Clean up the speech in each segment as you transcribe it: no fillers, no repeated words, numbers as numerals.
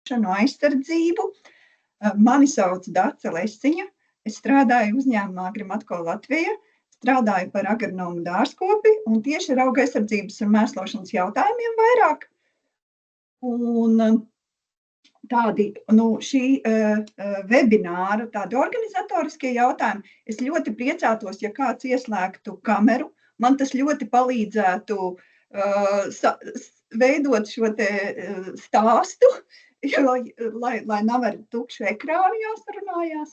aizsardzību. Mani sauc Dace Lesiņa. Es strādāju uzņēmumā Agrimatko Latvija, strādāju par agronomu dārzkopi un tieši ar auga aizsardzības un mēslošanas jautājumiem vairāk. Un tādi, šī webināra, tādi organizatoriskie jautājumi, es ļoti priecātos, ja kāds ieslēgtu kameru. Man tas ļoti palīdzētu veidot šo te stāstu, lai nav ar tukšu ekrānu jāsarunājās.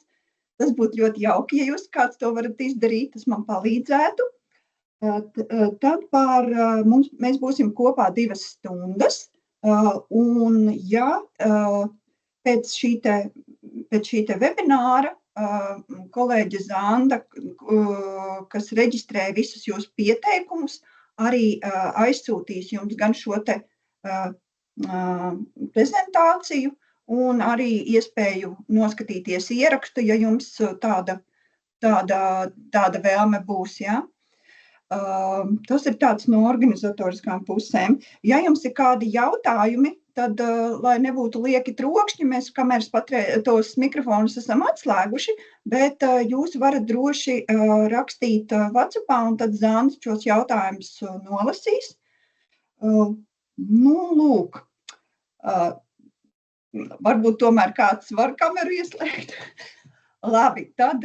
Tas būtu ļoti jauki, ja jūs kāds to varat izdarīt, tas man palīdzētu. Tad mēs būsim kopā 2 stundas, un ja pēc šī te webināra kolēģe Zanda, kas reģistrē visus jūsu pieteikumus, arī aizsūtīs jums gan šo te prezentāciju un arī iespēju noskatīties ierakstu, ja jums tāda vēlme būs, ja? Tas ir tāds no organizatoriskām pusēm. Ja jums ir kādi jautājumi, tad, lai nebūtu lieki trokšņi, mēs kameras tos mikrofonus esam atslēguši, bet jūs varat droši rakstīt WhatsAppā, un tad Zāns šos jautājumus nolasīs. Lūk, varbūt tomēr kāds var kameru ieslēgt. Labi, tad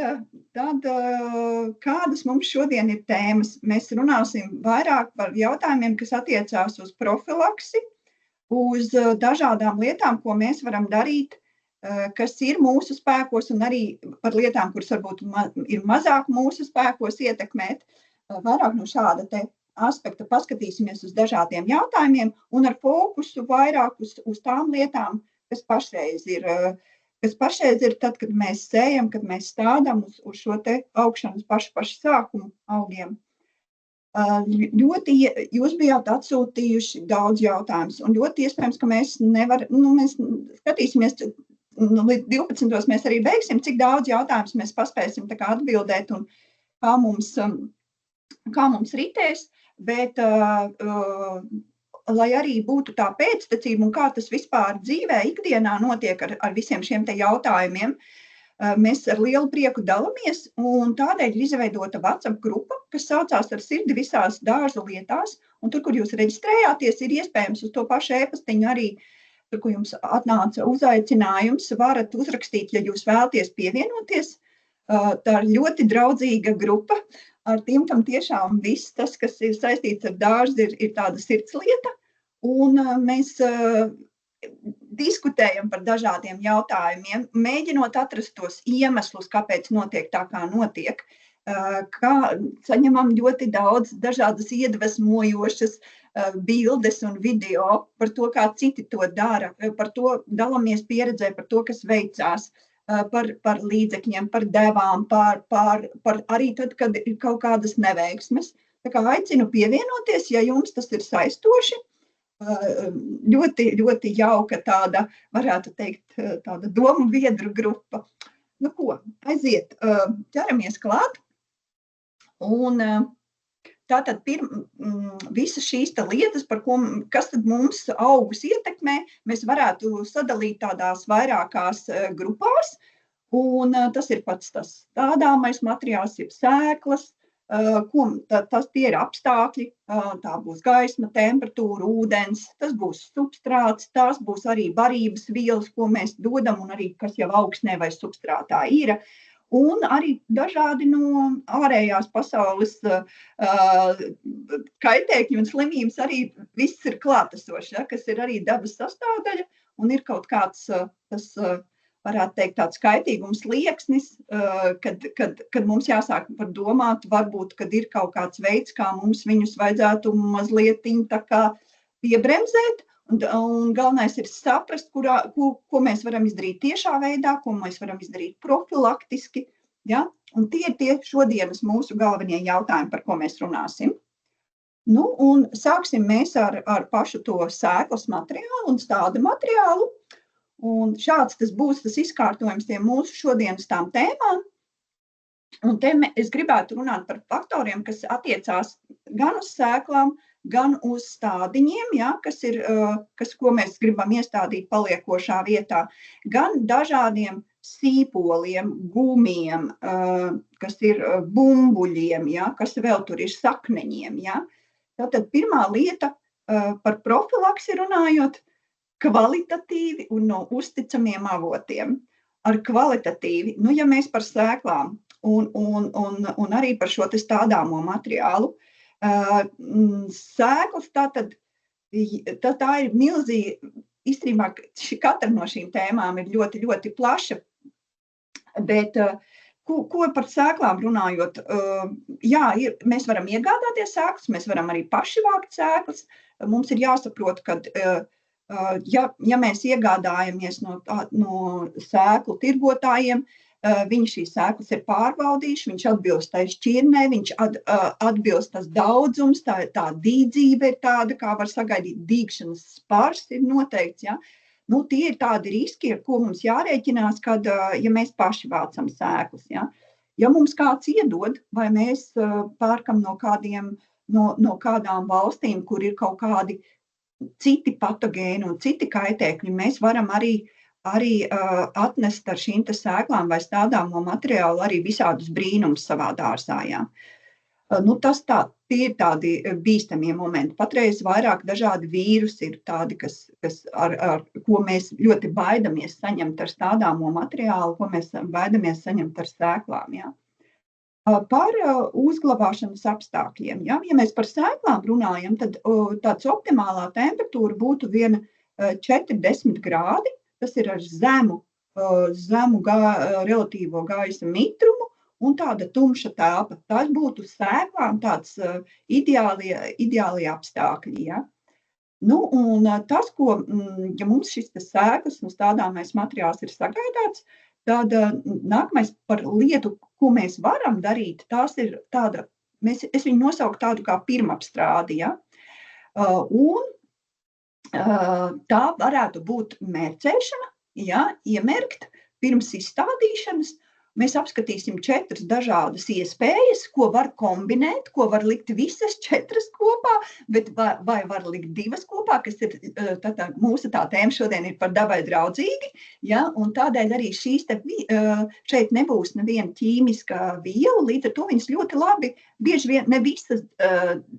kādas mums šodien ir tēmas? Mēs runāsim vairāk par jautājumiem, kas attiecās uz profilaksi, uz dažādām lietām, ko mēs varam darīt, kas ir mūsu spēkos, un arī par lietām, kuras varbūt ir mazāk mūsu spēkos ietekmēt. Vairāk no šāda te aspekta paskatīsimies uz dažādiem jautājumiem un ar fokusu vairāk uz tām lietām, kas pašreiz ir tad, kad mēs sējam, kad mēs stādām uz šo te augšanas pašu sākumu augiem. Jūs bijāt atsūtījuši daudz jautājumus, un ļoti iespējams, ka mēs skatīsimies, līdz 12. mēs arī beigsim, cik daudz jautājumus mēs paspēsim tā kā atbildēt un kā mums ritēs, bet lai arī būtu tā pēctecība un kā tas vispār dzīvē ikdienā notiek ar visiem šiem te jautājumiem, mēs ar lielu prieku dalamies, un tādēļ ir izveidota WhatsApp grupa, kas saucās ar sirdi visās dārza lietās, un tur, kur jūs reģistrējāties, ir iespējams uz to pašu e-pastiņu arī, tur, kur jums atnāca uzaicinājums, varat uzrakstīt, ja jūs vēlaties pievienoties. Tā ir ļoti draudzīga grupa ar tiem, kam tiešām viss tas, kas ir saistīts ar dārzu, ir tāda sirdslieta, un mēs diskutējam par dažādiem jautājumiem, mēģinot atrast tos iemeslus, kāpēc notiek tā, kā notiek, kā saņemam ļoti daudz dažādas iedvesmojošas bildes un video par to, kā citi to dara, par to dalamies pieredzē, par to, kas veicās. Par līdzekļiem, par devām, par arī tad, kad ir kaut kādas neveiksmes. Tā kā aicinu pievienoties, ja jums tas ir saistoši. Ļoti, ļoti jauka tāda, varētu teikt, tāda domu biedru grupa. Nu ko, aiziet, ķeramies klāt. Un tātad visas šīs lietas, kas tad mums augus ietekmē, mēs varētu sadalīt tādās vairākās grupās, un tas ir pats tas stādāmais materiāls, ir sēklas, tie ir apstākļi, tā būs gaisma, temperatūra, ūdens, tas būs substrāts, tās būs arī barības vielas, ko mēs dodam, un arī kas jau augsnē vai substrātā ir. Un arī dažādi no ārējās pasaules kaitēkļi un slimības arī viss ir klātesoši, ja, kas ir arī dabas sastāvdaļa, un ir kaut kāds, tas varētu teikt, tāds kaitīgums slieksnis, kad mums jāsāk par domāt, varbūt, kad ir kaut kāds veids, kā mums viņus vajadzētu mazliet tā kā piebremzēt. Un galvenais ir saprast, ko mēs varam izdarīt tiešā veidā, ko mēs varam izdarīt profilaktiski. Ja? Un tie ir tie šodienas mūsu galvenie jautājumi, par ko mēs runāsim. Nu, un sāksim mēs ar pašu to sēklas materiālu un stāda materiālu. Un šāds tas būs tas izkārtojums tiem mūsu šodienas tām tēmām. Un te es gribētu runāt par faktoriem, kas attiecās gan uz sēklām, gan uz stādiņiem, ja, ko mēs gribam iestādīt paliekošā vietā, gan dažādiem sīpoliem, gumiem, kas ir bumbuļiem, ja, kas vēl tur ir sakneņiem. Ja. Tātad pirmā lieta par profilaksi runājot, kvalitatīvi un no uzticamiem avotiem. Ar kvalitatīvi, ja mēs par sēklām un arī par šo te stādāmo materiālu, sēklas tā ir milzīga, īstenībā katra no šīm tēmām ir ļoti, ļoti plaša, bet ko par sēklām runājot, mēs varam iegādāties sēklas, mēs varam arī paši vākt sēklas, mums ir jāsaprot, ka ja mēs iegādājamies no sēklu tirgotājiem, viņi šīs sēklas ir pārbaudījuši, viņš atbilst tai šķirnei, viņš atbilst tas daudzums, tā dīdzība ir tāda, kā var sagaidīt, dīgšanas spars ir noteikts. Ja? Tie ir tādi riski, ar ko mums jārēķinās, kad, ja mēs paši vācam sēklas. Ja? Ja mums kāds iedod, vai mēs pērkam no kādām valstīm, kur ir kaut kādi citi patogēni un citi kaitēkļi, mēs varam arī atnest ar šīm te sēklām vai stādāmo materiālu arī visādus brīnumus savā dārzā. Ja. Tie ir tādi bīstamie momenti. Patreiz vairāk dažādi vīrusi ir tādi, ar ko mēs ļoti baidamies saņemt ar stādāmo materiālu, ko mēs baidamies saņemt ar sēklām. Ja. Par uzglabāšanas apstākļiem. Ja mēs par sēklām runājam, tad tāds optimālā temperatūra būtu 40 grādi. Tas ir ar zemu relatīvo gaisa mitrumu un tāda tumša telpa. Tas būtu sēklām tāds ideālie apstākļi. Ja? Un tas, ja mums šis sēklas un stādāmais materiāls ir sagādāts, tad nākamais par lietu, ko mēs varam darīt, tās ir tāda, es viņu nosauku tādu kā pirmapstrādi. Ja? Tā varētu būt mērcēšana, ja, iemērkt pirms izstādīšanas. Mēs apskatīsim 4 dažādas iespējas, ko var kombinēt, ko var likt visas 4 kopā, bet vai var likt 2 kopā, kas ir mūsu tā tēma šodien ir par dabai draudzīgi, ja, un tādēļ arī šeit nebūs neviena ķīmiska viela, līdz ar to viņas ļoti labi, bieži vien ne visas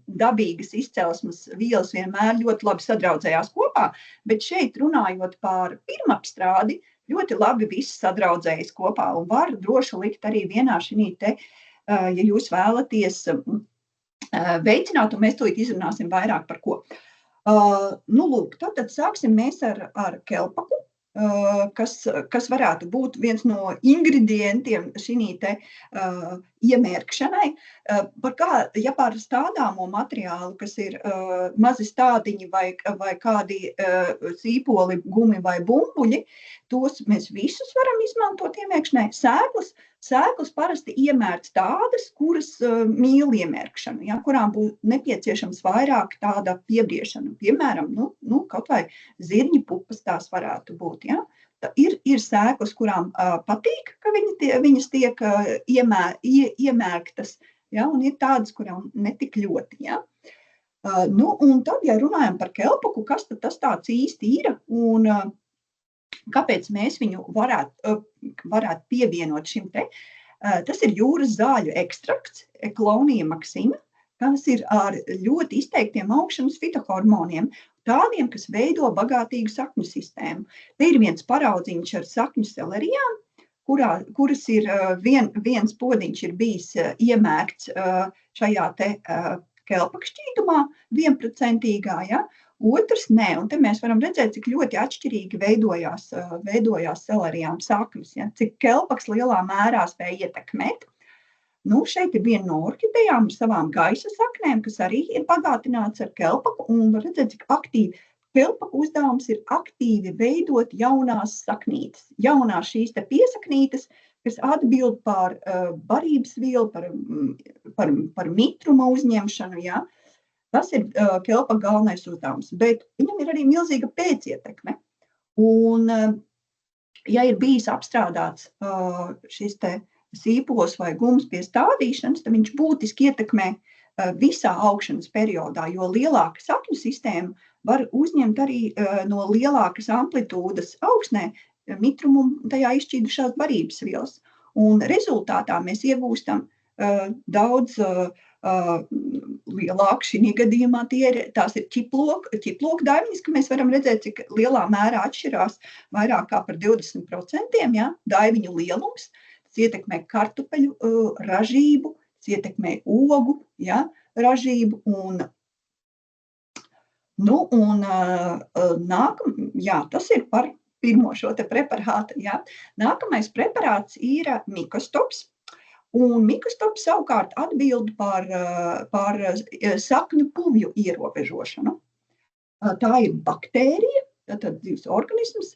dabīgas izcelsmes vielas vienmēr ļoti labi sadraudzējās kopā, bet šeit runājot par pirmapstrādi, ļoti labi viss sadraudzējas kopā un var droši likt arī vienā šī te, ja jūs vēlaties veicināt, un mēs tūlīt izrunāsim vairāk par ko. Lūk, tad sāksim mēs ar kelpaku, kas varētu būt viens no ingredientiem šī te iemērkšanai. Ja par stādāmo materiālu, kas ir mazi stādiņi vai kādi sīpoli, gumi vai bumbuļi, tos mēs visus varam izmantot iemērkšanai. Sēklas parasti iemērc tādas, kuras mīl iemērkšanu, ja, kurām būtu nepieciešams vairāk tāda piebriešana. Piemēram, kaut vai zirņu pupas tās varētu būt. Ja. Ir sēklas, kurām patīk, ka viņas tiek iemērktas, ja, un ir tādas, kurām netik ļoti. Ja. Un tad, ja runājam par kelpaku, kas tad tas tāds īsti ir un kāpēc mēs viņu varētu pievienot šim te? Tas ir jūras zāļu ekstrakts, Eklonija maxima, kas ir ar ļoti izteiktiem augšanas fitohormoniem, tādiem, kas veido bagātīgu sakņu sistēmu. Te ir viens paraudziņš ar sakņu selerijām, kuras ir viens podiņš ir bijis iemērkts šajā te kelpakšķītumā 1%, ja? Otrs nē, un te mēs varam redzēt, cik ļoti atšķirīgi veidojās selerijām saknes, ja? Cik kelpaks lielā mērā spēja ietekmēt. Šeit ir viena no orhidejām ar savām gaisa saknēm, kas arī ir bagātināts ar kelpaku, un var redzēt, cik aktīvi kelpaku uzdevums ir aktīvi veidot jaunās saknītes, jaunās šīs te piesaknītes, kas atbild par barības vielu, par mitruma uzņemšanu, ja? Tas ir kelpaka galvenais uzdevums, bet viņam ir arī milzīga pēcietekme. Un, ja ir bijis apstrādāts šis te sīpols vai gums pie stādīšanas, tad viņš būtiski ietekmē visā augšanas periodā, jo lielāka sakņu sistēma var uzņemt arī no lielākas amplitūdas augsnē mitrumu tajā izšķīdušās barības vielas. Un rezultātā mēs iegūstam daudz lielāku šī gadījumā tās ir ķiploku daļiņas, ka mēs varam redzēt, cik lielā mērā atšķirās vairāk kā par 20%, ja, daiviņu lielums. Tas ietekmē kartupeļu ražību, tas ietekmē ogu, ja, ražību tas ir par pirmo šo te preparātu. Ja. Nākamais preparāts ir mikostops. Un mikostops savukārt atbild par sakņu puvju ierobežošanu. Tā ir baktērija, tātad dzīves organisms,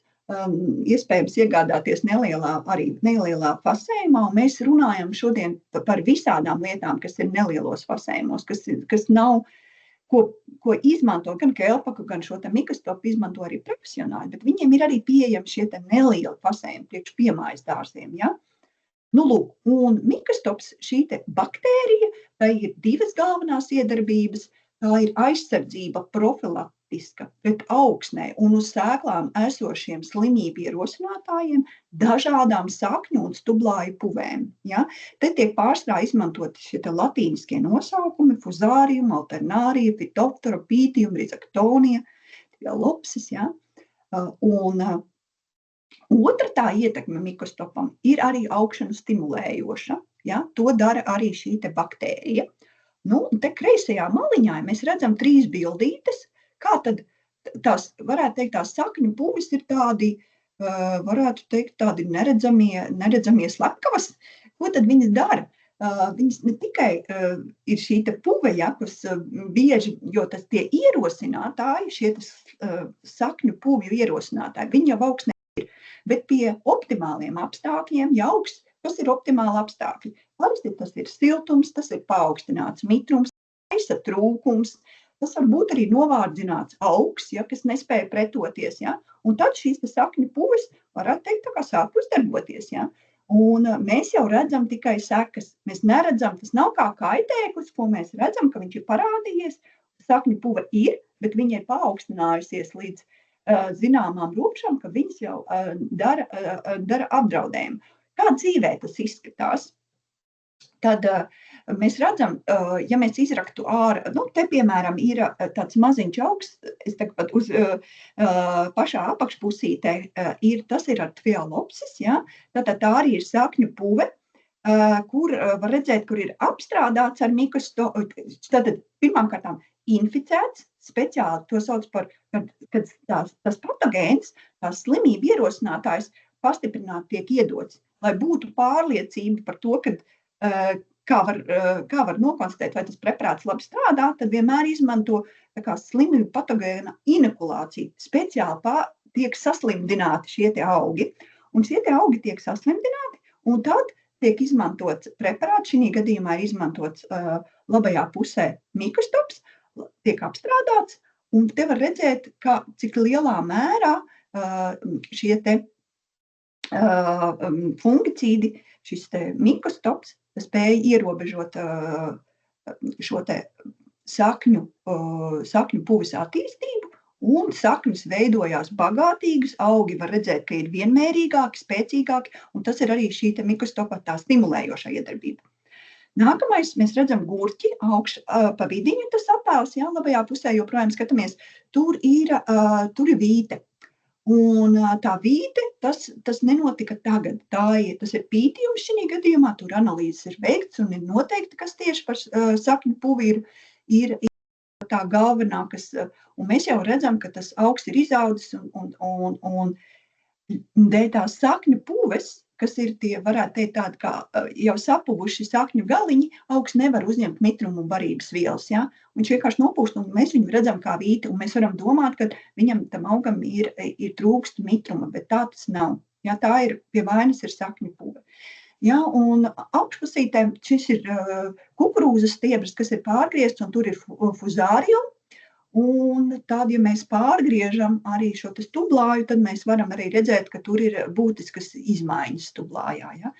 iespējams iegādāties nelielā fasējumā, un mēs runājam šodien par visādām lietām, kas ir nelielos fasējumos, kas nav, ko izmanto gan kelpaku, gan šo te mikostopu izmanto arī profesionāli, bet viņiem ir arī pieejami šie te nelieli fasējumi priekš piemājas dārziem, ja? Lūk, un mikostops, šī te baktērija, tai ir divas galvenās iedarbības. Tā ir aizsardzība profilaktiska pret augsnē un uz sēklām esošiem slimību ierosinātājiem, dažādām sakņu un stublāju puvēm. Ja? Te tiek pārsvarā izmantoti šie latīniskie nosaukumi, fuzārium, alternārija, fitoptora, pītium, rizaktonija, lopsis. Ja? Otra tā ietekme mikostopam ir arī augšanu stimulējoša. Ja? To dara arī šī te baktērija. Te kreisajā maliņā mēs redzam 3 bildītes, kā tad tās, varētu teikt, tās sakņu puvis ir tādi, varētu teikt, tādi neredzamie slepkavas. Ko tad viņas dara? Viņas ne tikai ir šī te puve, ja, kas bieži, jo tie ierosinātāji, šie sakņu puvju ierosinātāji, viņi jau augsnē ir, bet pie optimāliem apstākļiem, ja augsts, kas ir optimāli apstākļi? Parasti tas ir siltums, tas ir paaugstināts mitrums, gaisa trūkums, tas var būt arī novārdzināts augs, ja, kas nespēja pretoties. Ja? Un tad šīs sakņu puves, varētu teikt, tā kā sāk uzdarboties. Ja? Un mēs jau redzam tikai sekas. Mēs neredzam, tas nav kā kaitēklis, ko mēs redzam, ka viņš ir parādījies. Sakņu puve ir, bet viņa ir paaugstinājusies līdz zināmām rupšām, ka viņas jau dara apdraudējumu. Kā dzīvē tas izskatās? Tad mēs redzam, ja mēs izraktu ārā, te piemēram ir tāds maziņš augs, es tagad uz pašā apakšpusītē, tas ir ar tvialopsis, ja? Tātad tā arī ir sakņu puve, kur var redzēt, kur ir apstrādāts ar mikostopu, tātad pirmkārtām inficēts, speciāli to sauc par, kad tas patogēns, tās slimība ierosinātājs pastiprināt tiek iedots, lai būtu pārliecība par to, ka kā var nokonstatēt, vai tas preparāts labi strādā, tad vienmēr izmanto slimību patogēna inokulāciju. Speciāli tiek saslimdināti šie te augi. Un šie te augi tiek saslimdināti, un tad tiek izmantots preparāts, šī gadījumā ir izmantots labajā pusē mikostops, tiek apstrādāts, un te var redzēt, cik lielā mērā šie te fungicīdi, šis te mikostops spēja ierobežot šo te sakņu puves attīstību, un sakņas veidojās bagātīgas, augi var redzēt, ka ir vienmērīgāki, spēcīgāki, un tas ir arī šī te mikostopa tā stimulējošā iedarbība. Nākamais mēs redzam gurķi, pa vidiņu tas attēls, jā, labajā pusē joprojām skatāmies, tur ir vīte. Un tā vīte, tas nenotika tagad. Tas ir pītījums šī gadījumā, tur analīzes ir veikts un ir noteikti, kas tieši par sakņu puvi ir tā galvenā, un mēs jau redzam, ka tas augs ir izaudzis un dēļ tās sakņu puves, kas ir tie, varētu teikt, tādi kā jau sapuvuši sakņu galiņi, augs nevar uzņemt mitrumu un barības vielas. Ja? Viņš vienkārši nopūst, un mēs viņu redzam kā vīti, un mēs varam domāt, ka viņam tam augam ir trūkst mitruma, bet tā tas nav. Ja? Tā ir, pie vainas ir sakņu puve. Ja? Un augšpusītē šis ir kukurūzas stiebrs, kas ir pārgriezts, un tur ir fuzārium. Un tad, ja mēs pārgriežam arī šo stublāju, tad mēs varam arī redzēt, ka tur ir būtiskas izmaiņas stublājā. Ja?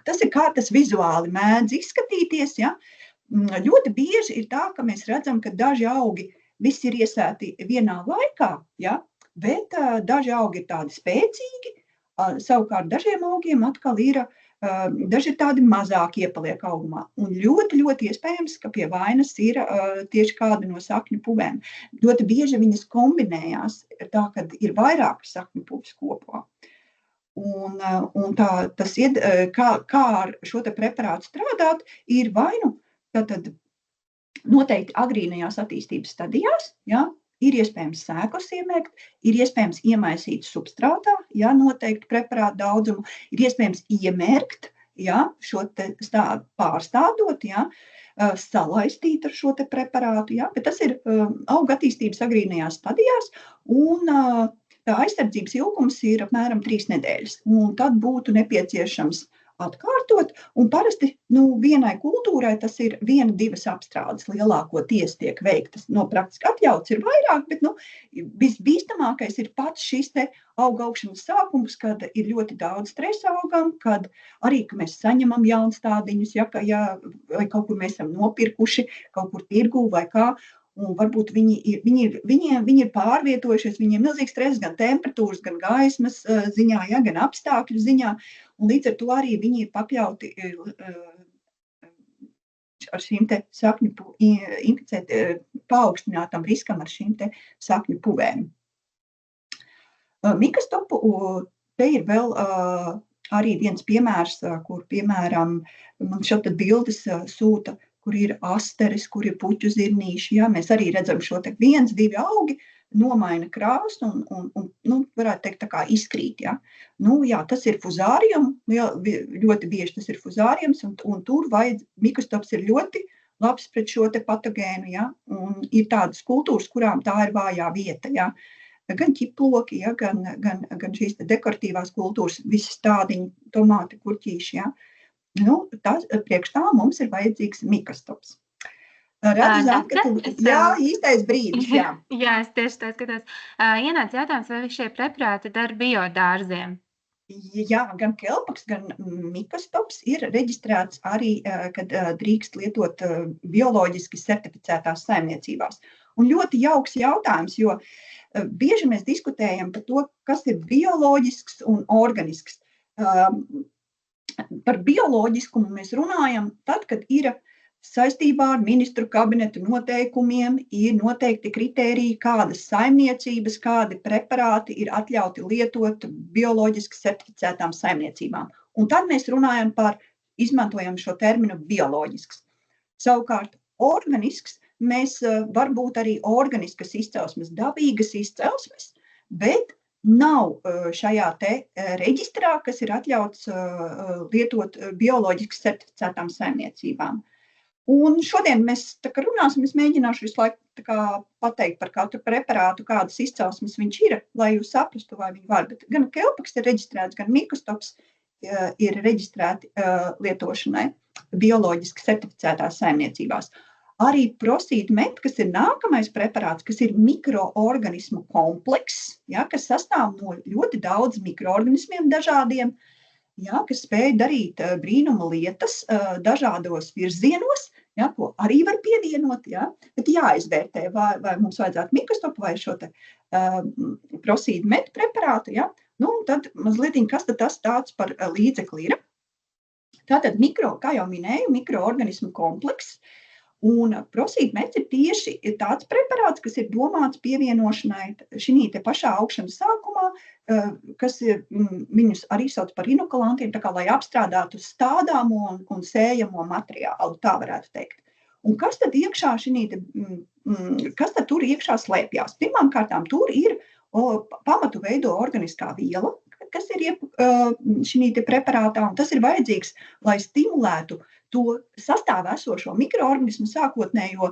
Tas ir kā tas vizuāli mēdz izskatīties. Ja? ļoti bieži ir tā, ka mēs redzam, ka daži augi viss ir iesēti vienā laikā, ja? Bet daži augi ir tādi spēcīgi, savukārt dažiem augiem atkal ir, daži ir tādi mazāk iepaliek augumā. Un ļoti, ļoti iespējams, ka pie vainas ir tieši kāda no sakņu puvēm. Ļoti bieži viņas kombinējās tā, kad ir vairākas sakņu puves kopā. Un kā ar šo te preparātu strādāt, ir vai nu tātad noteikti agrīnajās attīstības stadijās, ja, ir iespējams sēklas iemēgt, ir iespējams iemaisīt substrātā, ja, noteikti preparātu daudzumu, ir iespējams iemērkt, ja, šo te pārstādot, ja, salaistīt ar šo te preparātu, ja, bet tas ir auga attīstības agrīnajās stadijās, un tā aizsardzības ilgums ir apmēram 3 nedēļas, un tad būtu nepieciešams atkārtot, un parasti vienai kultūrai tas ir 1-2 apstrādes lielākoties tiek veiktas. Praktiski atļauts ir vairāk, bet visbīstamākais ir pats šis te auga augšanas sākums, kad ir ļoti daudz stresa augam, kad arī, ka mēs saņemam jaunstādiņus, vai kaut kur mēs esam nopirkuši, kaut kur tirgu vai kā, un varbūt viņi ir pārvietojušies, viņiem milzīgs stress gan temperatūras, gan gaismas ziņā, ja, gan apstākļu ziņā, un līdz ar to arī viņi ir pakļauti ar šīm te sakņu inficēt, paaugstinātam riskam ar šīm te sakņu puvēm. Mikostopu, te ir vēl arī viens piemērs, kur, piemēram, man šeit bildes sūta, kur ir asteris, kur ir puķu zirnīši. Ja, mēs arī redzam šo te 1-2 augi, nomaina krāsu un varētu teikt, tā kā izkrīt. Ja. Jā, tas ir fuzārium, ļoti bieži tas ir fuzāriums, un tur mikostops ir ļoti labs pret šo te patogēnu. Ja, un ir tādas kultūras, kurām tā ir vājā vieta. Ja. Gan ķiploki, ja, gan šīs te dekoratīvās kultūras, visi stādiņi, tomāti, kurķīši. Ja. Priekš tā mums ir vajadzīgs mikostops. Jā, īstais brīdis, jā. Jā, es tieši tā skatos. Ienāc jautājums, vai šie preparāti dar biodārziem? Jā, gan kelpaks, gan mikostops ir reģistrēts arī, kad drīkst lietot bioloģiski certificētās saimniecībās. Un ļoti jauks jautājums, jo bieži mēs diskutējam par to, kas ir bioloģisks un organisks. Par bioloģiskumu mēs runājam tad, kad ir saistībā ar ministru kabineta noteikumiem, ir noteikti kritēriji, kādas saimniecības, kādi preparāti ir atļauti lietot bioloģiski certificētām saimniecībām. Un tad mēs runājam izmantojam šo terminu bioloģisks. Savukārt organisks, mēs varbūt arī organiskas izcelsmes, dabīgas izcelsmes, bet nav šajā te reģistrā, kas ir atļauts lietot bioloģiski certificētām saimniecībām. Un šodien mēs runāsim, es mēģināšu visu laiku pateikt par katru preparātu, kādas izcelsmes viņš ir, lai jūs saprastu, vai viņi var. Bet gan kelpaks ir reģistrēts, gan mikostops ir reģistrēti lietošanai bioloģiski certificētās saimniecībās. Arī prosīdmet, kas ir nākamais preparāts, kas ir mikroorganismu komplekss, ja, kas sastāv no ļoti daudz mikroorganismiem dažādiem, ja, kas spēj darīt brīnuma lietas dažādos virzienos, ja, ko arī var pievienot, ja, bet jāizvērtē, vai mums vajadzētu mikostopu vai šo te prosīdmet preparātu. Ja. Tad mazliet, kas tad tas tāds par līdzekli ir. Tātad, kā jau minēju, mikroorganismu komplekss. Un prosīdmets ir tieši tāds preparāts, kas ir domāts pievienošanai šī te pašā augšanas sākumā, kas viņus arī sauc par inokulantiem, tā kā lai apstrādātu stādāmo un sējamo materiālu, tā varētu teikt. Un kas tad iekšā kas tad tur iekšā slēpjās? Pirmkārtām tur ir pamatu veido organiskā viela, kas ir šī te preparātā, un tas ir vajadzīgs, lai stimulētu to sastāvā esošo mikroorganismu sākotnējo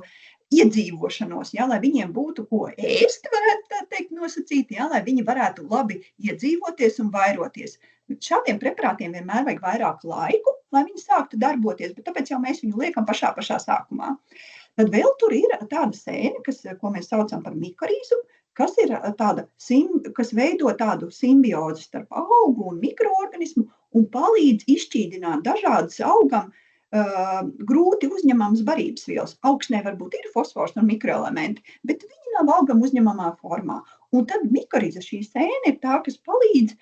iedzīvošanos, ja, lai viņiem būtu ko ēst, varētu tā teikt nosacīt, ja, lai viņi varētu labi iedzīvoties un vairoties. Šādiem preparātiem vienmēr vajag vairāk laiku, lai viņi sāktu darboties, bet tāpēc jau mēs viņu liekam pašā sākumā. Tad vēl tur ir tāda sēne, ko mēs saucam par mikorīzu, kas ir kas veido tādu simbiozi starp augu un mikroorganismu un palīdz izšķīdināt dažādas augam grūti uzņemams barības vielas. Augšnē varbūt ir fosfors un mikroelementi, bet viņi nav augam uzņemamā formā. Un tad mikoriza šī sēne ir tā, kas palīdz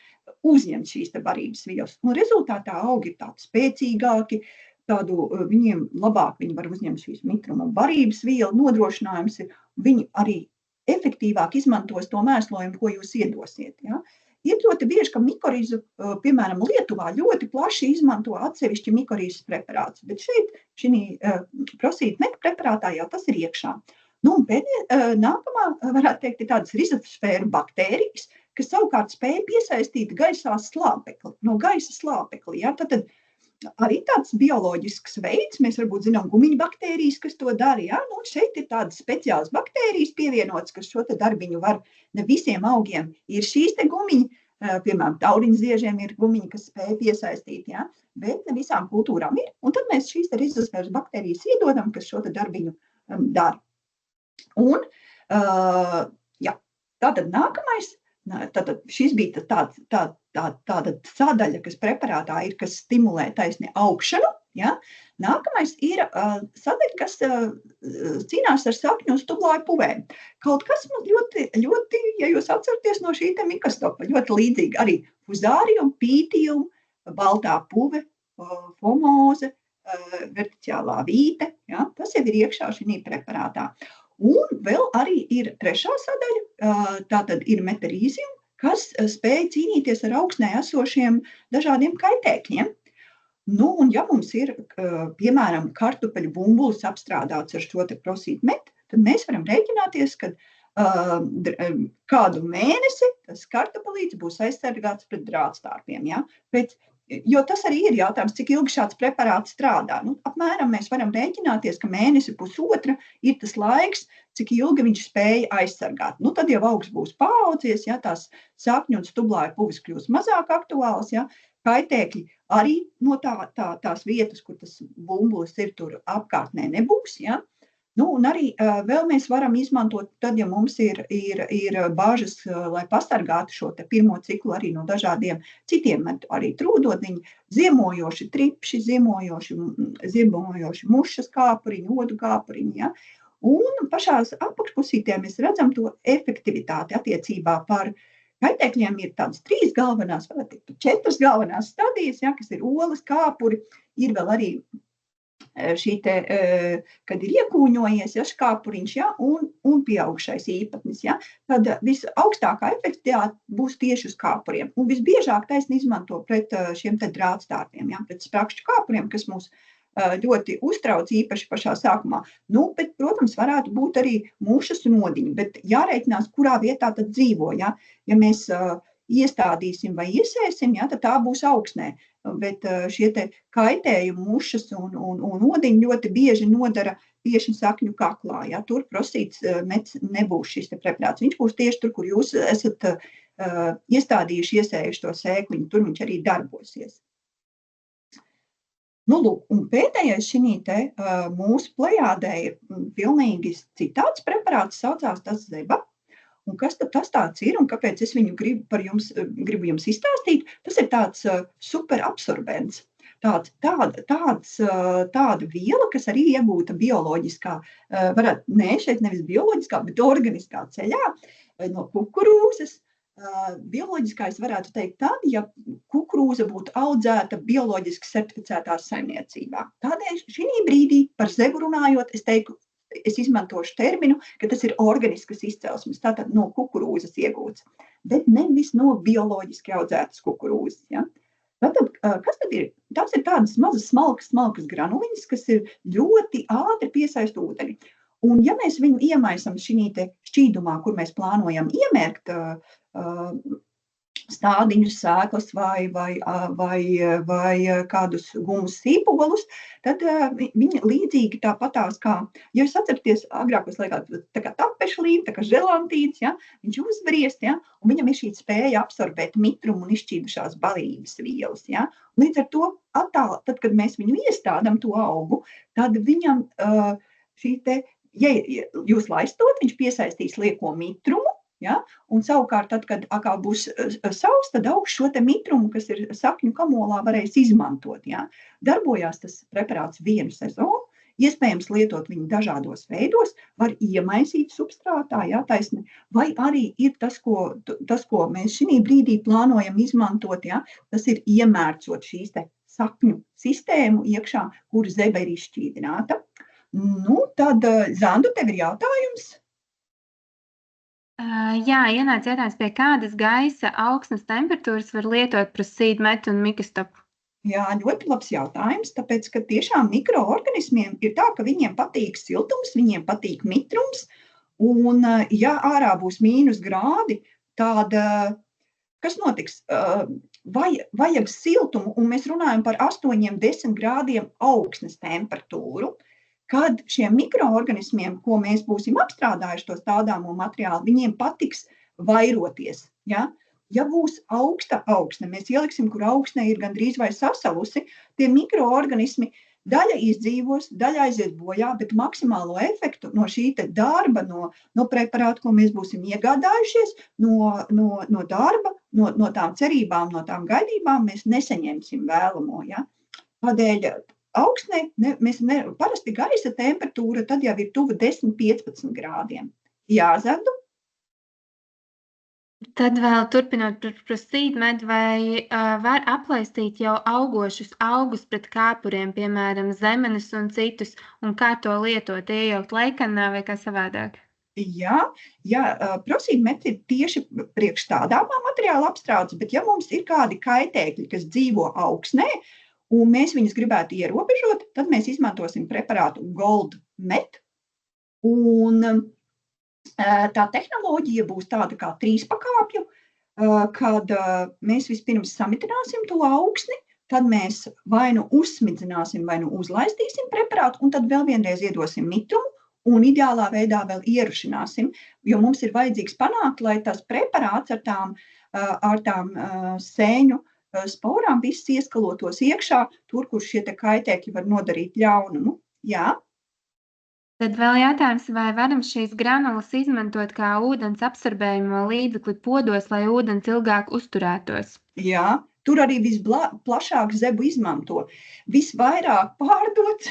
uzņemt šīs barības vielas. Un rezultātā augi ir tādi spēcīgāki, viņiem labāk viņi var uzņemt šīs mitruma barības vielu nodrošinājums. Viņi arī efektīvāk izmantos to mēslojumu, ko jūs iedosiet. Ja? Ir ļoti bieži, ka mikorizu, piemēram, Lietuvā ļoti plaši izmanto atsevišķi mikorīzes preparāts, bet šeit, šī prosītmeta preparātā jau tas ir iekšā. Nu, un nākamā, varētu teikt, ir tādas rizosfēru baktērijas, kas savukārt spēja piesaistīt gaisā slāpekli, no gaisa slāpekli. Ja? Tad arī tāds bioloģisks veids, mēs varbūt zinām gumiņu baktērijas, kas to dara, ja? Nu, šeit ir tādas speciālas baktērijas pievienotas, kas šo darbiņu var, ne visiem augiem ir šīs gumiņi, piemēram, tauriņziežiem ir gumiņi, kas spēj piesaistīt, ja? Bet ne visām kultūrām ir, un tad mēs šīs rizosfēras baktērijas iedodam, kas šo darbiņu dara. Un, jā, tātad nākamais, tātad šis bija tāda sadaļa, kas preparātā ir, kas stimulē taisni augšanu. Ja? Nākamais ir sadaļa, kas cīnās ar sakņu un stublāju puvēm. Kaut kas mums ļoti, ja jūs atceraties no šī mikostopa, ļoti līdzīgi arī fuzārium, pītium, baltā puve, fomoze, verticiālā vīte. Ja? Tas jau ir iekšā šī preparātā. Un vēl arī ir trešā sadaļa, tātad ir metarīzium, kas spēj cīnīties ar augstnē esošiem dažādiem kaitēkļiem. Nu, un ja mums ir, piemēram, kartupeļu bumbulis apstrādāts ar šo prosītmetu, tad mēs varam rēķināties, ka kādu mēnesi tas kartupelīts būs aizsargāts pret drātstārpiem. Ja? Jo tas arī ir jautājums, cik ilgi šāds preparāts strādā. Nu, apmēram mēs varam rēķināties, ka mēnesi pusotra ir tas laiks, cik ilgi viņš spēja aizsargāt. Nu, tad jau augs būs paaudzies, ja, tās sakņu un stublāju puvis kļūs mazāk aktuāls, ja, kaitēkļi arī no tās vietas, kur tas bumbulis ir tur apkārtnē nebūs, ja. Nu, un arī vēl mēs varam izmantot, tad, ja mums ir bāžas, lai pasargātu šo pirmo ciklu arī no dažādiem citiem, arī trūdotniņi, ziemojoši tripši, ziemojoši mušas kāpuriņi, odu kāpuriņi. Ja? Un pašās apakšpusītē mēs redzam to efektivitāti attiecībā par kaitēkļiem. Ir tādas 3 galvenās, vai 4 galvenās stadijas, ja, kas ir olas, kāpuri, ir vēl arī šī kad ir iekūņojies, ja, kāpuriņš, ja, un pieaugšais īpatnis, ja, tad visaugstākā efektivitāte būs tieši uz kāpuriem. Un visbiežāk taisni izmanto pret šiem drātstārpiem, ja, pret sprakšķu kāpuriem, kas mūs ļoti uztrauc īpaši pašā sākumā. Nu, bet, protams, varētu būt arī mušas un odiņi, bet jārēķinās, kurā vietā tad dzīvo. Ja, ja mēs iestādīsim vai iesēsim, ja, tad tā būs augsnē. Bet šie kaitējumi, mušas un odiņi ļoti bieži nodara tieši sakņu kaklā. Ja? Tur prosīts mets nebūs šis preparāts. Viņš būs tieši tur, kur jūs esat iestādījuši, iesējuši to sēkliņu. Tur viņš arī darbosies. Nu, lūk, un pēdējais šī mūsu plejādē ir pilnīgi citāds preparāts, saucās tas zeba. Un kas tad tas tāds ir un kāpēc es viņu gribu jums izstāstīt? Tas ir tāds superabsorbents, tāda viela, kas arī iegūta bioloģiskā, šeit nevis bioloģiskā, bet organiskā ceļā no kukurūzas. Bioloģiskā es varētu teikt tad, ja kukurūza būtu audzēta bioloģiski certificētā saimniecībā. Tādēļ šī brīdī par zebu runājot, es izmantošu terminu, ka tas ir organiskas izcelsmes, tātad no kukurūzas iegūts, bet nevis no bioloģiski audzētas kukurūzas. Ja? Tātad, kas tad ir? Tās ir tādas mazas smalkas granuliņas, kas ir ļoti ātri piesaist ūdeni. Un ja mēs viņu iemaisam šī šķīdumā, kur mēs plānojam iemērkt stādiņus, sēklas vai kādus gumus sīpolus, tad viņi līdzīgi tāpatās kā, ja jūs atceraties agrākos laikās, tā kā tapešlība, tā kā želantīns, ja, viņš uzbriest, ja, un viņam ir šī spēja absorbēt mitrumu un izšķīdušās barības vielas. Ja. Līdz ar to tad, kad mēs viņu iestādam to augu, tad viņam ja jūs laistot, viņš piesaistīs lieko mitrumu, Ja? Un savukārt, tad, kad atkal būs sauss, tad augš šo te mitrumu, kas ir sakņu kamolā, varēs izmantot. Ja? Darbojās tas preparāts vienu sezonu, iespējams lietot viņu dažādos veidos, var iemaisīt substrātā, ja, taisni, vai arī ir tas, ko mēs šī brīdī plānojam izmantot, ja, tas ir iemērcot šīs te sakņu sistēmu iekšā, kur zebe ir izšķīdināta. Nu, tad, Zandu, tev ir jautājums? Jā, ienāca jautājums, pie kādas gaisa augsnes temperatūras var lietot prosīdu metu un mikastopu? Jā, ļoti labs jautājums, tāpēc, ka tiešām mikroorganismiem ir tā, ka viņiem patīk siltums, viņiem patīk mitrums, un ja ārā būs mīnus grādi, tad kas notiks? Vajag siltumu, un mēs runājam par 8–10 grādiem augsnes temperatūru, kad šiem mikroorganismiem, ko mēs būsim apstrādājuši to stādāmo materiālu, viņiem patiks vairoties. Ja? Ja būs augsta augsne, mēs ieliksim, kur augsne ir gandrīz vai sasalusi, tie mikroorganismi daļa izdzīvos, daļa aizies bojā, bet maksimālo efektu no šī te darba, no preparāta, ko mēs būsim iegādājušies, no darba, no tām cerībām, no tām gaidībām, mēs nesaņemsim vēlamo. Ja? Tādēļ augsnē, parasti gaisa temperatūra tad jau ir tuva 10–15 grādiem. Jā, Zandu? Tad vēl turpinot par prosīdu medu, vai var aplaistīt jau augošus augus pret kāpuriem, piemēram, zemenes un citus, un kā to lietot, iejaukt leikanā vai kā savādāk? Jā, prosīdu meds ir tieši priekš tādāmā materiāla apstrādes, bet ja mums ir kādi kaitēkļi, kas dzīvo augsnē, un mēs viņus gribētu ierobežot, tad mēs izmantosim preparātu Gold Met. Un tā tehnoloģija būs tāda kā 3 pakāpju, kad mēs vispirms samitināsim to augsni, tad mēs vai nu uzsmidzināsim, vai nu uzlaistīsim preparātu, un tad vēl vienreiz iedosim mitrumu, un ideālā veidā vēl ierušināsim, jo mums ir vajadzīgs panākt, lai tas preparāts ar tām sēņu sporām viss ieskalotos iekšā, tur, kur šie te kaitēkļi var nodarīt ļaunumu. Jā. Tad vēl jautājums, vai varam šīs granulas izmantot kā ūdens absorbējumu līdzekli podos, lai ūdens ilgāk uzturētos? Jā, tur arī visplašāk zebu izmanto. Visvairāk pārdot,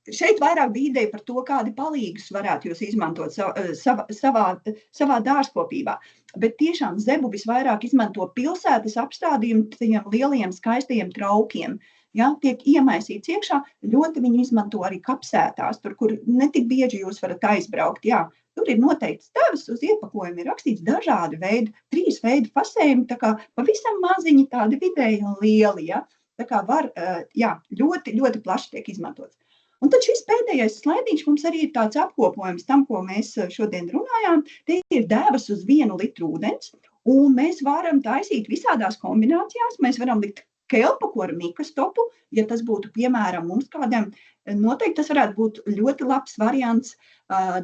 šeit vairāk bija ideja par to, kādi palīgus varētu jūs izmantot savā dārzkopībā. Bet tiešām zebu visvairāk izmanto pilsētas apstādījumu tiem lielajiem skaistajiem traukiem. Ja, tiek iemaisīts iekšā, ļoti viņi izmanto arī kapsētās, tur, kur netik bieži jūs varat aizbraukt. Jā, tur ir noteikts tavs, uz iepakojuma ir rakstīts dažādi veidi, 3 veidi fasējumi, tā kā pavisam maziņi, tādi vidēji un lieli. Ja. Tā kā var, jā, ļoti, ļoti plaši tiek izmantots. Un tad šis pēdējais slaidiņš mums arī ir tāds apkopojums tam, ko mēs šodien runājām. Te ir devas uz 1 litru ūdens, un mēs varam taisīt visādās kombinācijās. Mēs varam likt kelpaku ar mikastopu, ja tas būtu, piemēram, mums kādiem, noteikti tas varētu būt ļoti labs variants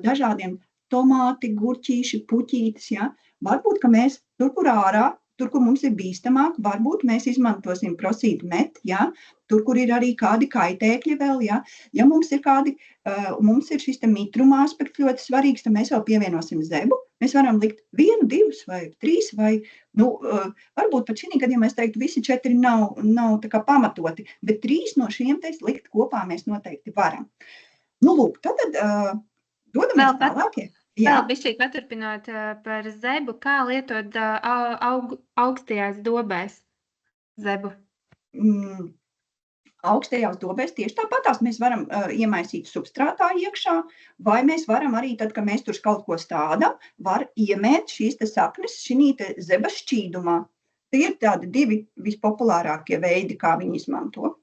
dažādiem tomāti, gurķīši, puķītis. Ja? Varbūt, ka mēs tur, kur ārā, tur, kur mums ir bīstamāk, varbūt mēs izmantosim prosīdu met, ja? Tur, kur ir arī kādi kaitēkļi vēl. Ja, ja mums ir šis te mitruma aspekts ļoti svarīgs, tad mēs vēl pievienosim zebu. Mēs varam likt 1, 2 vai 3, vai, varbūt pat šī gadījumā es teiktu, visi 4 nav tā kā pamatoti, bet 3 no šiem te likt kopā mēs noteikti varam. Nu, lūk, tad dodamies tālāk. Vēl bišķīt paturpinot par zebu, kā lietot augstajās dobēs zebu? Augstajās dobēs tieši tāpatās mēs varam iemaisīt substrātā iekšā, vai mēs varam arī tad, kad mēs tur kaut ko stādām, var iemēt šīs te saknes šī te zebas šķīdumā. Tie ir tādi 2 vispopulārākie veidi, kā viņi izmanto.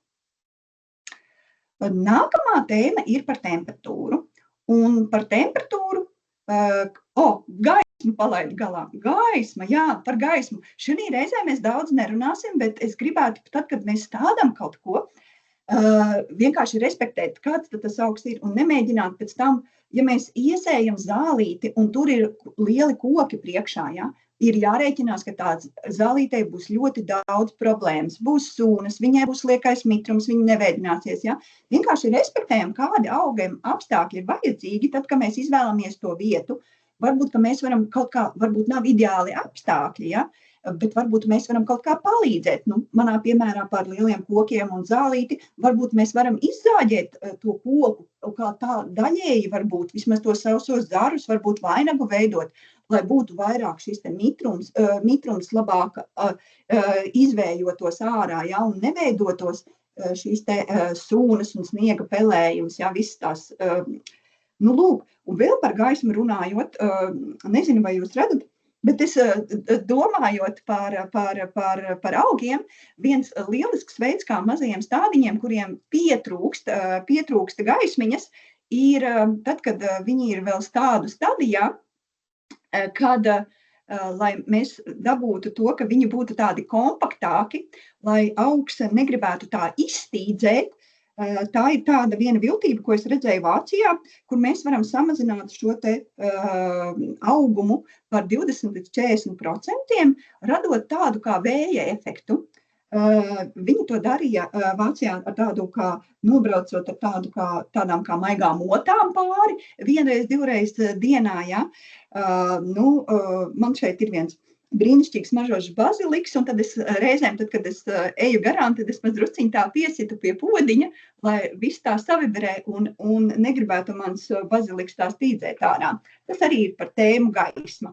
Nākamā tēma ir par temperatūru. Un par temperatūru, gaismu palaid galā. Gaisma, jā, par gaismu. Šī reizē mēs daudz nerunāsim, bet es gribētu, tad, kad mēs stādām kaut ko, vienkārši respektēt, kāds tas augsts ir, un nemēģināt pēc tam, ja mēs iesējam zālīti, un tur ir lieli koki priekšā, ja, ir jārēķinās, ka tāds zālītei būs ļoti daudz problēmas. Būs sūnas, viņai būs liekais mitrums, viņa neveidināsies. Ja? Vienkārši respektējam, kādi augiem apstākļi ir vajadzīgi, tad, kad mēs izvēlamies to vietu. varbūt, ka mēs varam kaut kā, varbūt nav ideāli apstākļi, ja? Bet varbūt mēs varam kaut kā palīdzēt. Nu, manā piemērā par lieliem kokiem un zālīti, varbūt mēs varam izzāģēt to koku, kā tā daļēji varbūt, vismaz tos sausos zarus, varbūt vainagu veidot, lai būtu vairāk šis te mitrums labāk izvējotos ārā, ja, un neveidotos šīs te sūnas un sniega pelējums, ja, visas tās, nu lūk, un vēl par gaismu runājot, nezinu, vai jūs redzat, bet es domājot par augiem, viens lielisks veids, kā mazajiem stādiņiem, kuriem pietrūksta gaismiņas, ir tad, kad viņi ir vēl stādu stadijā, kad, lai mēs dabūtu to, ka viņi būtu tādi kompaktāki, lai augs negribētu tā izstīdzēt. Tā ir tāda viena viltība, ko es redzēju Vācijā, kur mēs varam samazināt šo te augumu par 20 līdz 40%, radot tādu kā vēja efektu. Viņi to darīja Vācijā ar tādu kā nobraucot ar tādām kā maigām otām pāri, vienreiz, divreiz dienā, ja. Man šeit ir viens brīnišķīgs mažošs baziliks, un tad es reizēm, kad es eju garām, tad es mazrusciņ tā piesitu pie podiņa, lai viss tā savibrē un negribētu mans baziliks tā stīdzēt ārā. Tas arī ir par tēmu gaisma.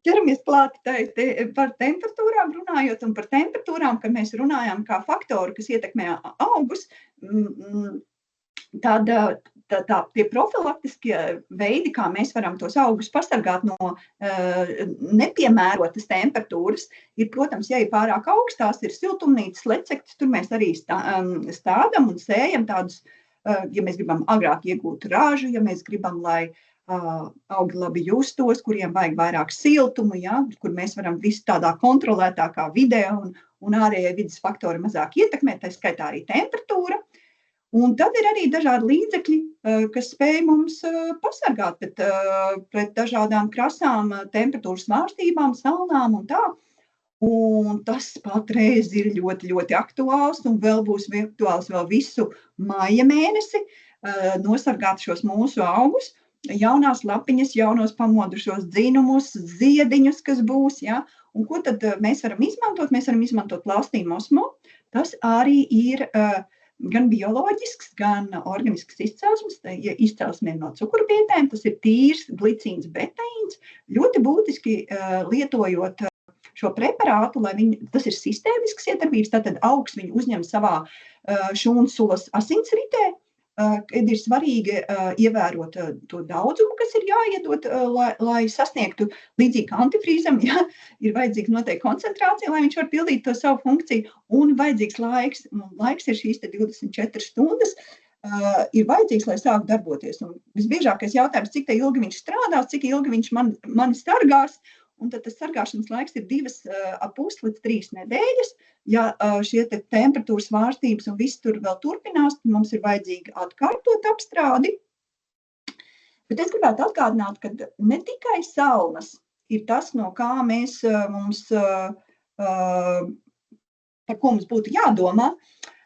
Ķeramies klāt par temperatūrām runājot, un par temperatūrām, kad mēs runājām kā faktoru, kas ietekmē augus, tad tie profilaktiskie veidi, kā mēs varam tos augus pasargāt no nepiemērotas temperatūras, ir, protams, ja ir pārāk augstās, ir siltumnīcas, lecektis, tur mēs arī stādam un sējam tādus, ja mēs gribam agrāk iegūt ražu, ja mēs gribam, lai augi labi justos, kuriem vajag vairāk siltumu, ja, kur mēs varam visu tādā kontrolētākā vidē un ārējie vidas faktori mazāk ietekmēt, tā skaitā arī temperatūra. Un tad ir arī dažādi līdzekļi, kas spēj mums pasargāt pret dažādām krasām, temperatūras svārstībām, salnām un tā. Un tas patreiz ir ļoti, ļoti aktuāls un vēl būs aktuāls vēl visu maija mēnesi nosargāt šos mūsu augus, jaunās lapiņas, jaunos pamodušos dzinumus, ziediņus, kas būs, ja. Un ko tad mēs varam izmantot? Mēs varam izmantot Laustīm osmo. Tas arī ir gan bioloģisks, gan organisks izcelsmes, ja izcelsme no cukurbietēm, tas ir tīrs glicīns beteīns, ļoti būtiski lietojot šo preparātu, lai tas ir sistēmisks iedarbības, tātad augs viņu uzņem savā šūnsulas asinsritē, kad ir svarīgi ievērot to daudzumu, kas ir jāiedot, lai sasniegtu līdzīgi kā antifrīzam, ja, ir vajadzīga noteikti koncentrācija, lai viņš var pildīt to savu funkciju, un vajadzīgs laiks. Laiks ir šīs 24 stundas, ir vajadzīgs, lai sāktu darboties. Un visbiežākais jautājums, cik ilgi viņš strādās, cik ilgi viņš mani sargās, un tad tas sargāšanas laiks ir 2,5 līdz 3 nedēļas. Ja šie temperatūras svārstības un viss tur vēl turpinās, tad mums ir vajadzīgi atkārtot apstrādi. Bet es gribētu atgādināt, ka ne tikai salnas ir tas, no kā par ko mums būtu jādomā,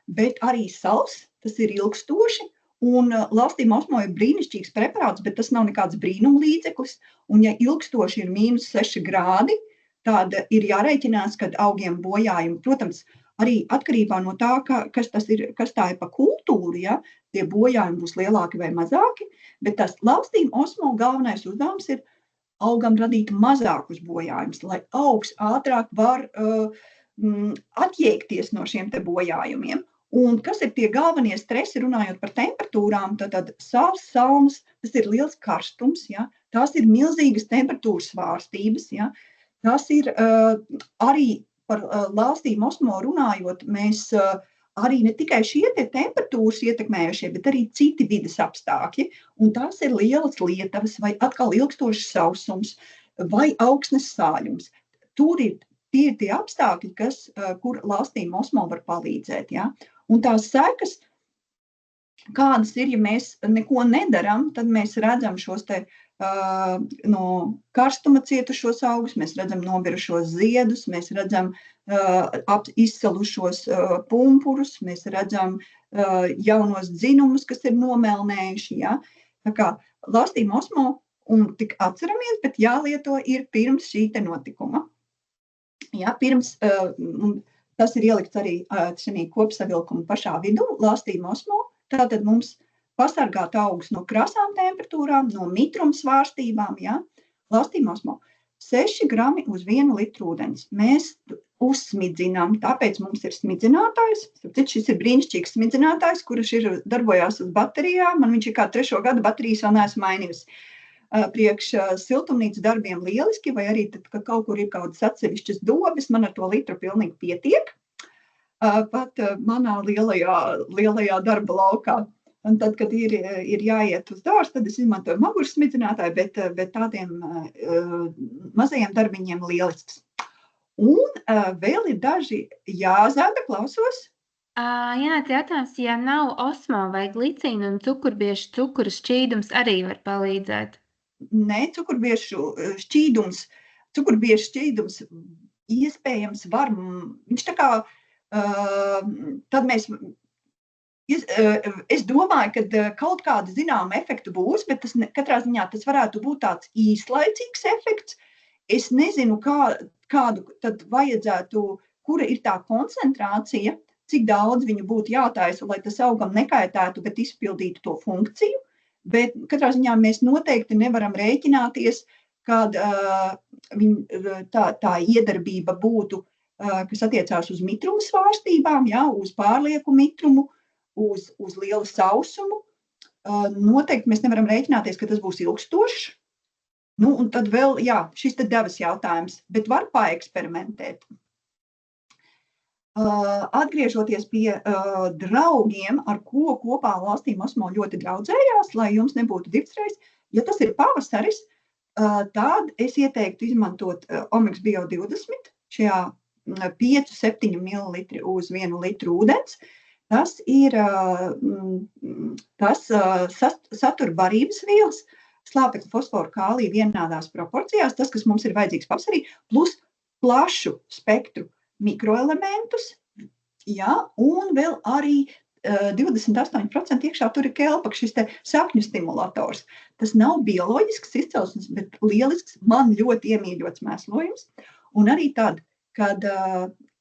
bet arī sals, tas ir ilgstoši. Un Laustīm osmo ir brīnišķīgs preparāts, bet tas nav nekāds brīnuma līdzeklis. Un ja ilgstoši ir -6 grādi, tad ir jārēķinās, kad augiem bojājumi, protams, arī atkarībā no tā, kas tā ir pa kultūru, ja, tie bojājumi būs lielāki vai mazāki, bet tas Laustīm osmo galvenais uzdevums ir augam radīt mazākus bojājumus, lai augs ātrāk var atjēgties no šiem te bojājumiem. Un kas ir tie galvenie stresi, runājot par temperatūrām, tad sāls, salmas, tas ir liels karstums, ja? Tās ir milzīgas temperatūras svārstības, ja? Tas ir arī par Laustīm osmo runājot, mēs arī ne tikai šie temperatūras ietekmējušie, bet arī citi vides apstākļi, un tās ir lielas lietavas vai atkal ilgstošs sausums vai augsnes sāļums. Tur ir tie apstākļi, kur Laustīm osmo var palīdzēt, ja? Un tās sekas, kādas ir, ja mēs neko nedaram, tad mēs redzam šos no karstuma cietušos augus, mēs redzam nobirušos ziedus, mēs redzam izsalušos pumpurus, mēs redzam jaunos dzinumus, kas ir nomelnējuši. Ja? Tā kā Lastīm osmo un tik atceramies, bet jālieto ir pirms šī te notikuma. Jā, pirms, tas ir ielikts arī šī kopsavilkuma pašā vidū, lastīm osmo, tātad mums pasargāt augus no krasām temperatūrām, no mitruma svārstībām, jā, lastīm osmo. 6 grami uz 1 litru ūdens. Mēs uzsmidzinām, tāpēc mums ir smidzinātājs. Šis ir brīnišķīgs smidzinātājs, kurš darbojās uz baterijām. Man viņš ir kā 3. gada baterijas vēl neesmu mainījusi. Priekš siltumnīcas darbiem lieliski, vai arī tad, kad kaut kur ir kādas atsevišķas dobes, man ar to litru pilnīgi pietiek. Pat manā lielajā darba laukā. Un tad, kad ir jāiet uz dārstu, tad es izmantoju maguras smidzinātāju, bet tādiem mazajiem darbiņiem lielisks. Un vēl ir daži jāzāda, klausos. Jā, jautājums, ja nav osmo vai glicīna un cukurbiešu cukura šķīdums arī var palīdzēt? Nē, cukurbiešu šķīdums iespējams var, viņš tā kā, tad mēs... Es domāju, ka kaut kāda zināma efekta būs, bet katrā ziņā tas varētu būt tāds īslaicīgs efekts. Es nezinu, kādu tad vajadzētu, kura ir tā koncentrācija, cik daudz viņu būtu jātaisa, lai tas augam nekaitētu, bet izpildītu to funkciju. Bet katrā ziņā mēs noteikti nevaram rēķināties, kad tā iedarbība būtu, kas attiecās uz mitruma svārstībām, jā, uz pārlieku mitrumu, uz lielu sausumu. Noteikti mēs nevaram rēķināties, ka tas būs ilgstošs. Nu, un tad vēl, jā, šis te devas jautājums, bet var paeksperimentēt. Atgriežoties pie draugiem, ar ko kopā lastīm osmo ļoti draudzējās, lai jums nebūtu divsreiz, ja tas ir pavasaris, tad es ieteiktu izmantot Omega Bio 20 šajā 5-7 ml uz 1 litru ūdens. Tas satur barības vielas, slāpekļa, fosforu, kāliju vienādās proporcijās, tas, kas mums ir vajadzīgs pavasarī, plus plašu spektru mikroelementus, jā, un vēl arī 28% iekšā tur ir kelpak, šis te sakņu stimulators. Tas nav bioloģisks izcelsmes, bet lielisks, man ļoti iemīļots mēslojums. Un arī tad, kad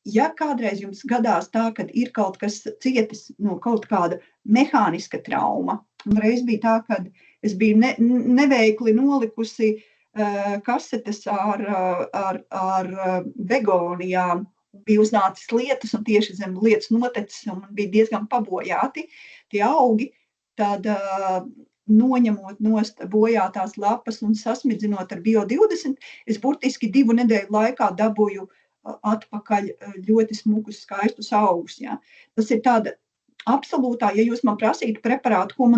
ja kādreiz jums gadās tā, kad ir kaut kas cietis no kaut kāda mehāniska trauma, un reiz bija tā, kad es biju neveikli nolikusi kasetes ar begonijām, bija uznācis lietus un tieši zem lietas notecis un bija diezgan pabojāti tie augi, tad noņemot nost bojātās lapas un sasmidzinot ar Bio 20, es burtiski 2 nedēļu laikā dabūju atpakaļ ļoti smukus, skaistus augus. Ja. Tas ir tāda absolūtā, ja jūs man prasītu preparātu, ko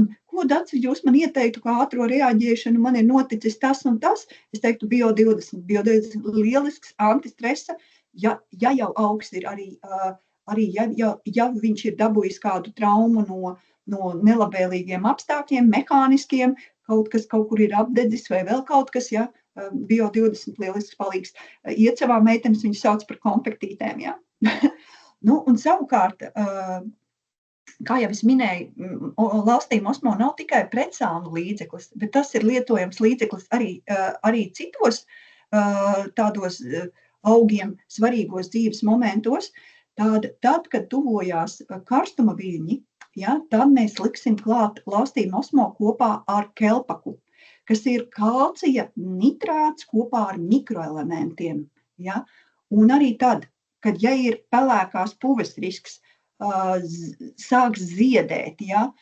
Daci jūs man ieteiktu, kā ātro reaģēšanu, man ir noticis tas un tas, es teiktu Bio 20. Bio 20 lielisks antistresa, ja jau augs ir arī ja viņš ir dabūjis kādu traumu no nelabvēlīgiem apstākļiem, mehāniskiem, kaut kas kaut kur ir apdedzis vai vēl kaut kas, ja, Bio 20 lielisks palīgs. Iecevā meitenes viņu sauc par konfektītēm, jā. Nu, un savukārt, kā jau es minēju, lastīm osmo nav tikai pretsānu līdzeklis, bet tas ir lietojams līdzeklis arī citos tādos augiem svarīgos dzīves momentos. Tad, kad tuvojās karstuma viļņi, ja, tad mēs liksim klāt lastīm osmo kopā ar kelpaku, kas ir kalcija nitrāts kopā ar mikroelementiem. Ja? Un arī tad, kad ja ir pelēkās puves risks, sāks ziedēt, ja?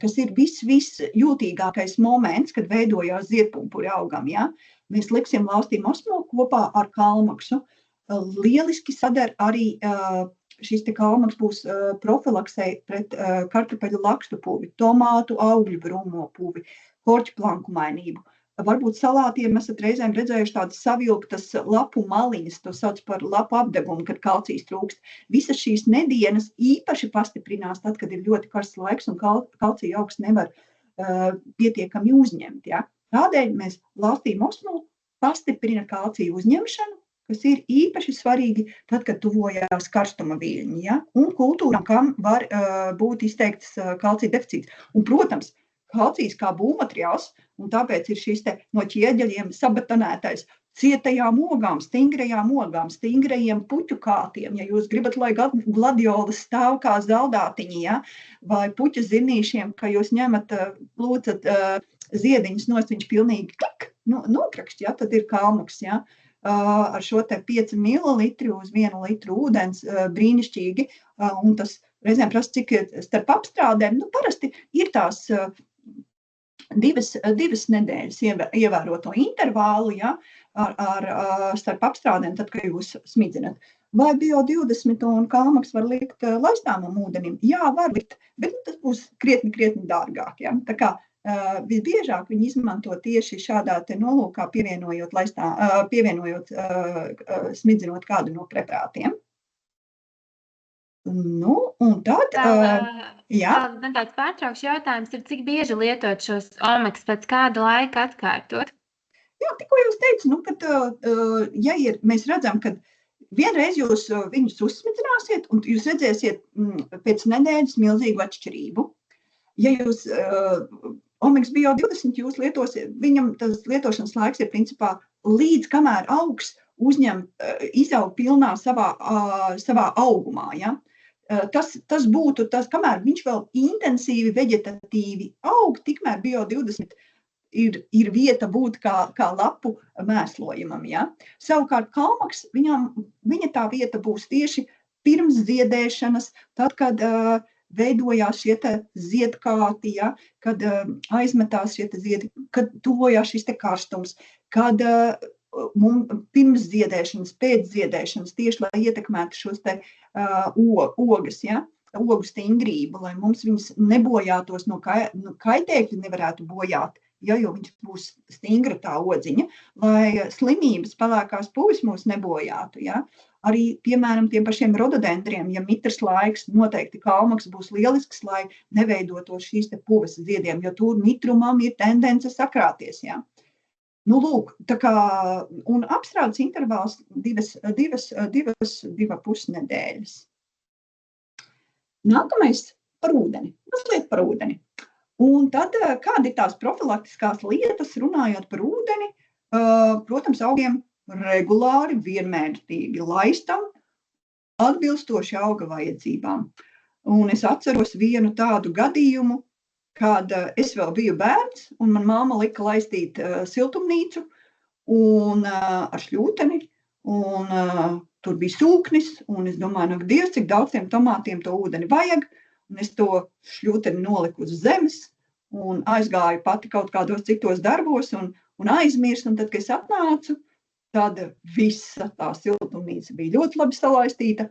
Kas ir viss jūtīgākais moments, kad veidojās ziedpumpuri augam. Ja? Mēs liksim lastīm osmo kopā ar kalmaksu. Lieliski sadar arī šis te kalmaks būs profilaksei pret kartupeļu lakstu puvi, tomātu augļu brumo puvi, korķu plankumainību. Varbūt salātiem esat reizēm redzējuši tādas savilktas lapu maliņas, to sauc par lapu apdegumu, kad kalcijs trūkst. Visas šīs nedienas īpaši pastiprinās tad, kad ir ļoti karsts laiks un kalcija augs nevar pietiekami uzņemt. Ja? Tādēļ mēs lastīm osmo pastiprina kalcija uzņemšanu, kas ir īpaši svarīgi tad, kad tuvojās karstuma viļņi, ja? Un kultūram, kam var būt izteikts kalcija deficīts. Un, protams, kalcijs kā būvmateriāls, un tāpēc ir šis te no ķieģeļiem sabetonētais cietajām ogām, stingrajiem puķu kātiem. Ja jūs gribat, lai gladiolas stāv kā zaldātiņi, ja, vai puķu zirnīšiem, ka jūs ņemat, lūcat ziediņus nost, viņš pilnīgi klik, nokrakšķi, ja, tad ir kalmuks, ja. Ar šo te 5 ml uz 1 litru ūdens brīnišķīgi, un tas reizēm prasa, cik starp apstrādēm, parasti ir tās divas nedēļas ievēroto intervālu, ja, starp apstrādēm, tad, kad jūs smidzinat. Vai Bio20 un kalmaks var likt laistāmam ūdenim? Jā, var likt, bet tas būs krietni dārgāk, ja. Tā kā visbiežāk viņi izmanto tieši šādā te nolūkā, pievienojot, smidzinot kādu no preparātiem. Un tad, jā. Tāds pārtraukšu jautājums ir, cik bieži lietot šos omeks, pēc kāda laika atkārtot? Jā, tikko jūs teicu, kad, ja mēs redzam, ka vienreiz jūs viņus uzsmidzināsiet, un jūs redzēsiet pēc nedēļas milzīgu atšķirību. Ja jūs omeks Bio20 jūs lietosiet, viņam tas lietošanas laiks ir principā līdz kamēr augs izaug pilnā savā augumā, ja. Tas būtu tas, kamēr viņš vēl intensīvi veģetatīvi aug, tikmēr Bio20 ir vieta būt kā lapu mēslojumam, ja. Savukārt kalmaks, viņa tā vieta būs tieši pirms ziedēšanas, tad, kad veidojās šie te ziedkāti, ja, kad aizmetās šie te ziedi, kad tuvojās šis te karstums, kad pirms ziedēšanas, pēc ziedēšanas, tieši lai ietekmētu šos te ogas, ja, ogu stingrību, lai mums viņas nebojātos no kaitēkļi nevarētu bojāt, ja, jo viņš būs stingra tā odziņa, lai slimības pelēkās puvis mūs nebojātu, ja. Arī, piemēram, tiem pašiem rododendriem, ja mitras laiks, noteikti kalmaks būs lielisks, lai neveidotos šīs te puves ziediem, jo tur mitrumam ir tendence sakrāties, jā. Lūk, tā kā, un apstrādes intervāls 2,5 nedēļas. Nākamais par ūdeni, mazliet par ūdeni. Un tad, kādi ir tās profilaktiskās lietas, runājot par ūdeni, protams, augiem regulāri, vienmērtīgi laistam, atbilstoši auga vajadzībām. Un es atceros vienu tādu gadījumu, kad es vēl biju bērns, un man mamma lika laistīt siltumnīcu un ar šļūteni, un tur bija sūknis, un es domāju, ak, Dievs, cik daudz tiem tomātiem to ūdeni vajag, un es to šļūteni noliku uz zemes, un aizgāju pati kaut kādos citos darbos, un aizmirsu, un tad, kad es atnācu, tad visa tā siltumnīca bija ļoti labi salaistīta,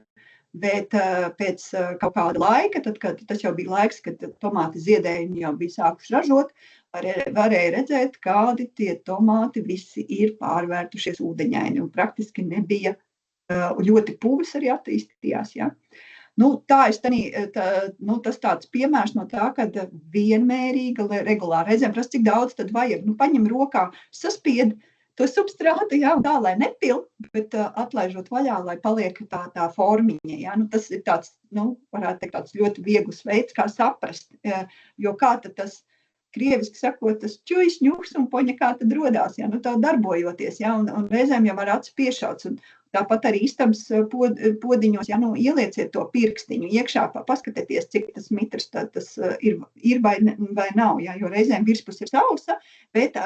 bet pēc kaut kāda laika, tad, kad tas jau bija laiks, kad tomāti ziedēji jau bija sākuši ražot, varēja redzēt, kādi tie tomāti visi ir pārvērtušies ūdeņaini, un praktiski nebija, ļoti puvis arī attīstījās, ja. Tas tāds piemērs no tā, kad vienmērīga, regulāri reizēm prasa, cik daudz tad vajag, paņem rokā, saspied to substrātu, jā, tā, lai nepil, bet atlaižot vaļā, lai paliek tā formiņa, jā, tas ir tāds, varētu teikt, tāds ļoti viegls veids, kā saprast, jo kā tad tas, krieviski sakot, tas čujas, ņuks un poņa kā tad rodās, jā, tā darbojoties, jā, un reizēm jau ar acu piešauts, un tāpat arī istabas podiņos, jā, ielieciet to pirkstiņu iekšā, paskatieties, cik tas mitrs tas ir vai nav, jā, jo reizēm virspus ir sausa, bet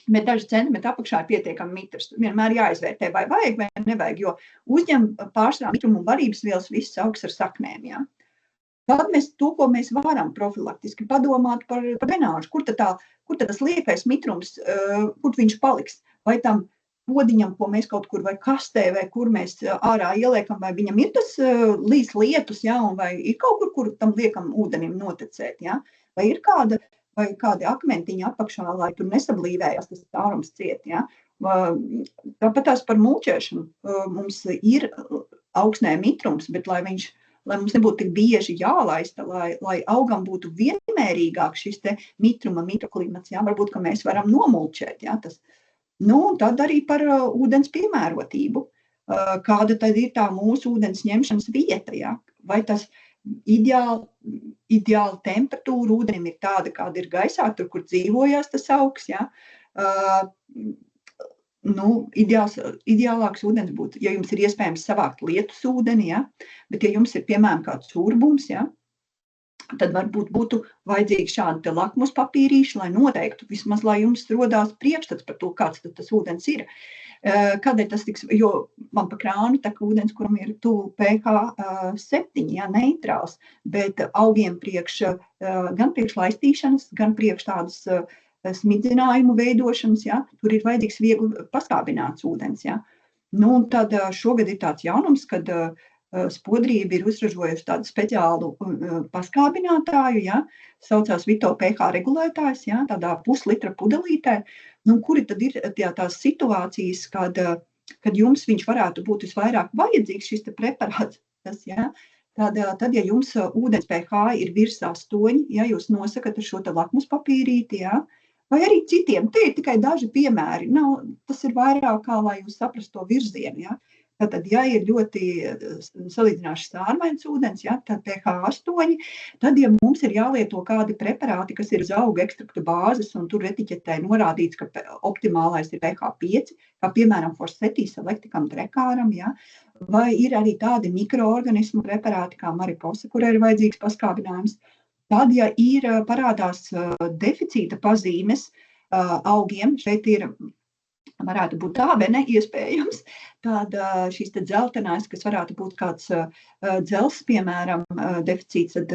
daži centimetri apakšā ir pietiekami mitrs. Vienmēr jāizvērtē, vai vajag vai nevajag, jo uzņem pārsvarā mitrumu un barības vielas viss augs ar saknēm, jā. Tad ko mēs varam profilaktiski padomāt par drenāžu, kur tad tas liekais mitrums, kur viņš paliks, vai tam podiņam, ko mēs kaut kur vai kastē, vai kur mēs ārā ieliekam, vai viņam ir tas līdz lietus, jā, un vai ir kaut kur tam liekam ūdenim notecēt, jā, vai ir kādi akmentiņi apakšā, lai tur nesablīvējās tas caurums ciet, jā. Tāpat tās par mulčēšanu. Mums ir augsnē mitrums, bet lai mums nebūtu tik bieži jālaista, lai augam būtu vienmērīgāk šis te mikroklimats, jā, varbūt, ka mēs varam nomulčēt, jā, tas. Tad arī par ūdens piemērotību. Kāda tad ir tā mūsu ūdens ņemšanas vieta, jā? Vai ideāla temperatūra ūdenim ir tāda, kāda ir gaisā, tur, kur dzīvojās tas augs, ja. Ideālāks ūdens būtu, ja jums ir iespējams savākt lietus ūdeni, ja, bet ja jums ir, piemēram, kāds urbums, ja, tad varbūt būtu vajadzīgi šādi lakmus papīrīši, lai noteiktu vismaz, lai jums rodās priekšstats par to, kāds tad tas ūdens ir. Kādēļ tas tiks, jo man pa krānu tek ūdens, kuram ir tuvu pH 7, ja, neitrāls, bet augiem gan priekš laistīšanas, gan priekš tādas smidzinājumu veidošanas, ja, tur ir vajadzīgs viegli paskābināts ūdens. Ja. Nu, un tad šogad ir tāds jaunums, kad Spodrība ir uzražojuši tādu speciālu paskābinātāju, ja, saucās Vito pH regulētājs, ja, tādā puslitra pudelītē, nu, kuri tad ir tās situācijas, kad jums viņš varētu būt visvairāk vajadzīgs šis te preparāts, ja, tad, ja jums ūdens pH ir virs 8, ja jūs nosakat ar šo te lakmus papīrīti, ja, vai arī citiem, te ir tikai daži piemēri, tas ir vairāk kā, lai jūs saprastu to virzienu, ja. Tātad, ja ir ļoti salīdzināši sārmains ūdens, ja, tad pH 8, tad, ja mums ir jālieto kādi preparāti, kas ir uz auga ekstraktu bāzes, un tur etiķetē norādīts, ka optimālais ir pH 5, kā piemēram Forsetī selektikam trekāram, ja, vai ir arī tādi mikroorganismu preparāti kā mariposa, kurai ir vajadzīgs paskābinājums. Tad, ja parādās deficīta pazīmes augiem, šeit varētu būt ābene iespējams, tad šīs te dzeltenais, kas varētu būt kāds dzels, piemēram, deficīts, tad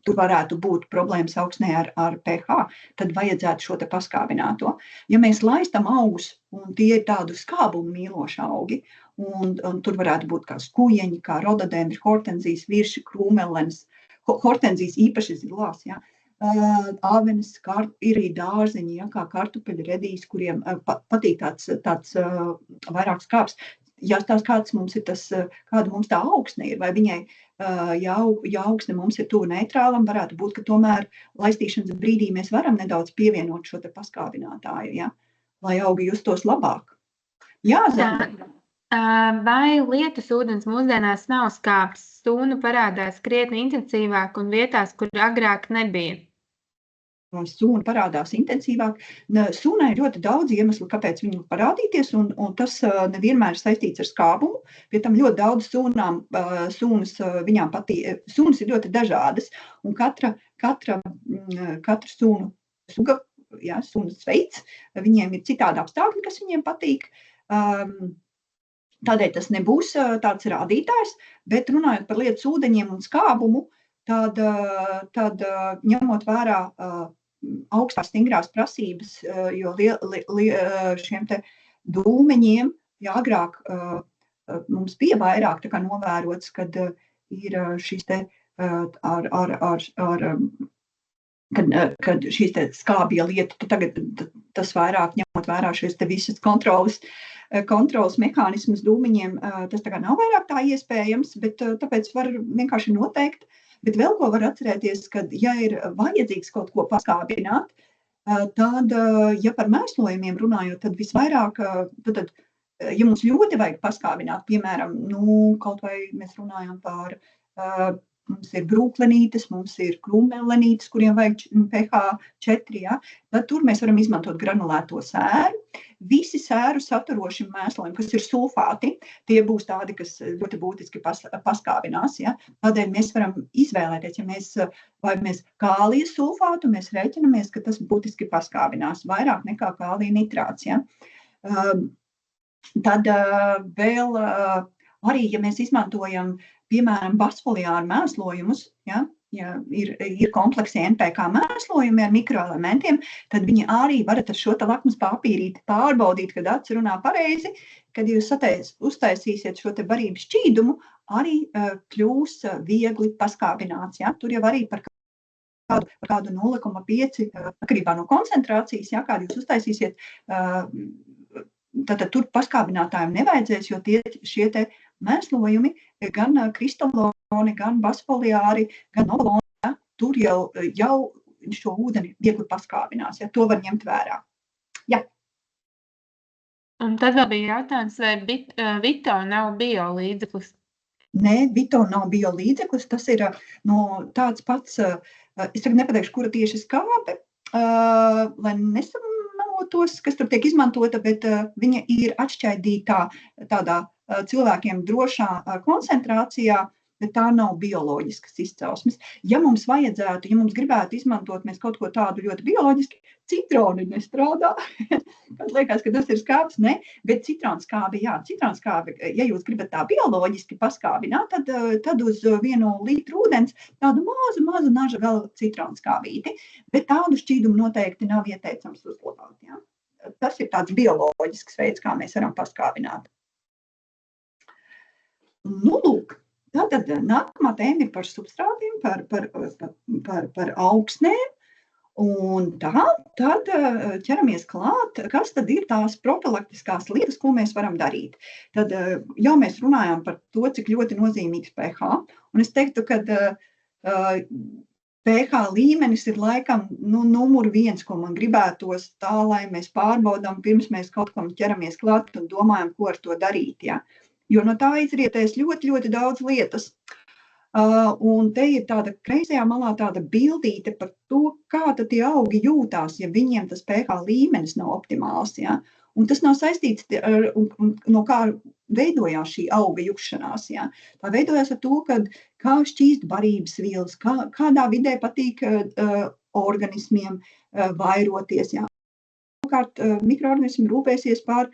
tur varētu būt problēmas augsnē ar pH, tad vajadzētu šo te paskābināto. Ja mēs laistam augus, un tie ir tādu skābumu mīloši augi, un tur varētu būt kā skujeņi, kā rododendri, hortenzijas, virši, krūmelenes, hortenzijas īpaši zilās, ja. Āvenes, ir arī dārzeņi, ja, kā kartupeļi, redīs, kuriem patīk tāds vairāk skāps. Jāstāsta, kāds mums ir kāda mums tā augsne ir, vai viņai, ja augsne mums ir tuvu neitrālam, varētu būt, ka tomēr laistīšanas brīdī mēs varam nedaudz pievienot šo te paskābinātāju, ja, lai augi justos labāk. Jā, Zana. Vai lietus ūdens mūsdienās nav skāps? Sūna parādās krietni intensīvāk un vietās, kur agrāk nebija. Sūna parādās intensīvāk. Sūnai ir ļoti daudz iemeslu, kāpēc viņa parādīties, un tas nevienmēr ir saistīts ar skābumu. Pie tam ļoti daudz sūnas viņām patīk. Sūnas ir ļoti dažādas, un katra sūnu suga, ja, sūnas veids, viņiem ir citādi apstākļi, kas viņiem patīk. Tādēļ tas nebūs tāds rādītājs, bet runājot par lietus ūdeņiem un skābumu, tad ņemot vērā augstās stingrās prasības, jo šiem te dūmeņiem, ja agrāk mums bija vairāk tā kā novērots, kad ir šīs te kad šīs te skābja lieta, tagad tas vairāk ņemot vērā šīs te visas kontrolas mehānismus dūmeņiem, tas tā kā nav vairāk tā iespējams, bet tāpēc var vienkārši noteikt. Bet vēl ko var atcerēties, kad, ja ir vajadzīgs kaut ko paskābināt, tad, ja par mēslojumiem runājot, tad visvairāk, ja mums ļoti vajag paskābināt, piemēram, kaut vai mēs runājam par, mums ir brūklenītes, mums ir krūmelenītes, kuriem vajag pH 4, ja, tad tur mēs varam izmantot granulēto sēru. Visi sēru saturoši mēslojumi, kas ir sulfāti, tie būs tādi, kas ļoti būtiski paskābinās. Ja? Tādēļ mēs varam izvēlēties, vai mēs kālija sulfātu, mēs rēķinamies, ka tas būtiski paskābinās vairāk nekā kālija nitrāts. Ja? Tad vēl arī, ja mēs izmantojam, piemēram, basfoliāru mēslojumus, ja ir kompleksi NPK mēslojumi ar mikroelementiem, tad viņi arī varat ar šo lakmus papīrīti pārbaudīt, kad acis runā pareizi, kad jūs uztaisīsiet šo te barības šķīdumu, arī kļūs viegli paskābināts. Ja? Tur jau arī par kādu 0,5 atkarībā no koncentrācijas, ja, kādu jūs uztaisīsiet, tad tur paskābinātājiem nevajadzēs, jo šie te mēslojumi gan kristaloni, gan basfoliāri, gan ovaloni, ja, tur jau šo ūdeni viegli paskābinās, ja, to var ņemt vērā. Ja. Un tad vēl bija jautājums, vai Vito nav bio līdzeklis? Nē, Vito nav biolīdzeklis, tas ir tāds pats, es tagad nepateikšu, kura tieši skābe, lai nesamalotos, kas tur tiek izmantota, bet viņa ir atšķaidītā tādā cilvēkiem drošā koncentrācijā, bet tā nav bioloģiskas izcelsmes. Ja mums vajadzētu, ja mums gribētu izmantot mēs kaut ko tādu ļoti bioloģiski, citroni nestrādā. Kad liekas, ka tas ir skābs, ne, bet citronskābi, jā, citronskābi, ja jūs gribat tā bioloģiski paskābināt, tad uz 1 litru ūdens tādu mazu naža vēl citronskābīti, bet tādu šķīdumu noteikti nav ieteicams uzglabāt, jā. Tas ir tāds bioloģisks veids, kā mēs varam paskābināt. Nu, lūk, tad nākamā tēma ir par substrātiem, par augsnēm. Un tad ķeramies klāt, kas tad ir tās profilaktiskās lietas, ko mēs varam darīt. Tad jau mēs runājām par to, cik ļoti nozīmīgs pH, un es teiktu, ka pH līmenis ir laikam numur 1, ko man gribētos tā, lai mēs pārbaudām, pirms mēs kaut kam ķeramies klāt un domājam, ko ar to darīt. Ja? Jo no tā izrietēs ļoti, ļoti daudz lietas. Un te ir tāda kreisajā malā tāda bildīte par to, kā tad tie augi jūtās, ja viņiem tas pH līmenis nav optimāls. Ja? Un tas nav saistīts ar no kā veidojās šī auga jukšanās. Ja? Tā veidojās ar to, kā šķīst barības vielas, kādā vidē patīk organismiem vairoties. Ja? Savukārt mikroorganismi rūpēsies par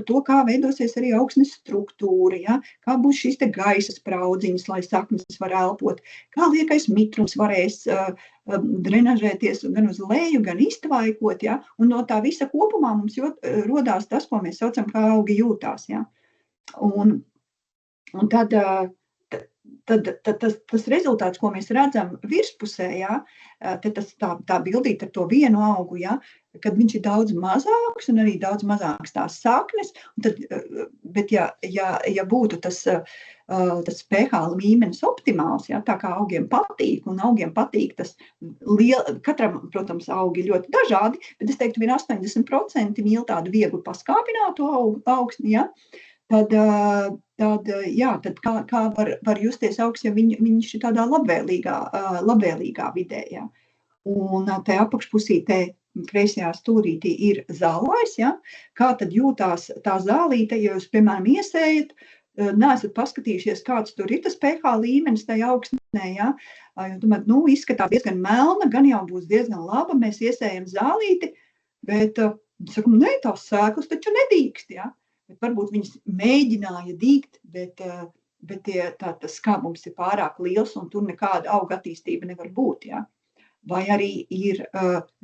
to, kā veidosies arī augsnes struktūra, ja? Kā būs šīs te gaisa spraudziņas, lai saknes var elpot, kā liekais mitrums varēs drenažēties gan uz leju, gan iztvaikot, ja? Un no tā visa kopumā mums rodās tas, ko mēs saucam, kā augi jūtās. Ja? Un tad tas rezultāts, ko mēs redzam virspusē, ja? Tā bildīt ar to vienu augu, ja? Kad viņš ir daudz mazāks un arī daudz mazāks tās saknes, bet ja būtu tas pH līmenis optimāls, ja, tā kā augiem patīk, un augiem patīk tas katram, protams, augi ļoti dažādi, bet es teiktu, 80% mīl tādu viegli paskāpinātu augsni, ja, tad kā var justies augs, ja viņš ir tādā labvēlīgā vidē, ja. Un te apakšpusītē kreisajā stūrītī ir zālājs, ja? Kā tad jūtās tā zālīte, ja jūs, piemēram, iesējat, neesat paskatījušies, kāds tur ir tas pH līmenis tajā augsnē, ja? Jūs domājat, izskatās diezgan melna, gan jau būs diezgan laba, mēs iesējam zālīti, bet, sakam, ne, tās sēklas taču nedīkst, ja? Bet varbūt viņas mēģināja dīgt, bet tas skābums ir pārāk liels un tur nekāda auga attīstība nevar būt, ja? Vai arī ir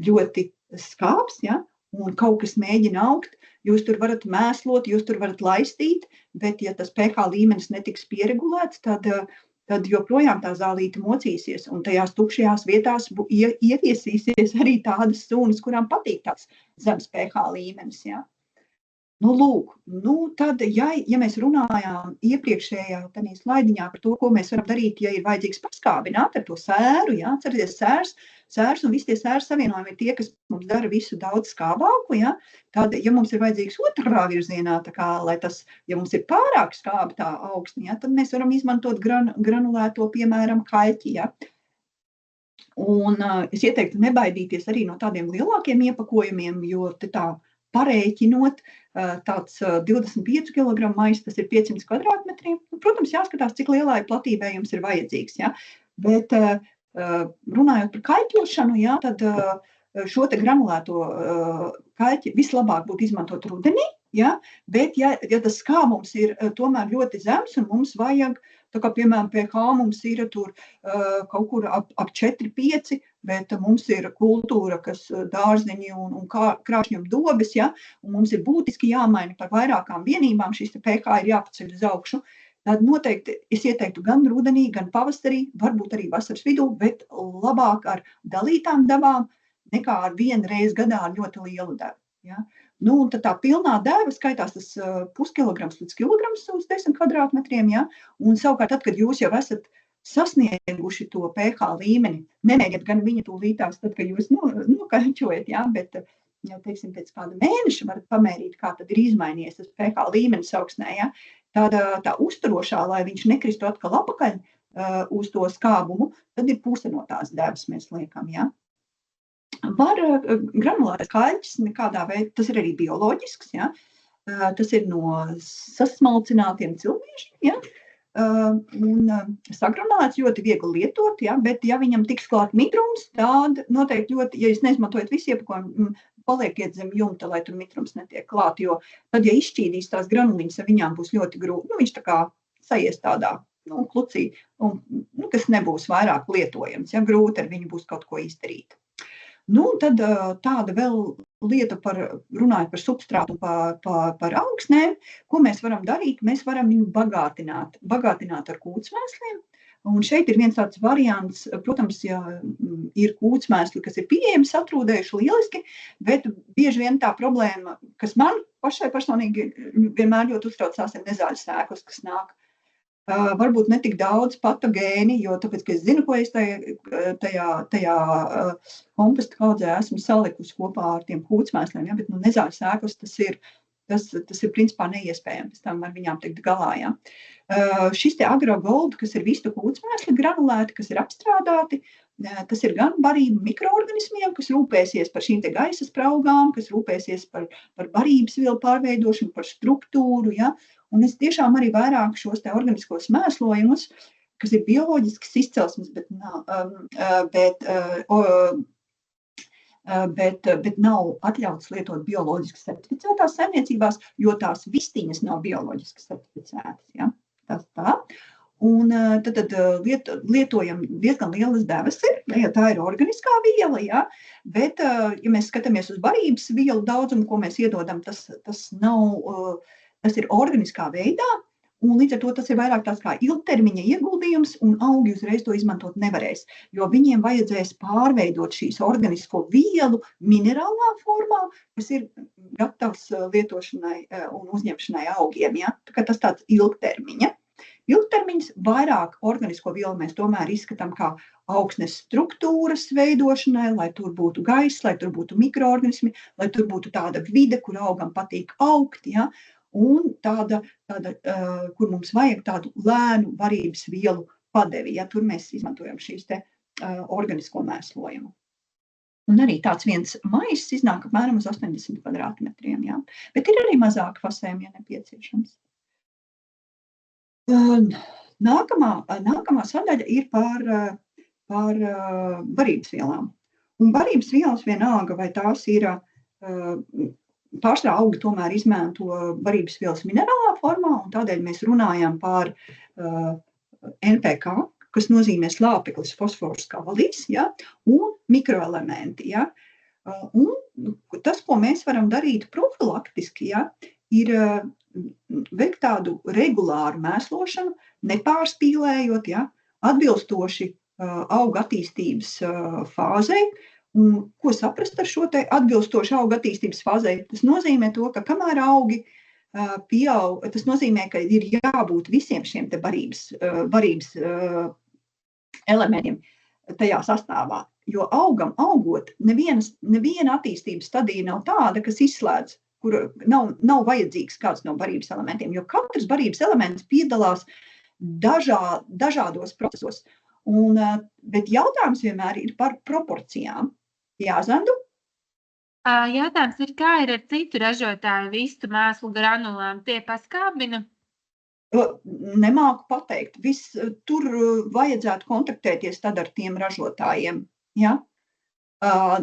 ļoti skābs, ja, un kaut kas mēģina augt, jūs tur varat mēslot, jūs tur varat laistīt, bet ja tas pH līmenis netiks pieregulēts, tad joprojām tā zālīte mocīsies, un tajās tukšajās vietās ieviesīsies arī tādas sunas, kurām patīk tāds zems pH līmenis, ja. Lūk, tad, ja mēs runājām iepriekšējā tādā slaidiņā par to, ko mēs varam darīt, ja ir vajadzīgs paskābināt ar to sēru, ja, atcerieties, sērs un visi tie sēru savienojumi ir tie, kas mums dara visu daudz skābāku, ja, tad, ja mums ir vajadzīgs otrā virzienā, tā kā, lai tas, ja mums ir pārāk skāba tā augsne, ja, tad mēs varam izmantot granulēto, piemēram, kaļķi, ja. Un es ieteiktu nebaidīties arī no tādiem lielākiem iepakojumiem, jo te tā parēķinot tāds 25 kg mais, tas ir 500 kvadrātmetriem. Protams, jāskatās, cik lielai platībai jums ir vajadzīgs. Ja? Bet runājot par kaļķošanu, ja, tad šo te granulēto kaļķi vislabāk būtu izmantot rudenī, ja? Bet ja tas skābums ir tomēr ļoti zems un mums vajag, tā kā, piemēram, pH mums ir tur kaut kur ap 4-5, bet mums ir kultūra, kas dārzeņi un krāšņiem dobes, ja, un mums ir būtiski jāmaina par vairākām vienībām, šis pH ir jāpaceļ uz augšu, tad noteikti es ieteiktu gan rudenī, gan pavasarī, varbūt arī vasaras vidū, bet labāk ar dalītām devām, nekā ar vienu reizi gadā ar ļoti lielu devu. Ja. Un tad tā pilnā deva skaitās tas puskilograms līdz kilograms uz 10 kvadrātmetriem, ja, un savukārt tad, kad jūs jau esat sasnieguši to pH līmeni, nemēģiet gan viņa tūlītās, tad, kad jūs nokaļķojat, ja, bet, jau, teiksim, pēc kāda mēneša varat pamērīt, kā tad ir izmainījies tas pH līmenis augsnē, ja. tā uzturošā, lai viņš nekristu atkal apakaļ uz to skābumu, tad ir puse no tās devas mēs liekam, ja. Var granulētais kaļķis nekādā veidā, tas ir arī bioloģisks, ja. Tas ir no sasmalcinātiem cilmiešiem, ja. Un sagranulēts ļoti viegli lietot, ja, bet ja viņam tiks klāt mitrums, tad noteikti ļoti, ja jūs neizmantojat visu iepakojumu, paliekiet zem jumta, lai tur mitrums netiek klāt, jo tad, ja izšķīdīs tās granuliņas, viņām būs ļoti grūti, viņš tā kā sajies tādā, klucī, un, kas nebūs vairāk lietojams, ja, grūti ar viņu būs kaut ko izdarīt. Tad tāda vēl lieta runājot par substrātu un par augsnēm, ko mēs varam darīt, mēs varam viņu bagātināt ar kūtsmēsliem. Un šeit ir viens tāds variants, protams, ja ir kūtsmēsli, kas ir pieejami, satrūdējuši lieliski, bet bieži vien tā problēma, kas man pašai personīgi vienmēr ļoti uztraucās, ir nezaļas sēklas, kas nāk. Varbūt ne tik daudz patogēni, jo tāpēc, ka es zinu, ko es tajā komposta kaudzē esmu salikusi kopā ar tiem kūtsmēsliem, ja, bet nezaļas sēklas tas ir principā neiespējami pēc tam ar viņām tikt galā. Ja. Šis te agrogold, kas ir vistu kūtsmēsli granulēti, kas ir apstrādāti, tas ir gan barību mikroorganismiem, kas rūpēsies par šīm te gaisa spraugām, kas rūpēsies par barības vielu pārveidošanu, par struktūru, ja. Un es tiešām arī vairāk šos te organiskos mēslojumus, kas ir bioloģiskas izcelsmes, bet nav atļauts lietot bioloģiski certificētās saimniecībās, jo tās vistiņas nav bioloģiski certificētas. Ja? Tas tā. Un tad lietojam diezgan lielas devas ir, ja tā ir organiskā viela, ja? Bet, ja mēs skatāmies uz barības vielu daudzumu, ko mēs iedodam, tas nav... Tas ir organiskā veidā, un līdz ar to tas ir vairāk tāds kā ilgtermiņa ieguldījums, un augi uzreiz to izmantot nevarēs, jo viņiem vajadzēs pārveidot šīs organisko vielu minerālā formā, kas ir gatavs lietošanai un uzņemšanai augiem. Ja? Tā kā tas tāds ilgtermiņa. Ilgtermiņas vairāk organisko vielu mēs tomēr izskatām kā augsnes struktūras veidošanai, lai tur būtu gaiss, lai tur būtu mikroorganismi, lai tur būtu tāda vide, kur augam patīk augt, ja? Un tāda, kur mums vajag tādu lēnu varības vielu padevi, ja tur mēs izmantojam šīs te organisko mēslojumu. Un arī tāds viens maiss iznāk apmēram uz 80 kvadrātmetriem, ja. Bet ir arī mazāk fasējumi, ja nepieciešams. Nākamā sadaļa ir par barības vielām. Un barības vielas vienalga, vai tās ir pārsvarā augi tomēr izmanto barības vielas minerālā formā, un tādēļ mēs runājam par NPK, kas nozīmē slāpeklis, fosfors, kalijs, ja, un mikroelementi. Ja. Un tas, ko mēs varam darīt profilaktiski, ja, ir veikt tādu regulāru mēslošanu, nepārspīlējot, ja, atbilstoši auga attīstības fāzei. Un ko saprast ar šo te atbilstoši auga attīstības fāzei? Tas nozīmē to, ka kamēr augi pieaug, tas nozīmē, ka ir jābūt visiem šiem te barības elementiem tajā sastāvā. Jo augam augot, neviena attīstības stadija nav tāda, kas izslēdz, kur nav vajadzīgs kāds no barības elementiem, jo katrs barības elements piedalās dažādos procesos. Bet jautājums vienmēr ir par proporcijām. Jā, Zandu? Jautājums ir, kā ir ar citu ražotāju vistu mēslu granulām? Tie paskābina? Nemāku pateikt. Tur vajadzētu kontaktēties tad ar tiem ražotājiem. Ja?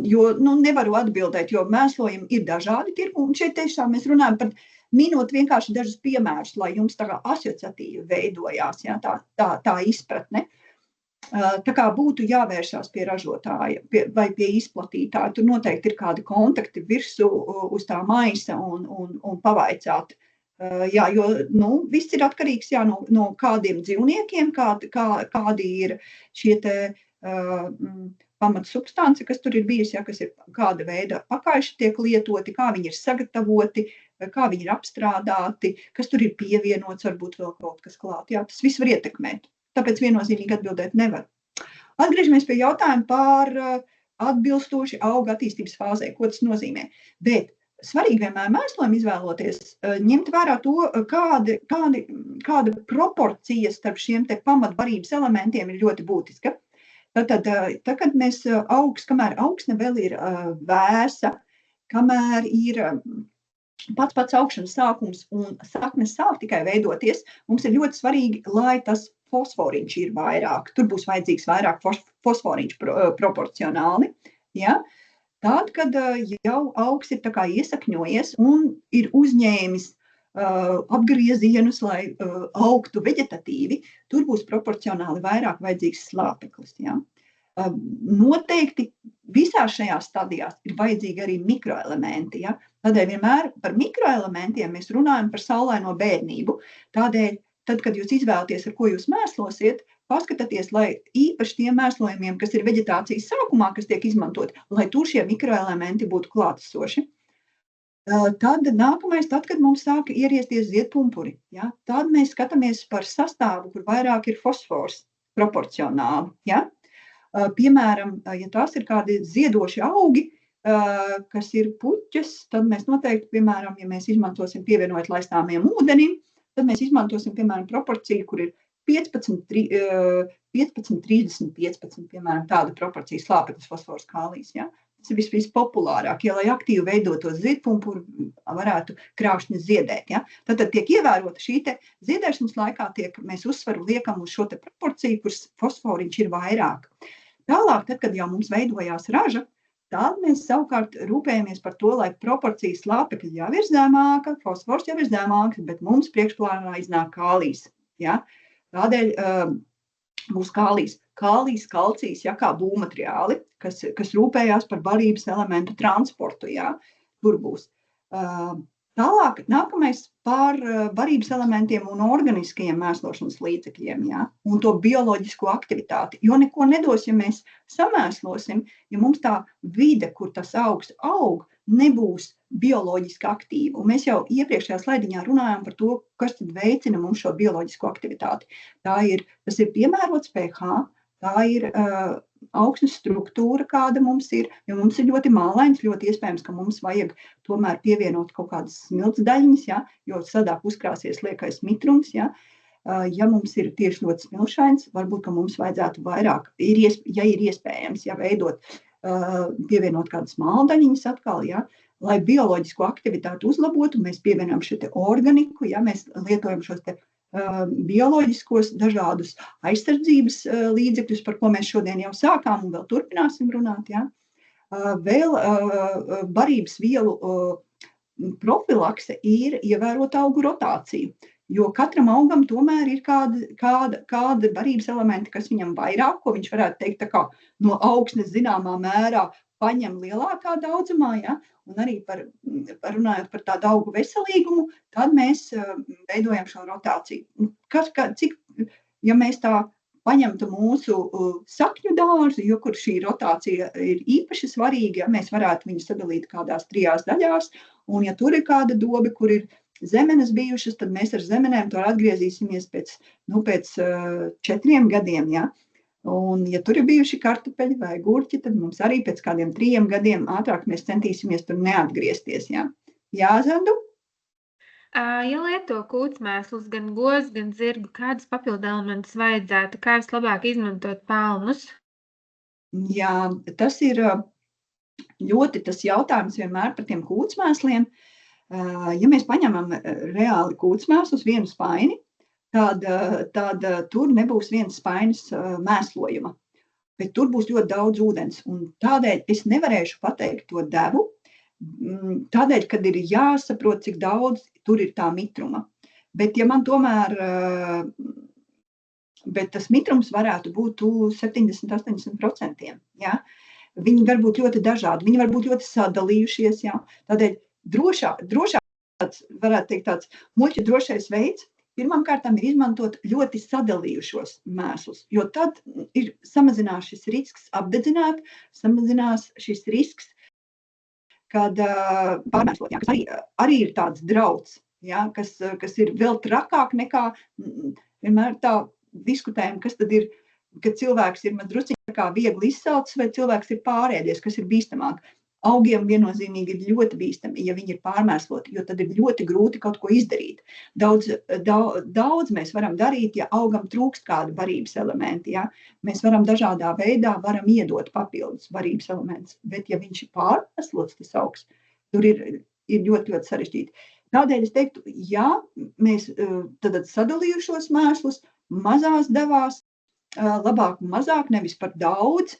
Jo nevaru atbildēt, jo mēslojumi ir dažādi tirgu, un šeit tiešām mēs runājam par minot vienkārši dažus piemērus, lai jums tā kā asociatīvi veidojās, ja? tā izpratne. Tā kā būtu jāvēršās pie ražotāja vai pie izplatītāja, tur noteikti ir kādi kontakti virsū uz tā maisa un pavaicāt. Jā, jo viss ir atkarīgs no kādiem dzīvniekiem, kādi ir šie te pamatsubstanci, kas tur ir bijis, ja, kas ir kāda veida pakaiši tiek lietoti, kā viņi ir sagatavoti, kā viņi ir apstrādāti, kas tur ir pievienots, varbūt vēl kaut kas klāt. Jā, tas viss var ietekmēt. Tāpēc viennozīmīgi atbildēt nevar. Atgriežamies pie jautājuma par atbilstoši auga attīstības fāzē, ko tas nozīmē. Bet svarīgi vienmēr mēslojumu izvēloties, ņemt vērā to, kāda proporcija starp šiem te pamatbarības elementiem ir ļoti būtiska. Tātad, kad mēs kamēr augsne vēl ir vēsa, kamēr ir pats augšanas sākums un saknes sāk tikai veidoties, mums ir ļoti svarīgi, lai tas fosforiņš ir vairāk. Tur būs vajadzīgs vairāk fosforiņš proporcionāli, ja? Tad, kad jau augs ir tā kā iesakņojies un ir uzņēmis apgriezienus, lai augtu veģetatīvi, tur būs proporcionāli vairāk vajadzīgs slāpeklis. Ja? Noteikti visās šajās stadijās ir vajadzīgi arī mikroelementi. Ja? Tādēļ vienmēr par mikroelementiem mēs runājam par saulaino bērnību. Tādēļ, tad, kad jūs izvēlaties, ar ko jūs mēslosiet, paskatieties, lai īpaši tiem mēslojumiem, kas ir veģetācijas sākumā, kas tiek izmantot, lai tur šie mikroelementi būtu klātesoši. Tad nākamais, kad mums sāka ieriesties ziedpumpuri, ja, tad mēs skatāmies par sastāvu, kur vairāk ir fosfors proporcionāli. Ja. Piemēram, ja tās ir kādi ziedoši augi, kas ir puķes, tad mēs noteikti, piemēram, ja mēs izmantosim pievienot laistāmiem ūdenim, tad mēs izmantosim, piemēram, proporciju, kur ir 15, 30, 15, piemēram, tāda proporcija slāpeklis, fosfors, kālijs. Ja? Tas ir vispopulārāk, ja, lai aktīvi veidotos ziedpumpuri, varētu krāšņi ziedēt. Ja? Tad tiek ievērota šī te ziedēšanas laikā, mēs uzsvaru liekam uz šo te proporciju, kur fosforiņš ir vairāk. Tālāk, kad jau mums veidojās raža, tad mēs savukārt rūpējamies par to, lai proporcija slāpekļa jau ir zemāka, fosfors jau ir zemāks, bet mums priekšplānā iznāk kālijs. Ja? Tādēļ būs kālijs, kalcijs, ja, kā būvmateriāli, kas rūpējās par barības elementu transportu. Ja, tur būs. Tālāk, nākamais par barības elementiem un organiskajiem mēslošanas līdzekļiem, ja, un to bioloģisko aktivitāti. Jo neko nedos, ja mēs samēslosim, ja mums tā vide, kur tas augs aug, nebūs bioloģiski aktīva. Un mēs jau iepriekšējā slaidiņā runājām par to, kas tad veicina mums šo bioloģisko aktivitāti. Tas ir piemērots pH, tā ir augsnes struktūra, kāda mums ir, jo mums ir ļoti mālains, ļoti iespējams, ka mums vajag tomēr pievienot kaut kādas smilts daļiņas, ja, jo sadāk uzkrāsies liekais mitrums. Ja. Ja mums ir tieši ļoti smilšains, varbūt, ka mums vajadzētu vairāk, ja ir iespējams, ja veidot, pievienot kādas māldaļiņas atkal, ja, lai bioloģisko aktivitāti uzlabotu, mēs pievienojam šo te organiku, ja, mēs lietojam šos te bioloģiskos dažādus aizsardzības līdzekļus, par ko mēs šodien jau sākām un vēl turpināsim runāt. Ja. Vēl barības vielu profilakse ir ievērot augu rotāciju, jo katram augam tomēr ir kāda barības elementi, kas viņam vairāk, ko viņš varētu teikt tā kā no augsnes zināmā mērā paņem lielākā daudzumā, ja, un arī runājot par tādu augu veselīgumu, tad mēs veidojam šo rotāciju. Ja mēs tā paņemtu mūsu sakņu dārzu, jo kur šī rotācija ir īpaši svarīga, ja mēs varētu viņu sadalīt kādās 3 daļās, un ja tur ir kāda dobe, kur ir zemenes bijušas, tad mēs ar zemenēm tur atgriezīsimies pēc 4 gadiem, ja. Un, ja tur ir bijuši kartupeļi vai gurķi, tad mums arī pēc kādiem 3 gadiem ātrāk mēs centīsimies tur neatgriezties. Ja? Jā, Zandu? Ja lieto kūtsmēslus, gan goz, gan zirgu, kādus papildu elementus vajadzētu, kā vislabāk izmantot pelnus? Jā, tas ir ļoti tas jautājums vienmēr par tiem kūtsmēsliem. Ja mēs paņemam reāli kūtsmēslus, vienu spaini, tad tur nebūs viens spainis mēslojuma, bet tur būs ļoti daudz ūdens. Un tādēļ es nevarēšu pateikt to devu, tādēļ, kad ir jāsaprot, cik daudz tur ir tā mitruma. Bet ja man tomēr, bet tas mitrums varētu būt 70–80%. Ja? Viņi var būt ļoti dažādi, viņi var būt ļoti sadalījušies. Ja? Tādēļ drošāk varētu teikt tāds muļķu drošais veids, pirmkārt ir izmantot ļoti sadalījušos mēslus, jo tad ir samazinās šis risks apdedzināt, samazinās šis risks, kad pārmēslot, ja, kas arī ir tāds drauds, ja, kas ir vēl trakāk nekā vienmēr tā diskutējam, kas tad ir, kad cilvēks ir drusciņā kā viegli izsalcis vai cilvēks ir pārēdies, kas ir bīstamāk. Augiem viennozīmīgi ir ļoti bīstami, ja viņi ir pārmēsloti, jo tad ir ļoti grūti kaut ko izdarīt. Daudz mēs varam darīt, ja augam trūkst kādu barības elementi. Ja? Mēs varam dažādā veidā iedot papildus barības elementus, bet ja viņš ir pārmēslots, tas augs, tur ir ļoti, ļoti sarežģīti. Tādēļ es teiktu, ja mēs tad sadalījušos mēslus mazās devās, labāk un mazāk, nevis par daudz.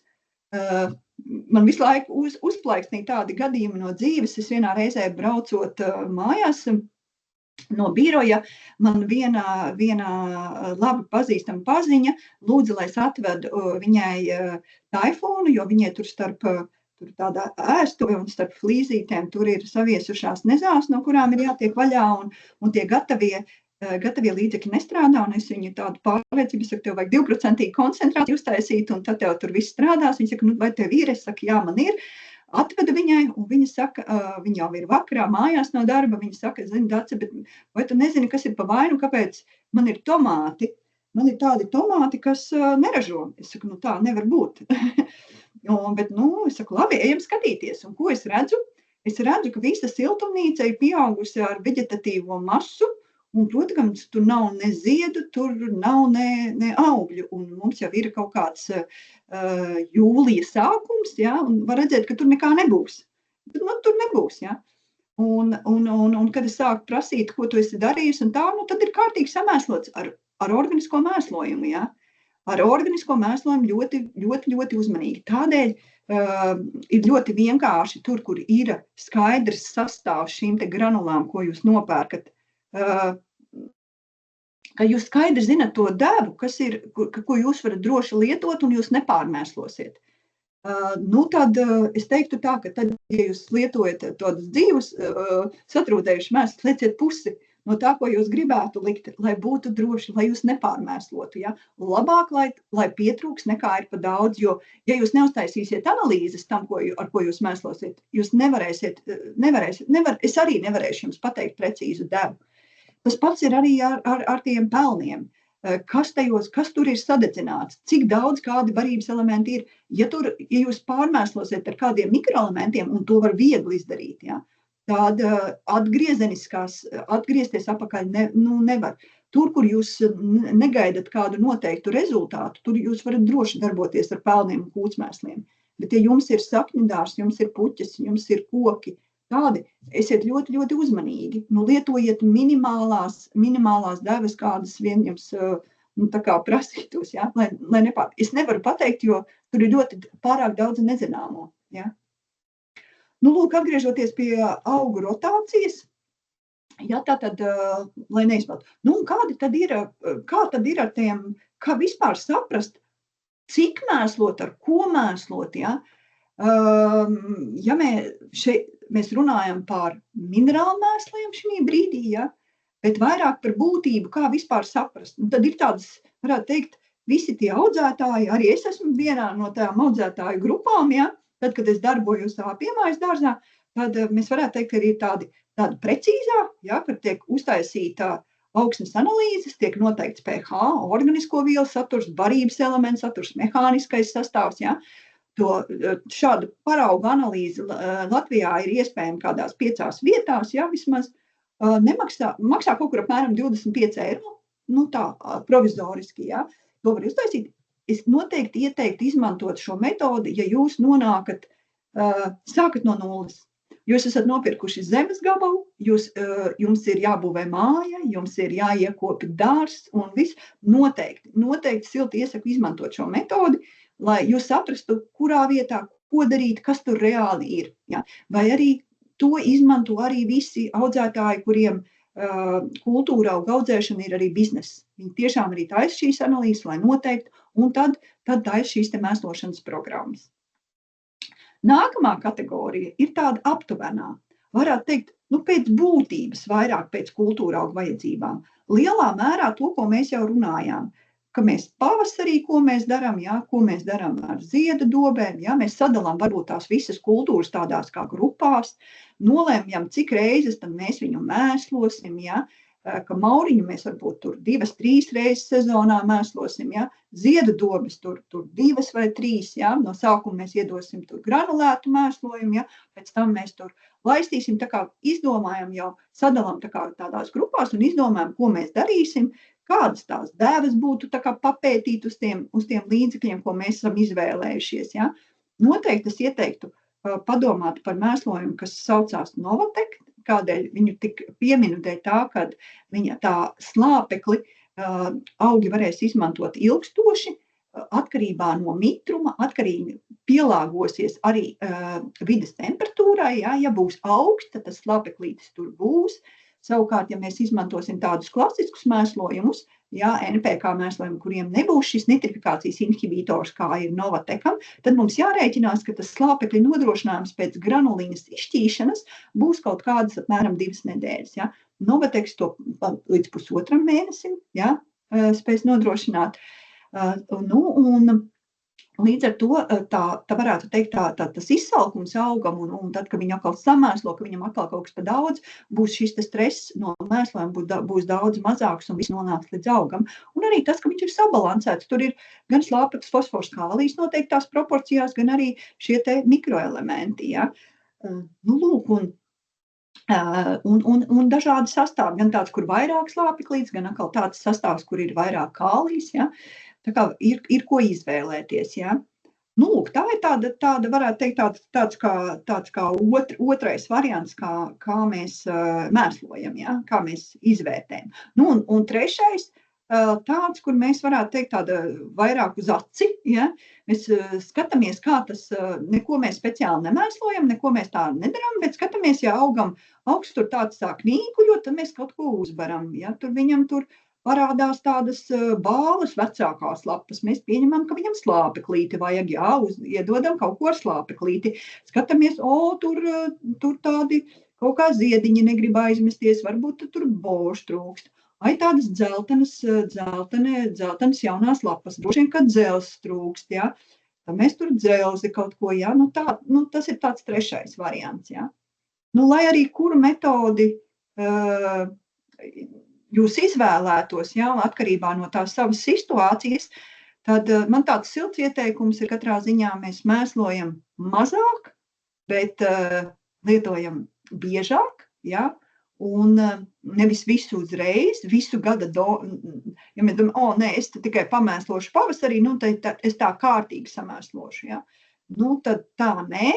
Man visu laiku uzplaiksnīja tādi gadījumi no dzīves. Es vienā reizē braucot mājās no biroja, man viena labi pazīstama paziņa lūdza, lai es atvedu viņai taifūnu, jo viņai tur starp tādā ēstuve un starp flīzītēm tur ir saviesušās nezās, no kurām ir jātiek vaļā, un tie gatavie līdzekļi nestrādā, un es viņu tādu pārliecību, saku, tev vajag 2% koncentrāciju uztaisīt, un tad tev tur viss strādās. Viņa saka, vai tev ir? Es saku, jā, man ir. Atvedu viņai, un viņa saka, viņa jau ir vakarā mājās no darba, viņa saka, zini, Dace, bet vai tu nezini, kas ir pa vainu, kāpēc man ir tomāti? Man ir tādi tomāti, kas neražo. Es saku, tā nevar būt. Bet, es saku, labi, ejam skatīties. Un ko es redzu? Es redzu, ka visa siltumnīca ir pieaugusi ar veģetatīvo masu, un, protams, tur nav ne ziedu, tur nav ne augļu, un mums jau ir kaut kāds jūlija sākums, ja, un var redzēt, ka tur nekā nebūs. Tur nebūs, ja. Un kad es sāku prasīt, ko tu esi darījusi, un tā, tad ir kārtīgi samēslots ar organisko mēslojumu, ja. Ar organisko mēslojumu ļoti, ļoti, ļoti uzmanīgi. Tādēļ ir ļoti vienkārši tur, kur ir skaidrs sastāvs šīm te granulām, ko jūs nopērkat, ka jūs skaidri zinat to devu, ko jūs varat droši lietot un jūs nepārmēslosiet. Tad es teiktu tā, ka tad, ja jūs lietojat tādus dzīvus satrūdējušus mēslus, lieciet pusi no tā, ko jūs gribētu likt, lai būtu droši, lai jūs nepārmēslotu. Ja? Labāk, lai pietrūks, nekā ir pa daudz, jo, ja jūs neuztaisīsiet analīzes tam, ar ko jūs mēslosiet, jūs nevarēsiet, es arī nevarēšu jums pateikt precīzu devu. Tas pats ir arī ar tiem pelniem. Kas tur ir sadedzināts, cik daudz kādi barības elementi ir. Ja jūs pārmēslosiet ar kādiem mikroelementiem, un to var viegli izdarīt, ja, tad atgriezties apakaļ nevar. Tur, kur jūs negaidat kādu noteiktu rezultātu, tur jūs varat droši darboties ar pelniem un kūtsmēsliem. Bet, ja jums ir sakņudārs, jums ir puķis, jums ir koki, tādi, esiet ļoti, ļoti uzmanīgi. Lietojiet minimālās devas, kādas vien jums prasītos, ja? lai nepār. Es nevaru pateikt, jo tur ir ļoti pārāk daudz nezināmo. Ja? Lūk, atgriežoties pie augu rotācijas, ja, tātad, lai neizpildu. Kā tad ir ar tiem, kā vispār saprast, cik mēslot, ar ko mēslot, ja? Ja mēs runājam par minerālu mēsliem šī brīdī, ja, bet vairāk par būtību, kā vispār saprast. Un tad ir tādas, varētu teikt, visi tie audzētāji, arī es esmu vienā no tām audzētāju grupām, ja, tad, kad es darbojos savā piemājas dārzā, tad mēs varētu teikt, ka ir tāda precīzā, ja, kad tiek uztaisīta augsnes analīzes, tiek noteikts pH, organisko vielu saturs, barības elements saturs, mehāniskais sastāvs, ja. Šādu paraugu analīzi Latvijā ir iespējama kādās 5 vietās, ja, vismaz maksā kaut kur apmēram 25 eiro, tā provizoriski, ja, to var uztaisīt. Es noteikti ieteiktu izmantot šo metodi, ja jūs sākat no nulles. Jūs esat nopirkuši zemes gabalu, jums ir jābūvē māja, jums ir jāiekopja dārs un viss. Noteikti silti iesaku izmantot šo metodi, lai jūs saprastu, kurā vietā, ko darīt, kas tur reāli ir. Ja? Vai arī to izmanto arī visi audzētāji, kuriem kultūra auga audzēšana ir arī bizness. Viņi tiešām arī taisa šīs analīzes, lai noteikti, un tad taisa šīs te mēslošanas programmas. Nākamā kategorija ir tāda aptuvenā. Varētu teikt, pēc būtības, vairāk pēc kultūra auga vajadzībām. Lielā mērā to, ko mēs jau runājām. Ka mēs pavasarī, ko mēs darām, ja, ko mēs darām ar ziedu dobēm, ja, mēs sadalām varbūt tās visas kultūras tādās kā grupās, nolēmjam, cik reizes tad mēs viņu mēslosim, ja, ka mauriņu mēs varbūt tur 2-3 reizes sezonā mēslosim, ja? Ziedu dobes tur 2 vai 3, ja? No sākuma mēs iedosim tur granulētu mēslojumu, ja? Pēc tam mēs tur laistīsim, tā kā izdomājam jau, sadalām tā kā tādās grupās un izdomājam, ko mēs darīsim, kādas tās dēvas būtu tā kā papētīt uz tiem līdzekļiem, ko mēs esam izvēlējušies, ja? Noteikti es ieteiktu padomāt par mēslojumu, kas saucās Novatek. Kādēļ viņu tik pieminu dēļ tā, kad viņa tā slāpekli augi varēs izmantot ilgstoši, atkarībā no mitruma, atkarīgi pielāgosies arī vides temperatūrai, ja būs augsta, tas slāpeklītis tur būs. Savukārt, ja mēs izmantosim tādus klasiskus mēslojumus, ja, NPK mēslojumi, kuriem nebūs šis nitrifikācijas inhibitors, kā ir Novatekam, tad mums jārēķinās, ka tas slāpekļa nodrošinājums pēc granulinas izšķīšanas būs kaut kādas apmēram 2 nedēļas. Ja. Novateks to līdz 1,5 mēnesim, ja, spēs nodrošināt. Līdz ar to tā varētu teikt, tas izsalkums augam, un tad, kad viņi atkal samēslo, ka viņam atkal kaut kas pa daudz, būs šis stress no mēslojuma būs daudz mazāks un viss nonāks līdz augam. Un arī tas, ka viņš ir sabalansēts, tur ir gan slāpeklis, fosfors, kālijs noteiktās proporcijās, gan arī šie te mikroelementi. Ja. Lūk, un dažādi sastāvi, gan tāds, kur vairāk slāpeklīts, gan atkal tāds sastāvs, kur ir vairāk kālijs, ja. Tā kā ir ko izvēlēties, ja. Lūk, tā ir tāda varētu teikt, tāds kā otrais variants, kā mēs mēslojam, ja, kā mēs izvērtējam. Un trešais, tāds, kur mēs varētu teikt tāda vairāk uz aci, ja. Mēs skatāmies, kā tas, neko mēs speciāli nemēslojam, neko mēs tā nedaram, bet skatāmies, ja augs tur tāds sāk nīkuļot, tad mēs kaut ko uzbaram, ja. Tur viņam tur parādās tādas bāles vecākās lapas. Mēs pieņemam, ka viņam slāpeklīti vajag, jā, iedodam kaut ko ar slāpeklīti. Skatāmies, tur tādi kaut kā ziediņi negrib aizmesties, varbūt tur božs trūkst. Ai, tādas dzeltenas jaunās lapas, droši vien, kad dzels trūkst, jā. Tad mēs tur dzelzi kaut ko, jā. Tas ir tāds trešais variants, jā. Lai arī kuru metodi jūs izvēlētos, ja, atkarībā no tās savas situācijas, tad man tāds silts ieteikums ir katrā ziņā mēs mēslojam mazāk, bet lietojam biežāk, ja, un nevis visu uzreiz, visu gada, ja mēs domājam, nē, es tikai pamēslošu pavasarī, tad es tā kārtīgi samēslošu, ja. Tad tā nē.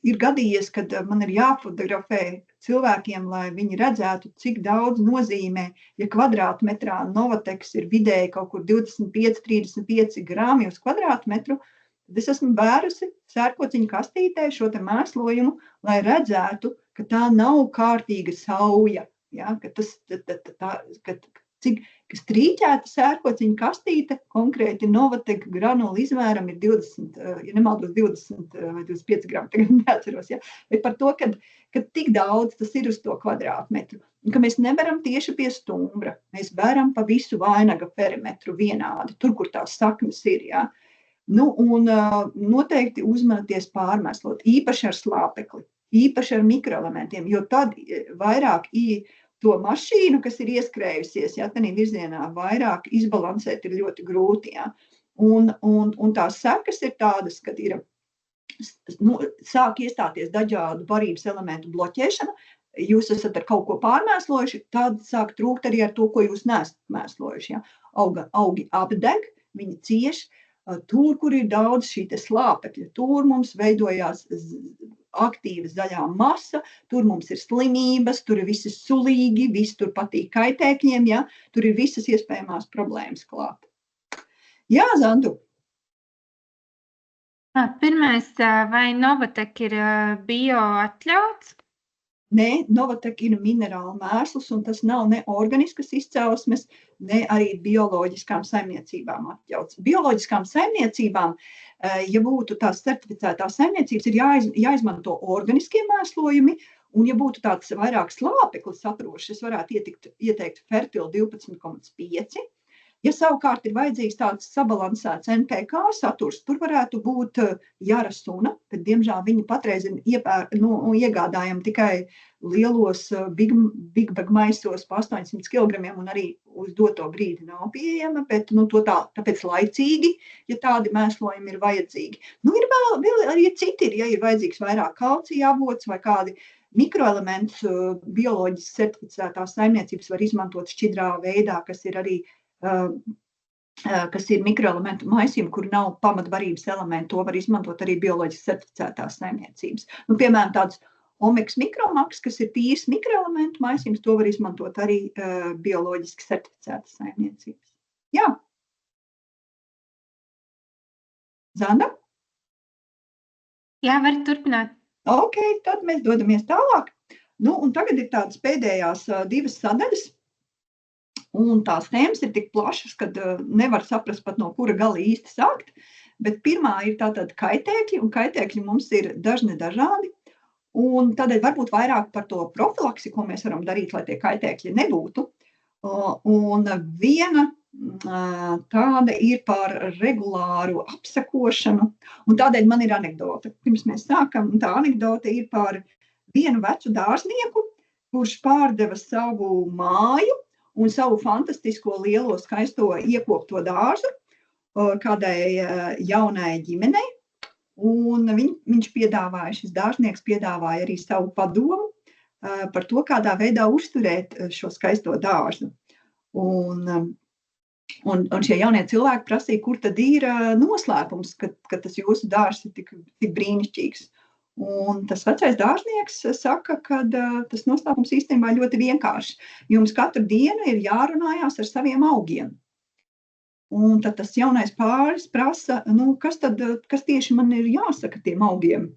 Ir gadījies, kad man ir jāfotografē cilvēkiem, lai viņi redzētu, cik daudz nozīmē, ja kvadrātmetrā Novateks ir vidēji kaut kur 25-35 grami uz kvadrātmetru, tad es esmu bērusi sērkociņu kastītē šo te mēslojumu, lai redzētu, ka tā nav kārtīga sauja, ja, cik strīķēta sērkociņu kastīte, konkrēti Novatek granula izmēram ir 20, ja nemaldos 20 vai 25 grami, tagad neatceros, ja, bet par to, ka tik daudz tas ir uz to kvadrātmetru, un ka mēs nevaram tieši pie stumbra, mēs bēram pa visu vainaga perimetru vienādi, tur, kur tās saknes ir, ja. Un noteikti uzmanieties pārmēslot, īpaši ar slāpekli, īpaši ar mikroelementiem, jo tad vairāk to mašīnu, kas ir ieskrējusies, ja, tādā virzienā vairāk izbalansēt ir ļoti grūti, ja. Un tās sekas ir tādas, kad ir, sāk iestāties dažādu barības elementu bloķēšana, jūs esat ar kaut ko pārmēslojuši, tad sāk trūkt arī ar to, ko jūs neesat mēslojuši, ja. Augi apdeg, viņi cieš, tur, kur ir daudz šī te slāpekļa, tur mums veidojās aktīva zaļā masa, tur mums ir slimības, tur ir visi sulīgi, viss tur patīk kaitēkļiem, ja, tur ir visas iespējamās problēmas klāt. Jā, Zantu. Pirmais, vai Novatek ir bio atļauts? Nē, Novatek ir minerāla mēsls, un tas nav ne organiskas izcelsmes, ne arī bioloģiskām saimniecībām atļauts. Bioloģiskām saimniecībām, ja būtu tās certificētās saimniecības, ir jāizmanto organiskie mēslojumi, un ja būtu tāds vairāk slāpeklis atrošs, es varētu ieteikt Fertil 12,5, Ja savukārt ir vajadzīgs tāds sabalansēts NPK saturs, tur varētu būt jara suna, bet diemžēl viņi patreiz ir iegādājami tikai lielos Big Bag maisos pa 800 kg un arī uz doto brīdi nav pieejama, bet tāpēc laicīgi, ja tādi mēslojumi ir vajadzīgi. Ir vēl arī citi, ja ir vajadzīgs vairāk kalcija avots vai kādi mikroelementus bioloģiski certificētās saimniecības var izmantot šķidrā veidā, kas ir arī kas ir mikroelementu maisījumi, kur nav pamatbarības elementi, to var izmantot arī bioloģiski certificētās saimniecības. Piemēram, tāds Omeks Mikromaks, kas ir tīrs mikroelementu maisījums, to var izmantot arī bioloģiski certificētas saimniecības. Jā. Zanda? Jā, var turpināt. Ok, tad mēs dodamies tālāk. Un tagad ir tādas pēdējās 2 sadaļas. Un tās tēmas ir tik plašas, ka nevar saprast pat no kura gala īsti sākt. Bet pirmā ir tātad kaitēkļi, un kaitēkļi mums ir dažādi. Un tādēļ varbūt vairāk par to profilaksi, ko mēs varam darīt, lai tie kaitēkļi nebūtu. Un viena tāda ir par regulāru apsekošanu. Un tādēļ man ir anekdote. Pirms mēs sākam, tā anekdote ir par vienu vecu dārznieku, kurš pārdeva savu māju un savu fantastisko lielo skaisto iekopto dārzu kādai jaunai ģimenei. Un šis dārznieks piedāvāja arī savu padomu par to, kādā veidā uzturēt šo skaisto dārzu. Un šie jaunie cilvēki prasīja, kur tad ir noslēpums, ka tas jūsu dārzs ir tik brīnišķīgs. Un tas vecais dārznieks saka, ka tas noslēpums īstenībā ļoti vienkārši. Jums katru dienu ir jārunājās ar saviem augiem. Un tad tas jaunais pāris prasa, kas tieši man ir jāsaka tiem augiem.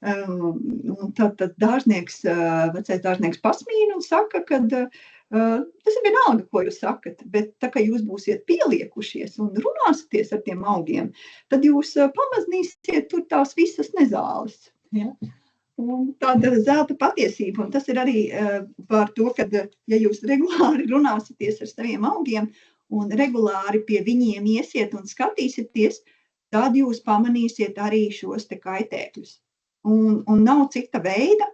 Tad vecais dārznieks pasmīna un saka, ka tas ir vienalga, ko jūs sakat, bet tā kā jūs būsiet pieliekušies un runāsieties ar tiem augiem, tad jūs pamaznīsiet tur tās visas nezāles. Ja? Un tāda zelta patiesība, un tas ir arī par to, ka ja jūs regulāri runāsieties ar saviem augiem un regulāri pie viņiem iesiet un skatīsieties, tad jūs pamanīsiet arī šos te kaitēkļus. Un nav cita veida,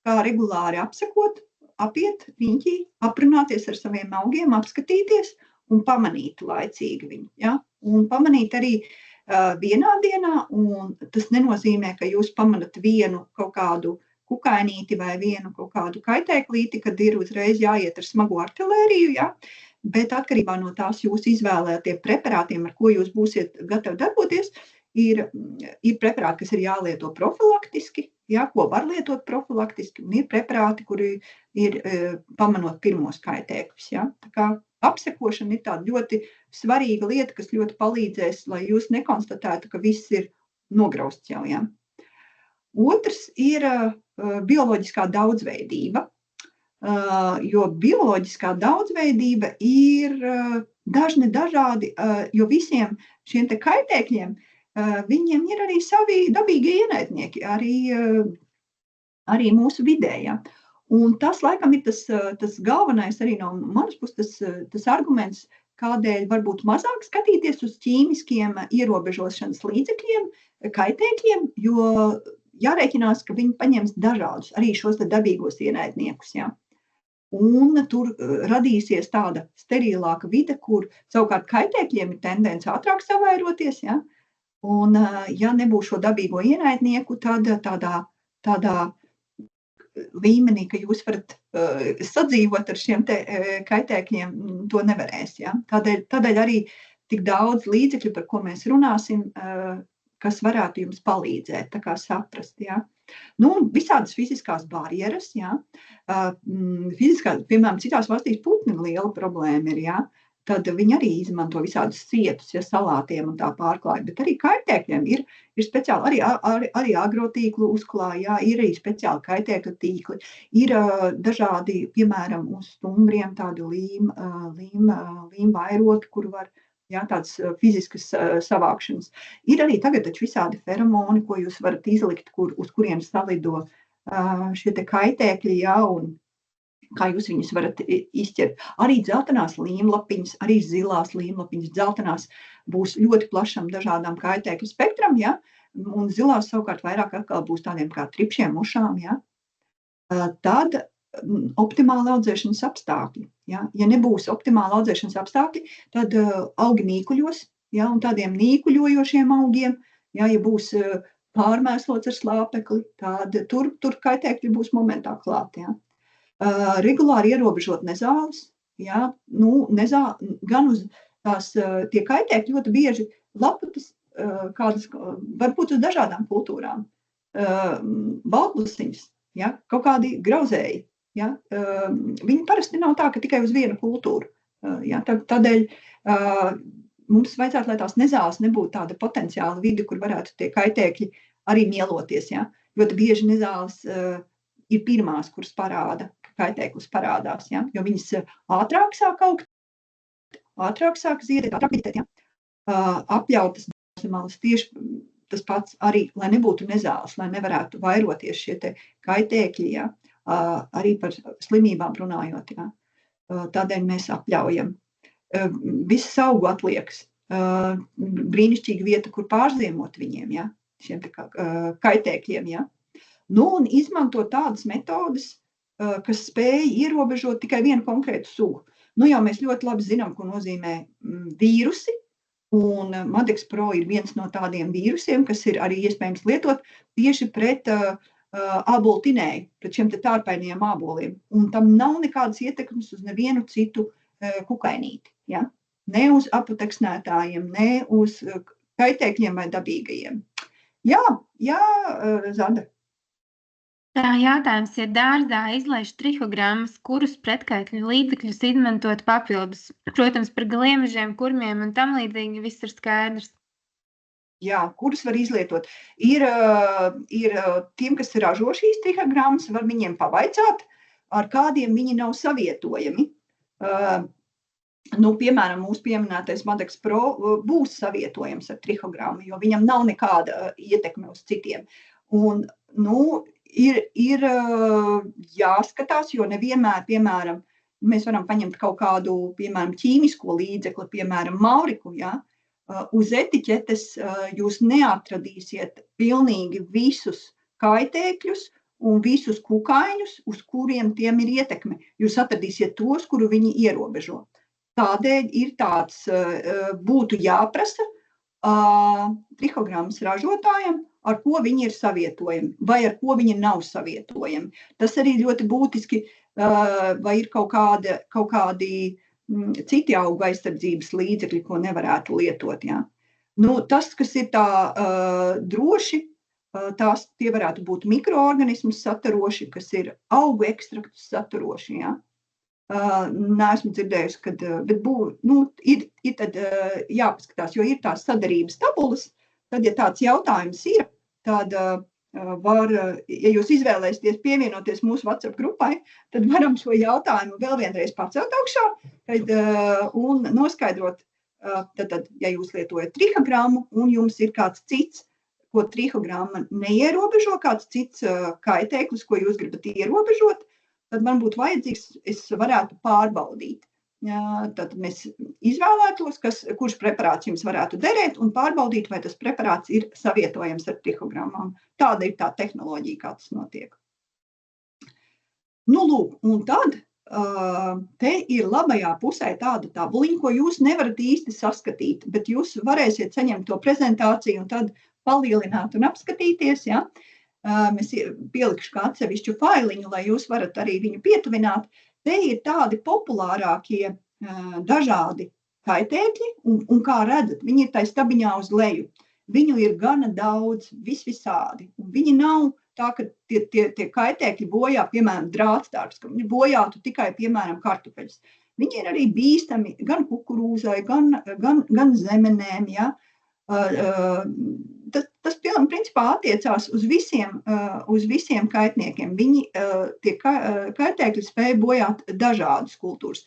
kā regulāri apsekot, apiet riņķī, aprunāties ar saviem augiem, apskatīties un pamanīt laicīgi viņu. Ja? Un pamanīt arī vienā dienā, un tas nenozīmē, ka jūs pamanat vienu kaut kādu kukainīti vai vienu kaut kādu kaitēklīti, kad ir uzreiz jāiet ar smagu artilēriju, ja? Bet atkarībā no tās jūsu izvēlētie preparātiem, ar ko jūs būsiet gatavi darboties, ir preparāti, kas ir jālieto profilaktiski, ja, ko var lietot profilaktiski, un ir preparāti, kuri ir pamanot pirmos kaitēkļus. Ja. Tā kā apsekošana ir tāda ļoti svarīga lieta, kas ļoti palīdzēs, lai jūs nekonstatētu, ka viss ir nograusts jau. Ja. Otrs ir bioloģiskā daudzveidība, jo bioloģiskā daudzveidība ir dažādi, jo visiem šiem te kaitēkļiem viņiem ir arī savi dabīgie ienaidnieki, arī mūsu vidē. Ja. Un tas, laikam, ir tas galvenais arī no manas puses, tas arguments, kādēļ varbūt mazāk skatīties uz ķīmiskiem ierobežošanas līdzekļiem, kaitēkļiem, jo jārēķinās, ka viņi paņems dažādus, arī šos dabīgos ienaidniekus. Ja. Un tur radīsies tāda sterilāka vide, kur savukārt kaitēkļiem ir tendence ātrāk savairoties, ja. Un, ja nebūs šo dabīgo ienaidnieku, tad tādā līmenī, ka jūs varat sadzīvot ar šiem te kaitēkļiem, to nevarēs. Ja? Tādēļ arī tik daudz līdzekļu, par ko mēs runāsim, kas varētu jums palīdzēt, tā kā saprast. Ja? Visādas fiziskās barjeras, ja? Piemēram, citās valstīs putnim liela problēma ir, ja? Tad viņi arī izmanto visādus cietus, ja, salātiem un tā pārklāja, bet arī kaitēkļiem ir speciāli, arī agrotīklu uzklāja, ja, ir arī speciāli kaitēkļu tīkli, ir dažādi, piemēram, uz stumbriem tādi līmvairoti, kur var, ja, tādas fiziskas savākšanas. Ir arī tagad taču visādi feromoni, ko jūs varat izlikt, uz kuriem salido šie te kaitēkļi, ja, un kā jūs viņus varat izķert. Arī dzeltenās līmlapiņas, arī zilās līmlapiņas, dzeltenās būs ļoti plašam dažādām kaitēkļu spektram, ja? Un zilās savukārt vairāk atkal būs tādiem kā tripšiem, mušām, ja? Tad optimāli audzēšanas apstākļi. Ja? Ja nebūs optimāli audzēšanas apstākļi, tad augi nīkuļos, ja? Un tādiem nīkuļojošiem augiem, ja būs pārmēslots ar slāpekli, tad tur kaitēkļi būs momentā klāt. Ja? Regulāri ierobežot nezāles, ja? Gan uz tās tie kaitēkļi ļoti bieži laputas, kādas, varbūt uz dažādām kultūrām, baltlusiņas, ja? Kaut kādi grauzēji. Ja? Viņi parasti nav tā, ka tikai uz vienu kultūru. Ja? Tādēļ mums vajadzētu, lai tās nezāles nebūtu tāda potenciāla vide, kur varētu tie kaitēkļi arī mieloties. Ja? Ļoti bieži nezāles ir pirmās, kuras parāda, ka kaitēklis parādās, ja? Jo viņas ātrāk sāk augt, ātrāk sāk ziedēt, ātrāk vidēt. Ja? Apļautas malas tieši tas pats arī, lai nebūtu nezāles, lai nevarētu vairoties šie te kaitēkļi, ja? Arī par slimībām runājot. Ja? Tādēļ mēs apļaujam. Visas augu atliekas, brīnišķīga vieta, kur pārziemot viņiem, ja? Šiem te kaitēkļiem. Ja? Un izmantot tādas metodas, kas spēj ierobežot tikai vienu konkrētu sugu. Jau mēs ļoti labi zinām, ko nozīmē vīrusi, un Madex Pro ir viens no tādiem vīrusiem, kas ir arī iespējams lietot tieši pret ābolu tinēju, pret šiem te tārpainajiem āboliem. Un tam nav nekādas ietekmes uz nevienu citu kukainīti. Ja? Ne uz apoteksnētājiem, ne uz kaitēkļiem vai dabīgajiem. Jā, Zanda. Jautājums, ja dārzā izlaiž trihogrammas, kurus pretkaitļu līdzekļus izmantot papildus? Protams, par gliemežiem, kurmiem un tam līdzīgi viss ir skaidrs. Jā, kurus var izlietot? Ir tiem, kas ražo šīs trihogrammas, var viņiem pavaicāt, ar kādiem viņi nav savietojami. Piemēram, mūsu pieminētais Madex Pro būs savietojams ar trihogrammu, jo viņam nav nekāda ietekme uz citiem. Un, ir jāskatās, jo nevienmēr, piemēram, mēs varam paņemt kaut kādu, piemēram, ķīmisko līdzekli, piemēram, mauriku, ja? Uz etiķetes jūs neatradīsiet pilnīgi visus kaitēkļus un visus kukaiņus, uz kuriem tiem ir ietekme. Jūs atradīsiet tos, kuru viņi ierobežo. Tādēļ ir tāds, būtu jāprasa trihogrammas ražotājiem, ar ko viņi ir savietojami, vai ar ko viņi nav savietojami. Tas arī ļoti būtiski, vai ir kaut kādi citi augu aizsardzības līdzekļi, ko nevarētu lietot. Ja? Tas, kas ir tā droši, tie varētu būt mikroorganismus saturoši, kas ir augu ekstraktus saturoši. Ja? Neesmu dzirdējusi, ir tad jāpaskatās, jo ir tās sadarības tabulas, tad, ja tāds jautājums ir, tad var, ja jūs izvēlēsieties pievienoties mūsu WhatsApp grupai, tad varam šo jautājumu vēl vienreiz pacelt augšā un noskaidrot, tad, ja jūs lietojat trihogrammu un jums ir kāds cits, ko trihogramma neierobežo, kāds cits kaitēklis, ko jūs gribat ierobežot, tad man būtu vajadzīgs, es varētu pārbaudīt. Tad mēs izvēlētos, kurš preparāts jums varētu derēt un pārbaudīt, vai tas preparāts ir savietojams ar trihogrammām. Tāda ir tā tehnoloģija, kā tas notiek. Un tad te ir labajā pusē tāda tabuliņa, ko jūs nevarat īsti saskatīt, bet jūs varēsiet saņemt to prezentāciju un tad palielināt un apskatīties, ja? Mēs pielikšu kā atsevišķu failiņu, lai jūs varat arī viņu pietuvināt. Te ir tādi populārākie dažādi kaitēkļi, un kā redzat, viņi ir tai stabiņā uz leju. Viņu ir gana daudz, visādi. Un viņi nav tā, ka tie kaitēkļi bojā, piemēram, drātstārs, ka viņi bojātu tikai, piemēram, kartupeļus. Viņi ir arī bīstami gan kukurūzai, gan zemenēm, ja. Tas principā attiecās uz visiem kaitniekiem. Viņi tie kaitēkļi spēj bojāt dažādas kultūras.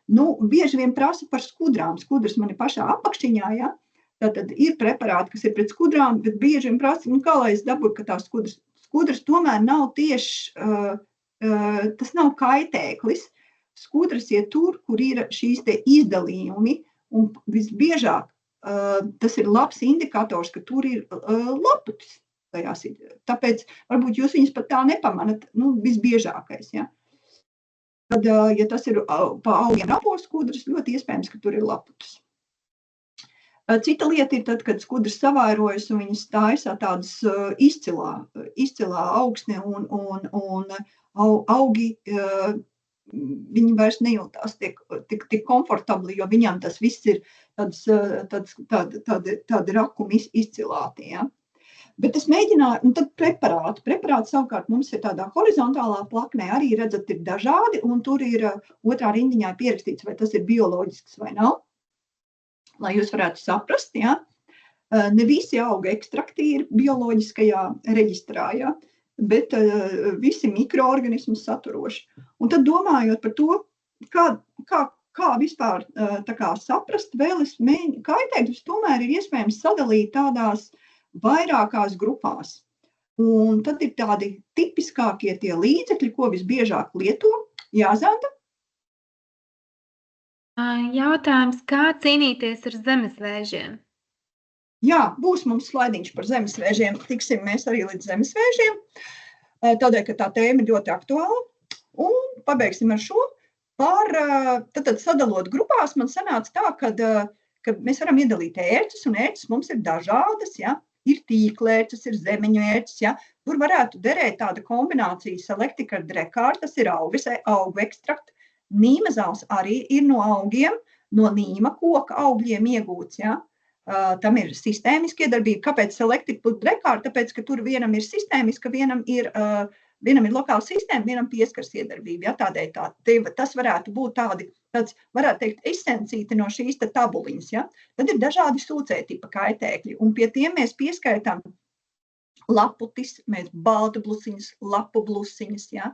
Bieži vien prasa par skudrām. Skudras man ir pašā apakšķiņā, ja? Tad ir preparāti, kas ir pret skudrām, bet bieži vien prasa, kā lai es dabūju, ka tās skudras tomēr nav tieši tas nav kaitēklis. Skudras iet tur, kur ir šīs te izdalījumi, un visbiežāk tas ir labs indikators, ka tur ir laputis. Tāpēc varbūt jūs viņus pat tā nepamanat, visbiežākais, ja. Tad, ja tas ir pa augiem rapos skudras, ļoti iespējams, ka tur ir laputis. Cita lieta ir tad, kad skudras savairojas un viņas taisā tādas izcilā augsne un augi, viņi vairs nejūtās tik komfortabli, jo viņam tas viss ir tādi rakumi izcilāti, ja. Bet es mēģināju, un tad preparāti. Preparāti savukārt mums ir tādā horizontālā plaknē, arī redzat, ir dažādi, un tur ir otrā rindiņā pierakstīts, vai tas ir bioloģisks vai nav, lai jūs varētu saprast, ja. Ne visi auga ekstrakti ir bioloģiskajā reģistrā, ja, bet visi mikroorganismus saturoši. Un tad domājot par to, kā vispār tā kā saprast, vēl es kaitēkļus tomēr ir iespējams sadalīt tādās vairākās grupās. Un tad ir tādi tipiskākie tie līdzekļi, ko visbiežāk lieto. Jā, Zanda? Jautājums, kā cīnīties ar zemesvēžiem? Jā, būs mums slaidiņš par zemesvēžiem. Tiksim mēs arī līdz zemesvēžiem, tādēļ, ka tā tēma ir ļoti aktuāla. Un pabeigsim ar šo. Tad sadalot grupās, man sanāca tā, ka mēs varam iedalīt ērces, un ērces mums ir dažādas, ja. Ir tīklērces, ir zemeņu ērces, ja. Tur varētu derēt tāda kombinācija Selectica Drekāra, tas ir augu ekstrakts. Nīmezāls arī ir no augiem, no nīma koka augļiem iegūts, ja. Tam ir sistēmiska iedarbība. Kāpēc Selectica Drekāra? Tāpēc, ka tur vienam ir sistēmiska, vienam ir lokāla sistēma, vienam pieskars iedarbība, ja. Tādēļ tas varētu būt tāds, varētu teikt, esencīti no šīs tabuliņas, ja. Tad ir dažādi sūcētipa kaitēkļi, un pie tiem mēs pieskaitām laputis, mēs baltu blusiņas, lapu blusiņas, ja.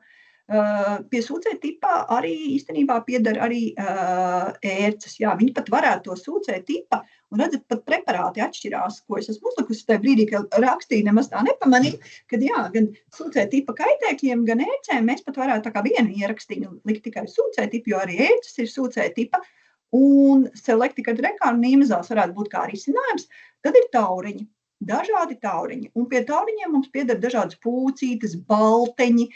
Pie sūcētipā arī īstenībā pieder arī ērces, jā, viņi pat varētu to sūcētipa, un redzat, pat preparāti atšķirās, ko es esmu uzlikusi tajā brīdī, kad rakstīju, nemaz tā nepamanīju, kad jā, gan sūcētipa kaitēkļiem, gan ērcēm mēs pat varētu tā kā vienu ierakstīju likt tikai sūcētipu, jo arī ērces ir sūcētipa, un Selectica Drekāra nīmezāls varētu būt kā risinājums. Tad ir tauriņi, dažādi tauriņi, un pie tauriņiem mums pieder dažādas pūcītes, balteņi,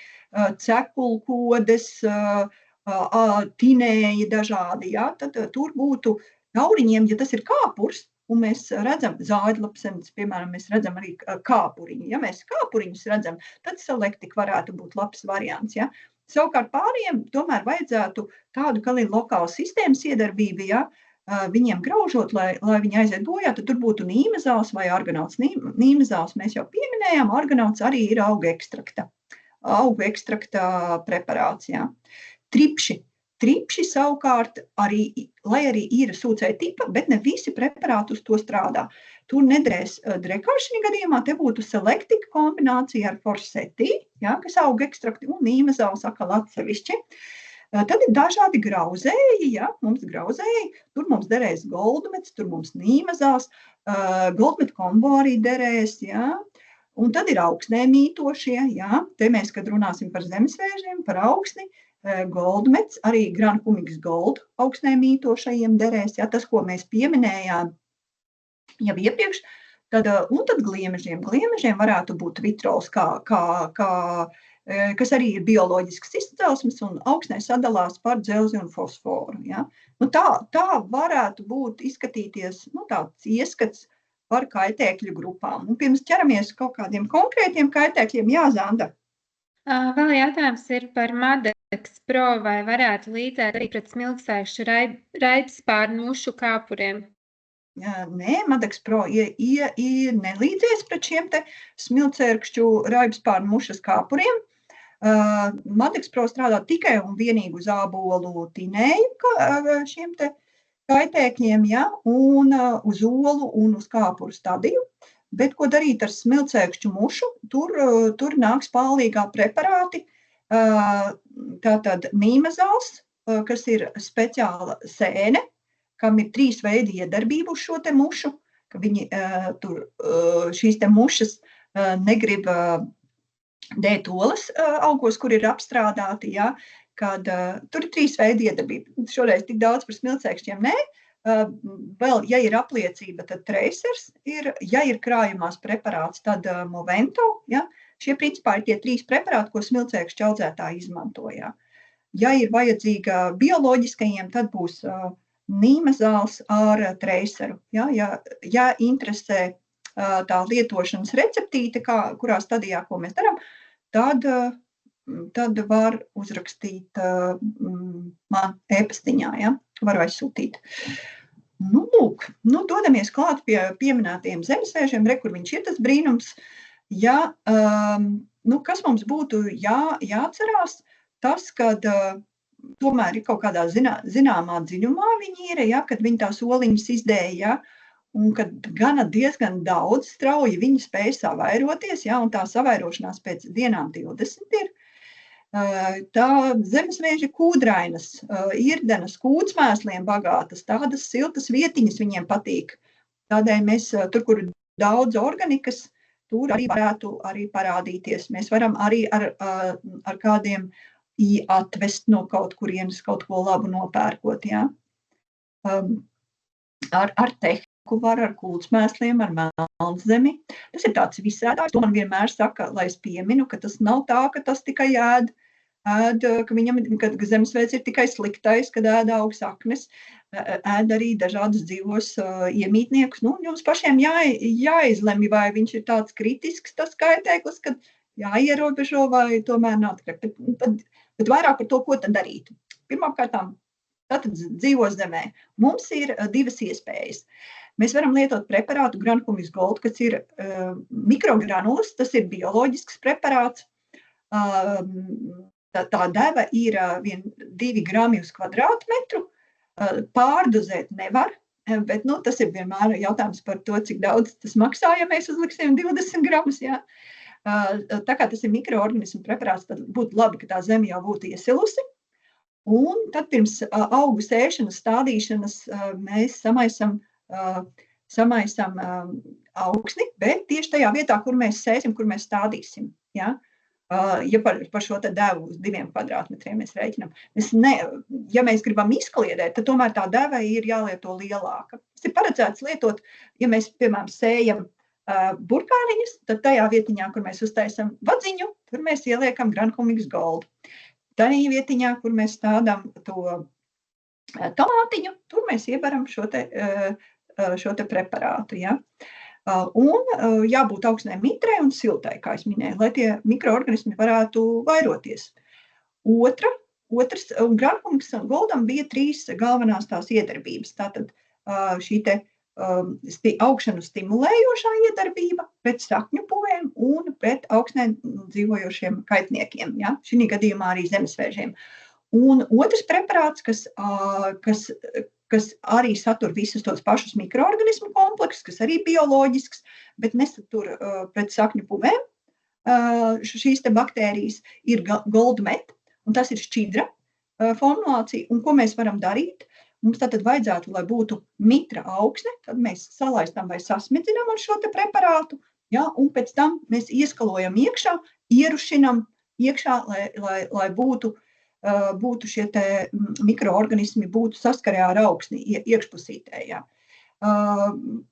cekulkodes, tinēji dažādi, ja, tad tur būtu tauriņiem, ja tas ir kāpurs, un mēs redzam zāģlapsenes, piemēram, mēs redzam arī kāpuriņu, ja mēs kāpuriņus redzam, tad Selectica varētu būt labs variants, ja. Savukārt pāriem tomēr vajadzētu tādu, ka ir lokāla sistēmas iedarbība, ja, viņiem graužot, lai viņi aiziet bojā, tad tur būtu nīmezāls vai argonauts. Nīmezāls mēs jau pieminējām, argonauts arī ir auga ekstrakta preparāts, jā. Tripši savukārt, lai arī ir sūcētipa, bet ne visi preparāti uz to strādā. Tur nederēs Drekāra šī gadījumā, te būtu Selectica kombinācija ar Forseti, jā, kas auga ekstrakti, un nīmezāls atkal atsevišķi. Tad ir dažādi grauzēji, ja, mums grauzēji, tur mums derēs goldmets, tur mums nīmezāls, goldmet kombo arī derēs, ja, un tad ir augsnē mītošie, ja, te mēs, kad runāsim par zemesvēžiem, par augsni, goldmets, arī Gran-Humix Gold augsnē mītošajiem derēs, ja, tas, ko mēs pieminējām jau iepriekš, un tad gliemežiem. Gliemežiem varētu būt vitrols, kas arī ir bioloģisks izcelsmes un augsnē sadalās par dzelzi un fosforu. Ja? Tā varētu būt izskatīties tāds ieskats par kaitēkļu grupām. Un pirms ķeramies kaut kādiem konkrētiem kaitēkļiem, jā, Zanda? Vēl jautājums ir par Madex Pro, vai varētu līdzēt arī pret smiltsēkšu raidspārnu mušu kāpuriem? Nē, Madex Pro nelīdzēs pret šiem te smiltsērkšķu raibspārnu mušas kāpuriem. Madex Pro strādā tikai un vienīgi uz ābolu tinēju šiem te kaitēkļiem, ja, un uz olu un uz kāpuru stadiju. Bet ko darīt ar smiltsērkšķu mušu? Tur nāks palīgā preparāti, tātad nīmezāls, kas ir speciāla sēne, kam ir 3 veidi iedarbību uz šo te mušu, ka viņi šīs te mušas negrib D-tolas augos, kur ir apstrādāti, ja, kad tur ir 3 veidi iedarbība. Šoreiz tik daudz par smilcēkšķiem nē. Vēl, ja ir apliecība, tad tracers ir, ja ir krājumās preparāts, tad Movento, ja. Šie principā ir tie 3 preparāti, ko smilcēkšķu audzētāji izmanto, ja. Ja ir vajadzīga bioloģiskajiem, tad būs nīmezāls ar traceru, ja. Ja interesē tā lietošanas receptīte, kurā stadijā, ko mēs darām, tad var uzrakstīt man e-pastiņā, ja, varu aizsūtīt. Nu, lūk, dodamies klāt pie pieminētiem zemesvēžiem, kur viņš ir tas brīnums. Ja, kas mums būtu jāatcerās, tas, kad tomēr ir kaut kādā zināmā dziļumā viņi ir, ja, kad viņi tās oliņas izdēja, ja, un kad diezgan daudz strauji viņi spēj savairoties, ja, un tā savairošanās pēc dienām 20 ir. Tā zemesvēži kūdrainas, irdenas, kūtsmēsliem bagātas, tādas siltas vietiņas viņiem patīk. Tādēļ mēs tur, kur daudz organikas, tur arī varētu arī parādīties. Mēs varam arī ar kādiem atvest no kaut kurienes kaut ko labu nopērkot, ja. Ar tehniku var, ar kūtsmēsliem, ar melnzemi. Tas ir tāds visādājs. To man vienmēr saka, lai es pieminu, ka tas nav tā, ka tas tikai ēd, ka zemesvēds ir tikai sliktais, kad ēd augsaknes, ēd arī dažādus dzīvos iemītniekus. Nu, jums pašiem jāizlemj, vai viņš ir tāds kritisks, tas kaitēklis, kad jāierobežo vai tomēr nav tikai. Bet vairāk par to, ko tad darīt. Pirmkārtām, tātad dzīvo zemē. Mums ir 2 iespējas. Mēs varam lietot preparātu Granukumix Gold, kas ir mikrogranulas, tas ir bioloģisks preparāts. Tā deva ir 2 grami uz kvadrātmetru. Pārdozēt nevar, bet tas ir vienmēr jautājums par to, cik daudz tas maksā, ja mēs uzliksim 20 gramus. Ja. Tā kā tas ir mikroorganismu preparāts, tad būtu labi, ka tā zeme jau būtu iesilusi. Un tad pirms augu sēšanas, stādīšanas mēs samaisam augsni, bet tieši tajā vietā, kur mēs sēsim, kur mēs stādīsim. Ja, ja par šo te devu uz 2 kvadrātmetriem mēs rēķinām. Ja mēs gribam izkliedēt, tad tomēr tā deva ir jālieto lielāka. Tas ir paredzēts lietot, ja mēs, piemēram, sējam burkāniņus, tad tajā vietiņā, kur mēs uztaisam vadziņu, tur mēs ieliekam Granukumix Gold. Tajā vietiņā, kur mēs stādām to tomātiņu, tur mēs iebaram šo te preparātu. Ja? Un jābūt augsnē mitrai un siltai, kā es minēju, lai tie mikroorganismi varētu vairoties. Otrs, Granukumix Goldam bija 3 galvenās tās iedarbības. Tātad šī te augšanu stimulējošā iedarbība pret sakņu puvēm un pret augsnē dzīvojošiem kaitniekiem, ja? Šī gadījumā arī zemesvēžiem. Un otrs preparāts, kas arī satur visus tos pašus mikroorganismu kompleksus, kas arī bioloģisks, bet nesatur pret sakņu puvēm šīs te baktērijas, ir Goldmet, un tas ir šķidra formulācija. Un ko mēs varam darīt? Mums tātad vajadzētu, lai būtu mitra augsne, tad mēs salaistam vai sasmidzinām ar šo te preparātu, ja, un pēc tam mēs ieskalojam iekšā, ierušinam iekšā, lai būtu šie te mikroorganismi būtu saskarē ar augsni iekšpusītē. Ja.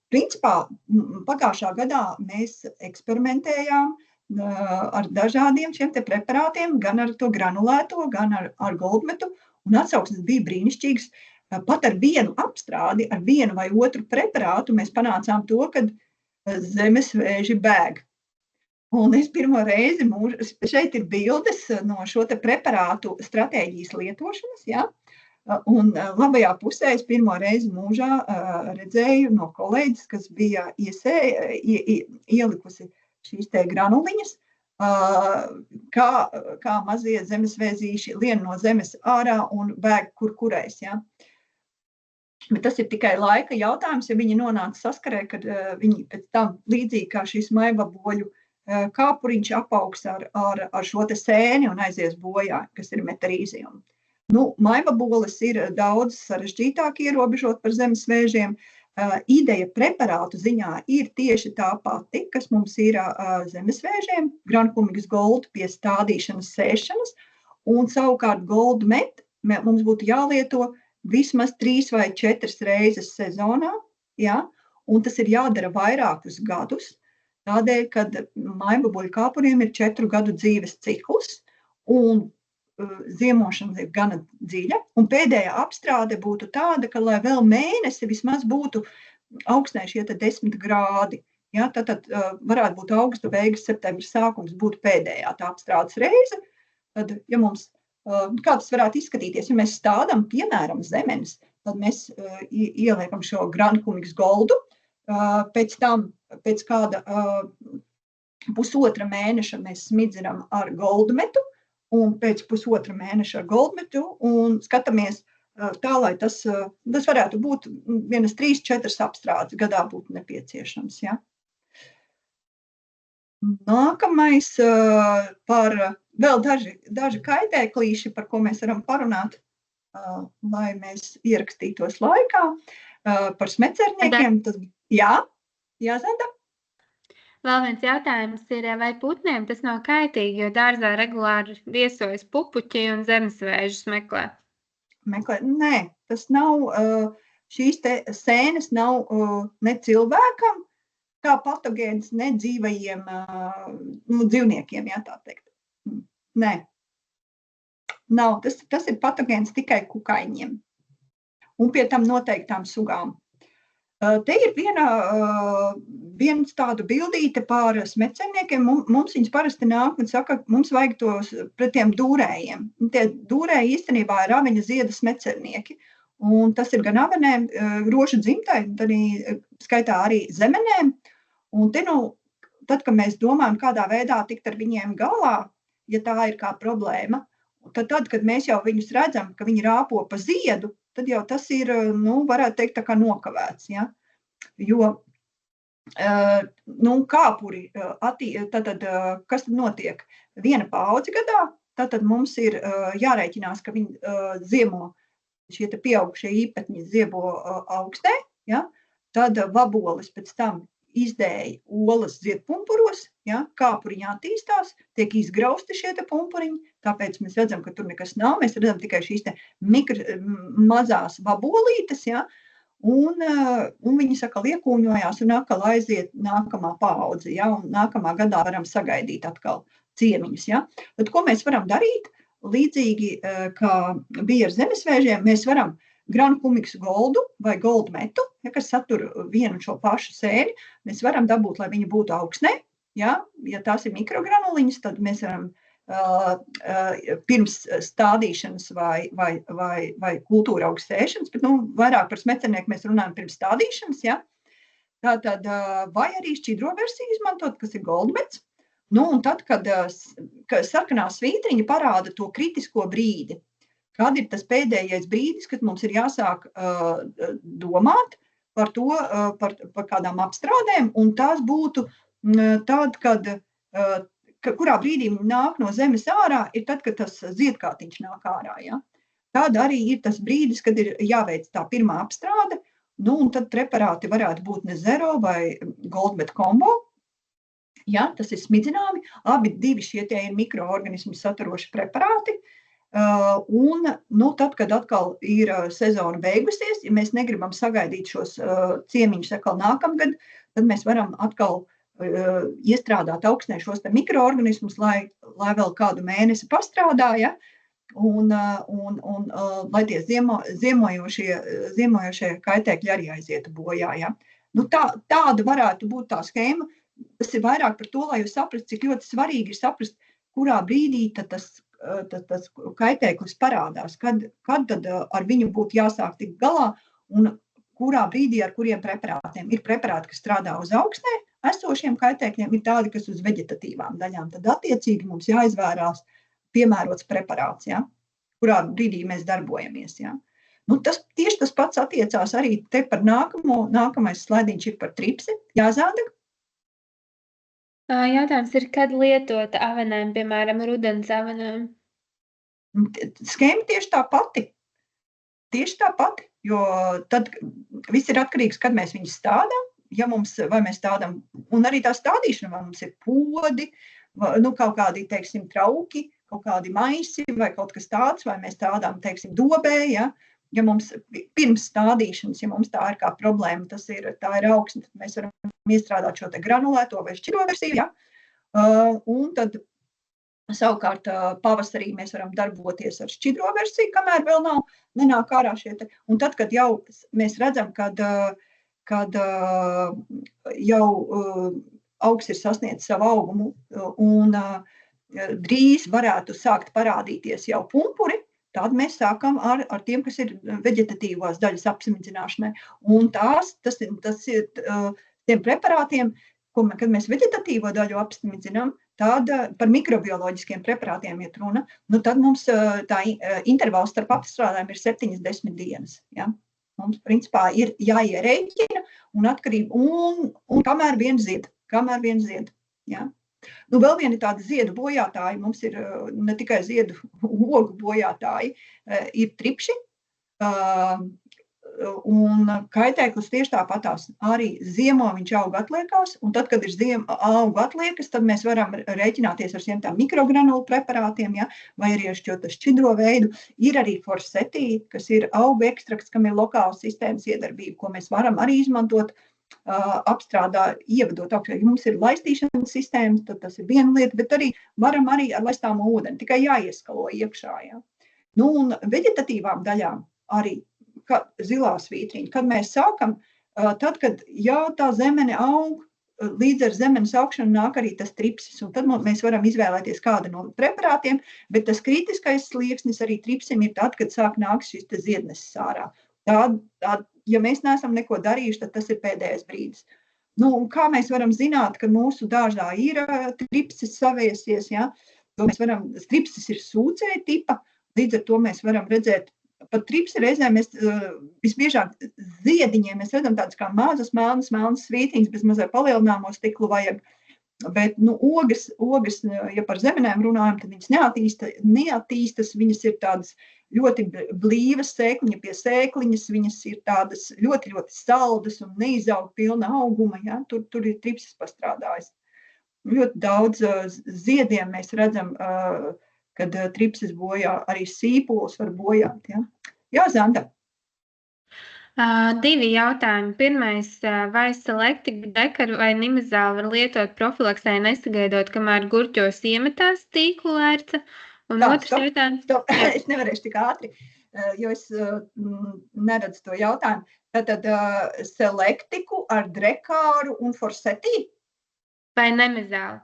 Principā pagājušā gadā mēs eksperimentējām ar dažādiem šiem te preparātiem, gan ar to granulēto, gan ar Goldmetu, un atsauksmes bija brīnišķīgas. Pat ar vienu apstrādi, ar vienu vai otru preparātu mēs panācām to, ka zemesvēži bēg. Un es pirmo reizi, šeit ir bildes no šo te preparātu stratēģijas lietošanas, ja? Un labajā pusē es pirmo reizi mūžā redzēju no kolēģis, kas bija ielikusi šīs te granuliņas, kā mazie zemesvēzīši lien no zemes ārā un bēg kurais, ja? Bet tas ir tikai laika jautājums, ja viņi nonāca saskarē, kad viņi pēc tam līdzīgi kā šis maivaboļu kāpuriņš apaugs ar šo te sēni un aizies bojā, kas ir metarīzium. Nu, maivaboles ir daudz sarežģītāk ierobežot par zemesvēžiem. Ideja preparātu ziņā ir tieši tā pati, kas mums ir zemesvēžiem, Grankumigas goldu pie stādīšanas, sēšanas, un savukārt goldu met mums būtu jālieto vismaz 3 vai 4 reizes sezonā, ja? Un tas ir jādara vairākus gadus, tādēļ, kad maibabuļu kāpuriem ir 4 gadu dzīves cikls, un ziemošana ir gana dziļa, un pēdējā apstrāde būtu tāda, ka, lai vēl mēnesi vismaz būtu augstnē šie 10 grādi. Ja, tad varētu būt augusta beigas, septembris sākums būtu pēdējā tā apstrādes reize. Tad, ja mums, kā tas varētu izskatīties, ja mēs stādām, piemēram, zemenes, tad mēs ieliekam šo Grankumigas goldu, pēc tam, pēc kāda pusotra mēneša mēs smidzinām ar goldmetu, un pēc pusotra mēneša ar goldmetu, un skatāmies tā, lai tas varētu būt vienas 3-4 apstrādes gadā būtu nepieciešams. Ja? Nākamais par vēl daži kaitēklīši, par ko mēs varam parunāt, lai mēs ierakstītos laikā, par smecerniekiem. Tas, jā, Zenda? Vēl viens jautājums ir, vai putniem tas nav kaitīgi, jo dārzā regulāri viesojas pupuķi un zemesvēžus meklē? Nē, tas nav, šīs te sēnes nav ne cilvēkam, kā patogēns, ne dzīvajiem dzīvniekiem, jā, tā teikt. Nē, nav, tas ir patogēns tikai kukaiņiem un pie tam noteiktām sugām. Te ir viens tādu bildīte par smecerniekiem. Mums viņas parasti nāk un saka, mums vajag tos pret tiem dūrējiem. Tie dūrēji īstenībā ir aveņa zieda smecernieki. Un tas ir gan avenēm, rožu dzimtai, tad skaitā arī zemenēm. Un te, tad, kad mēs domājam, kādā veidā tikt ar viņiem galā, ja tā ir kā problēma, tad, kad mēs jau viņus redzam, ka viņi rāpo pa ziedu, tad jau tas ir, varētu teikt, tā kā nokavēts. Ja? Jo kāpuri, kas tad notiek? Viena paudze gadā, tad mums ir jārēķinās, ka viņi ziemo, šie te pieaugušie īpatņi ziemo augstē, ja? Tad vabolis pēc tam izdēja olas ziedpumpuros, ja? Kāpuriņā attīstās, tiek izgrausti šie te pumpuriņi, tāpēc mēs redzam, ka tur nekas nav, mēs redzam tikai šīs te mazās vabolītes, ja? Un viņi saka, liekūņojās un atkal aiziet nākamā paudze, ja? Un nākamā gadā varam sagaidīt atkal ciemiņus. Ja? Tad, ko mēs varam darīt? Līdzīgi, kā bija ar zemesvēžiem, mēs varam Grankumigas goldu vai goldmetu, ja, kas satur vienu šo pašu sēni, mēs varam dabūt, lai viņa būtu augstnē. Ja tās ir mikrogranuliņas, tad mēs varam pirms stādīšanas vai kultūra augstēšanas, bet vairāk par smecernieku mēs runājam pirms stādīšanas. Ja? Tātad, vai arī šķidro versiju izmantot, kas ir goldmets. Un tad, kad sarkanā svītriņa parāda to kritisko brīdi, kad ir tas pēdējais brīdis, kad mums ir jāsāk domāt par to, par kādām apstrādēm, un tās būtu tad, kurā brīdī viņi nāk no zemes ārā, ir tad, kad tas ziedkārtiņš nāk ārā. Ja? Tad arī ir tas brīdis, kad ir jāveic tā pirmā apstrāde, un tad preparāti varētu būt ne zero vai goldmet kombo. Ja? Tas ir smidzināmi, divi šie tie ir mikroorganismu saturoši preparāti. Un tad, kad atkal ir sezona beigusies, ja mēs negribam sagaidīt šos ciemiņus atkal nākamgad, tad mēs varam atkal iestrādāt augstnē šos te mikroorganismus, lai vēl kādu mēnesi pastrādā, ja? Un lai tie ziemojošie kaitēkļi arī aizietu bojā. Ja? Tāda varētu būt tā schēma. Tas ir vairāk par to, lai jūs saprast, cik ļoti svarīgi ir saprast, kurā brīdī tad tas kaitēklis parādās, kad tad ar viņu būtu jāsāk tikt galā un kurā brīdī ar kuriem preparātiem. Ir preparāti, kas strādā uz augstnē esošiem kaitēkļiem, ir tādi, kas uz veģetatīvām daļām. Tad attiecīgi mums jāizvērās piemērots preparāts, ja, kurā brīdī mēs darbojamies. Ja. Tieši tas pats attiecās arī te par nākamais slaidiņš ir par tripsi. Jāzāda? Jautājums ir, kad lietot avenēm, piemēram, rudens avenēm? Schēma tieši tā pati. jo tad viss ir atkarīgs, kad mēs viņus stādām, vai mēs stādām, un arī tā stādīšana, vai mums ir podi, kaut kādi, teiksim, trauki, kaut kādi maisi vai kaut kas tāds, vai mēs stādām, teiksim, dobē, ja mums pirms stādīšanas, ja mums tā ir kā problēma, tā ir augsne, tad mēs varam iestrādāt šo te granulēto vai šķidro versiju, un tad savukārt pavasarī mēs varam darboties ar šķidro versiju, kamēr vēl nenāk ārā šie te. Un tad, kad jau mēs redzam, kad jau augs ir sasniedzis savu augumu un drīz varētu sākt parādīties jau pumpuri, tad mēs sākam ar tiem, kas ir veģetatīvās daļas apsmidzināšanai. Un tas ir tiem preparātiem, kad mēs veģetatīvo daļu apsmidzinām, tad par mikrobioloģiskiem preparātiem iet runa, tad mums tā intervāls starp apstrādājumiem ir 7-10 dienas. Ja? Mums, principā, ir jāierēķina un atkarība, un kamēr vien zied. Ja? Vēl viena tāda ziedu bojātāji, mums ir ne tikai ziedu ogu bojātāji, ir tripši, un kaitēklis tieši tāpatās. Arī ziemo viņš aug atliekās, un tad, kad ir aug atliekas, tad mēs varam rēķināties ar šiem tām mikrogranulu preparātiem, vai arī ar šķidro veidu. Ir arī forsetī, kas ir augu ekstrakts, kam ir lokāla sistēmas iedarbība, ko mēs varam arī izmantot apstrādā, ievadot augšā. Ja mums ir laistīšanas sistēmas, tad tas ir viena lieta, bet arī varam arī ar laistāmo ūdeni, tikai jāieskalo iekšā. Ja? Un veģetatīvām daļām arī zilā svītriņa, kad mēs sākam, tad, kad jau tā zemene aug, līdz ar zemenes augšanu nāk arī tas tripsis, un tad mēs varam izvēlēties kādu no preparātiem, bet tas kritiskais slieksnis arī tripsim ir tad, kad sāk nākt šis ziednesis ārā. Ja mēs neesam neko darījuši, tad tas ir pēdējais brīdis. Un kā mēs varam zināt, ka mūsu dārzā ir tripsis saviesies, tripsis ir sūcēja tipa, līdz ar to mēs varam redzēt, pat tripsi reizēm mēs visbiežāk ziediņiem mēs redzam tādas kā mazas melnas svītiņas, bez mazai palielināmo stiklu vajag. Bet ogas, ja par zemenēm runājam, tad viņas neattīstas, viņas ir tādas ļoti blīvas sēkliņa pie sēkliņas, viņas ir tādas ļoti, ļoti saldas un neizaug pilna auguma, tur ir tripsis pastrādājis. Ļoti daudz ziediem mēs redzam, kad tripsis bojā, arī sīpols var bojāt. Jā, Zanda? 2 jautājumi. Pirmais, vai selektiku dekaru vai nimezālu var lietot profilaksē, nesagaidot, kamēr gurķos iemetās tīklu lērca? Un otrs jautājums. Es nevarēšu tik ātri, jo es neredzu to jautājumu. Tātad selektiku ar drekāru un forsetī? Vai nemezālu?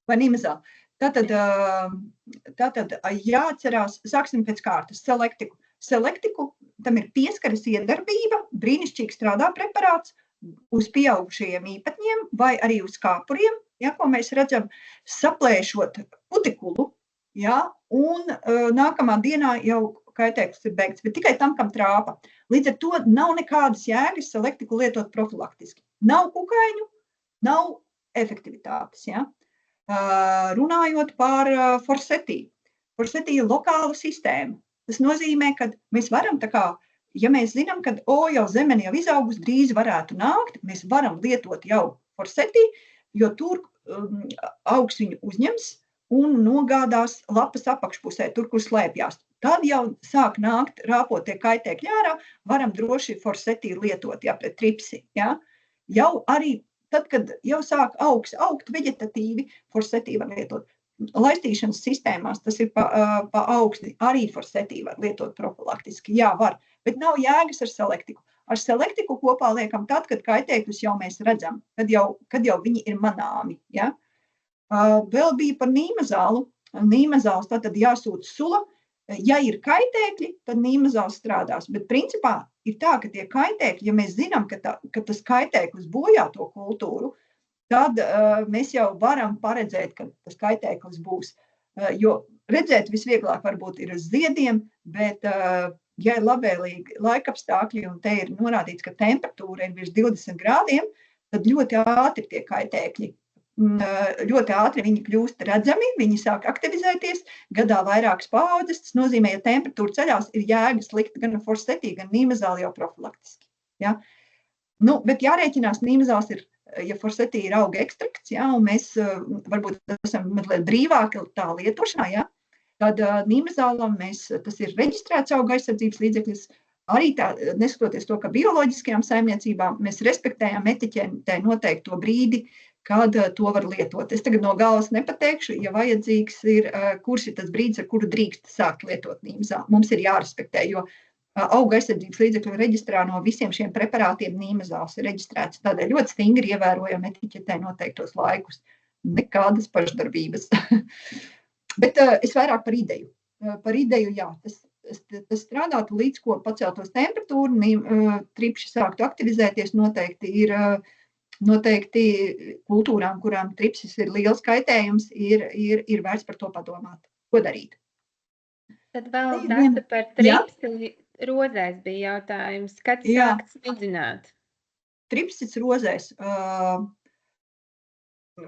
Vai nimezālu. Tātad jāatcerās, sāksim pēc kārtas, selektiku. Selektiku, tam ir pieskaras iedarbība, brīnišķīgi strādā preparāts uz pieaugušajiem īpatņiem vai arī uz kāpuriem, ko mēs redzam, saplēšot putikulu, un nākamā dienā jau kaitēklis ir beigts, bet tikai tam, kam trāpa. Līdz ar to nav nekādas jēgas selektiku lietot profilaktiski. Nav kukaiņu, nav efektivitātes. Runājot par forsetī. Forsetī ir lokāla sistēma. Tas nozīmē, ka mēs varam, ja mēs zinām, ka jau zemene jau izaugus, drīz varētu nākt, mēs varam lietot jau forsetī, jo tur augs viņu uzņems un nogādās lapas apakšpusē, tur, kur slēpjās. Tad jau sāk nākt rāpotie kaitēkļi ārā, varam droši forsetī lietot, pret tripsi. Jau arī tad, kad jau sāk augt veģetatīvi, forsetī var lietot. Laistīšanas sistēmās, tas ir pa augsni, arī forsetī var lietot profilaktiski. Jā, var, bet nav jēgas ar selektiku. Ar selektiku kopā liekam tad, kad kaitēkļus jau mēs redzam, kad jau viņi ir manāmi. Vēl bija par nīmezālu. Nīmezāls tātad jāsūt sula. Ja ir kaitēkļi, tad nīmezāls strādās. Bet principā ir tā, ka tie kaitēkļi, ja mēs zinām, ka tas kaitēklis bojā to kultūru, tad mēs jau varam paredzēt, ka tas kaitēklis būs. Jo redzēt visvieglāk varbūt ir uz ziediem, bet ja ir labvēlīgi laikapstākļi un te ir norādīts, ka temperatūra ir virs 20 grādiem, tad ļoti ātri tie kaitēkļi ļoti ātri viņi kļūst redzami, viņi sāk aktivizēties, gadā vairākas paaudzes, tas nozīmē, ja temperatūra ceļās, ir jēgas likt gan forsetī, gan nīmezāli jau profilaktiski. Ja? Nu, bet jārēķinās, nīmezāls ir, ja forsetī ir auga ekstrakts, ja, un mēs varbūt esam mazliet brīvāki tā lietošanā, ja, tad nīmezālam tas ir reģistrēts auga aizsardzības līdzeklis, arī tā, neskatoties to, ka bioloģiskajām saimniecībām mēs respektējam etiķetē noteikto brīdi, kad to var lietot. Es tagad no galvas nepateikšu, ja vajadzīgs ir, kurš ir tas brīdis, ar kuru drīkst sākt lietot nīmezāli. Mums ir jārespektē, jo auga aizsardzības līdzekļu reģistrā no visiem šiem preparātiem nīmezāls ir reģistrēts. Tādēļ ļoti stingri ievērojam etiķetē noteiktos laikus. Nekādas pašdarbības. Bet es vairāk par ideju. Par ideju, jā, tas strādātu līdz, ko paceltos temperatūru, tripši sāktu aktivizēties, noteikti kultūrām, kurām tripsis ir liels kaitējums, ir vērts par to padomāt. Ko darīt? Tad vēl tāda par tripsi rozēs bija jautājums. Kad sākt smidzināt? Tripsis rozēs.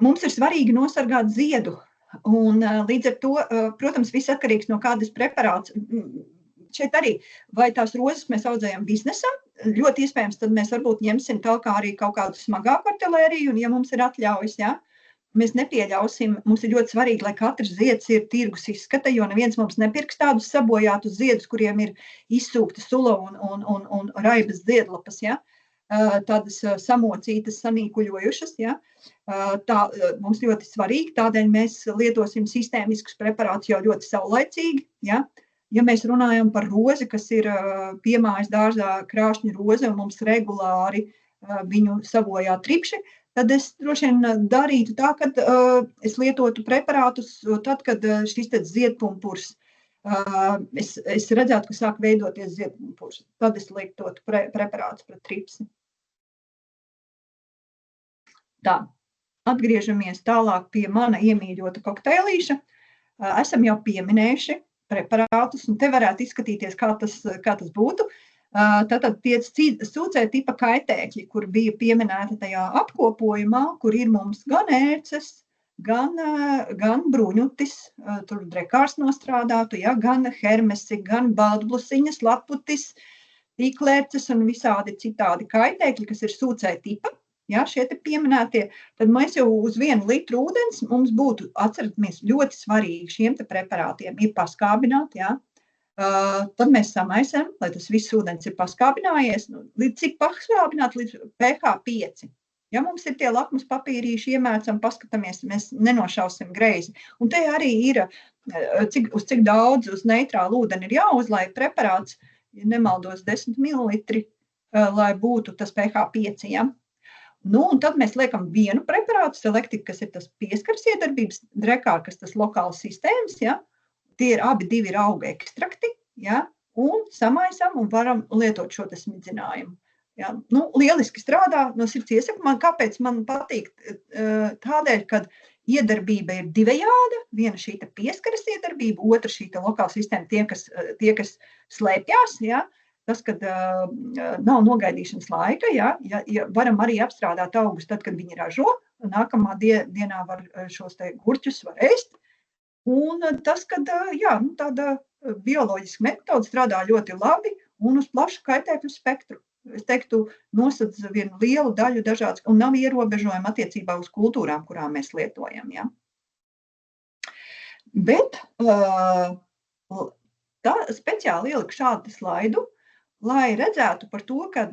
Mums ir svarīgi nosargāt ziedu. Un līdz ar to, protams, viss atkarīgs no kādas preparāts. Šeit arī, vai tās rozes mēs audzējam biznesam, ļoti iespējams, tad mēs varbūt ņemsim tālāk arī kaut kādu smagāku artilēriju, un ja mums ir atļaujas, ja, mēs nepieļausim, mums ir ļoti svarīgi, lai katrs zieds ir tirgus izskata, jo neviens mums nepirks tādus sabojātus ziedus, kuriem ir izsūkta sula un raibas ziedlapas, ja. Tādas samocītas, sanīkuļojušas. Ja? Tā mums ļoti svarīgi, tādēļ mēs lietosim sistēmiskus preparātus jau ļoti saulaicīgi. Ja? Ja mēs runājam par rozi, kas ir piemājas dārzā krāšņa roze un mums regulāri viņu savojā tripši, tad es droši vien darītu tā, ka es lietotu preparātus tad, kad šis ziedpumpurs es redzētu, ka sāk veidoties ziedpumpurs. Tad es lietotu preparātus pret tripsi. Tā, atgriežamies tālāk pie mana iemīļota kokteilīša. Esam jau pieminējuši preparātus, un te varētu izskatīties, kā tas būtu. Tātad tie sūcē tipa kaitēkļi, kur bija pieminēta tajā apkopojumā, kur ir mums gan ērces, gan bruņutis, tur drekārs nostrādātu, ja, gan hermesi, gan baldblusiņas, laputis, tīklērces un visādi citādi kaitēkļi, kas ir sūcē tipa. Ja, šie te pieminētie, tad mēs jau uz 1 litru ūdens mums būtu, atceramies, ļoti svarīgi šiem te preparātiem ir paskābināt, ja. Tad mēs samaisam, lai tas viss ūdens ir paskābinājies, līdz cik paskābināt, līdz pH 5. Ja mums ir tie lakmus papīrīši, iemērcam, paskatāmies, mēs nenošausim greizi. Un te arī ir, uz cik daudz uz neitrālu ūdeni ir jāuzlai preparāts, ja nemaldos 10 ml, lai būtu tas pH 5, ja. Nu, un tad mēs liekam vienu preparātu, selektika, kas ir tas pieskaras iedarbības, drekār, kas tas lokāls sistēmas, ja, tie ir abi divi ir auga ekstrakti, ja, un samaisam un varam lietot šo te smidzinājumu. Ja. Nu, lieliski strādā, no sirds iesaku, kāpēc man patīk tādēļ, kad iedarbība ir divējāda, viena šī te pieskaras iedarbība, otra šī te lokāla sistēma, tie, kas slēpjās, ja, tas, kad nav nogaidīšanas laika, ja varam arī apstrādāt augus tad, kad viņi ražo, nākamā dienā var šos te gurķus var ēst, un tas, kad, jā, tāda bioloģiska metoda strādā ļoti labi un uz plašu kaitēkļu spektru. Es teiktu, nosedz vienu lielu daļu dažādas, un nav ierobežojumi attiecībā uz kultūrām, kurām mēs lietojam, ja. Bet tā speciāli ieliku šādu slaidu, lai redzētu par to, ka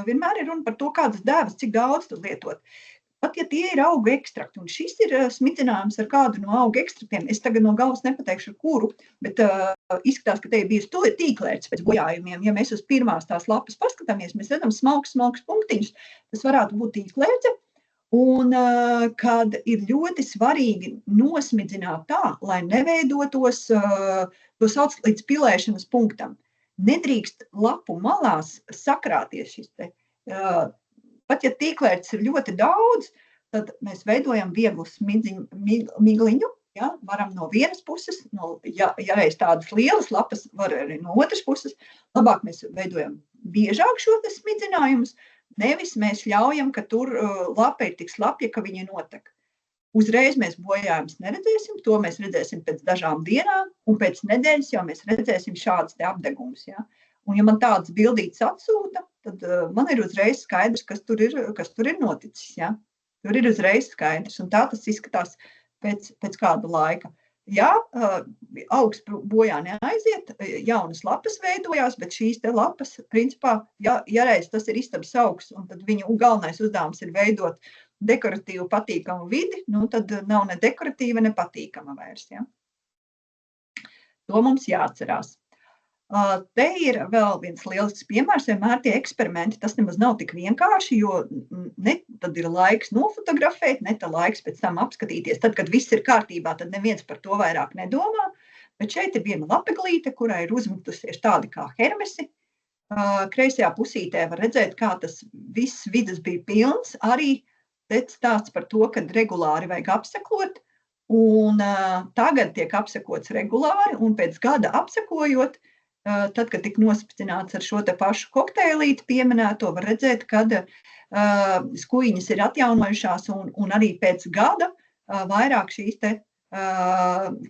vienmēr ir runa par to, kādas devas, cik daudz tad lietot. Pat ja tie ir auga ekstrakti, un šis ir smidzinājums ar kādu no auga ekstraktiem, es tagad no galvas nepateikšu ar kuru, bet izskatās, ka te ir bijusi tīklērts pēc bojājumiem. Ja mēs uz pirmās tās lapas paskatāmies, mēs redzam smalks punktiņus, tas varētu būt tīklērce, un kad ir ļoti svarīgi nosmidzināt tā, lai neveidotos, to sauc līdz pilēšanas punktam. Nedrīkst lapu malās sakrāties šis te. Pat ja tīklērts ir ļoti daudz, tad mēs veidojam vieglu migliņu, ja, varam no vienas puses, ja reiz tādas lielas lapas, var arī no otras puses, labāk mēs veidojam biežāk šo smidzinājumus, nevis mēs ļaujam, ka tur lapa ir tik slapja, ka viņa notek. Uzreiz mēs bojājumus neredzēsim, to mēs redzēsim pēc dažām dienām, un pēc nedēļas jau mēs redzēsim šādas te apdegumus. Ja? Un ja man tādas bildītas atsūta, tad man ir uzreiz skaidrs, kas tur ir noticis. Ja? Tur ir uzreiz skaidrs, un tā tas izskatās pēc kāda laika. Jā, augs bojā neaiziet, jaunas lapas veidojās, bet šīs te lapas, principā, ja reiz tas ir istabas augs, un tad viņu galvenais uzdevums ir veidot dekoratīvu patīkamu vidi, nu tad nav ne dekoratīva, ne patīkama vairs. Ja? To mums jāatcerās. Te ir vēl viens lielisks piemērs, vienmēr tie eksperimenti, tas nemaz nav tik vienkārši, jo ne tad ir laiks nofotografēt, ne tad laiks pēc tam apskatīties. Tad, kad viss ir kārtībā, tad neviens par to vairāk nedomā, bet šeit ir viena lapeglīte, kurai ir uzmetusies tādi kā hermesi. Kreisajā pusītē var redzēt, kā tas viss vidas bija pilns, arī stāsts par to, kad regulāri vajag apsekot, un tagad tiek apsekots regulāri, un pēc gada apsekojot, tad, kad tika nospicināts ar šo te pašu kokteilīti pieminēto, var redzēt, kad skuiņas ir atjaunojušās un arī pēc gada vairāk šīs te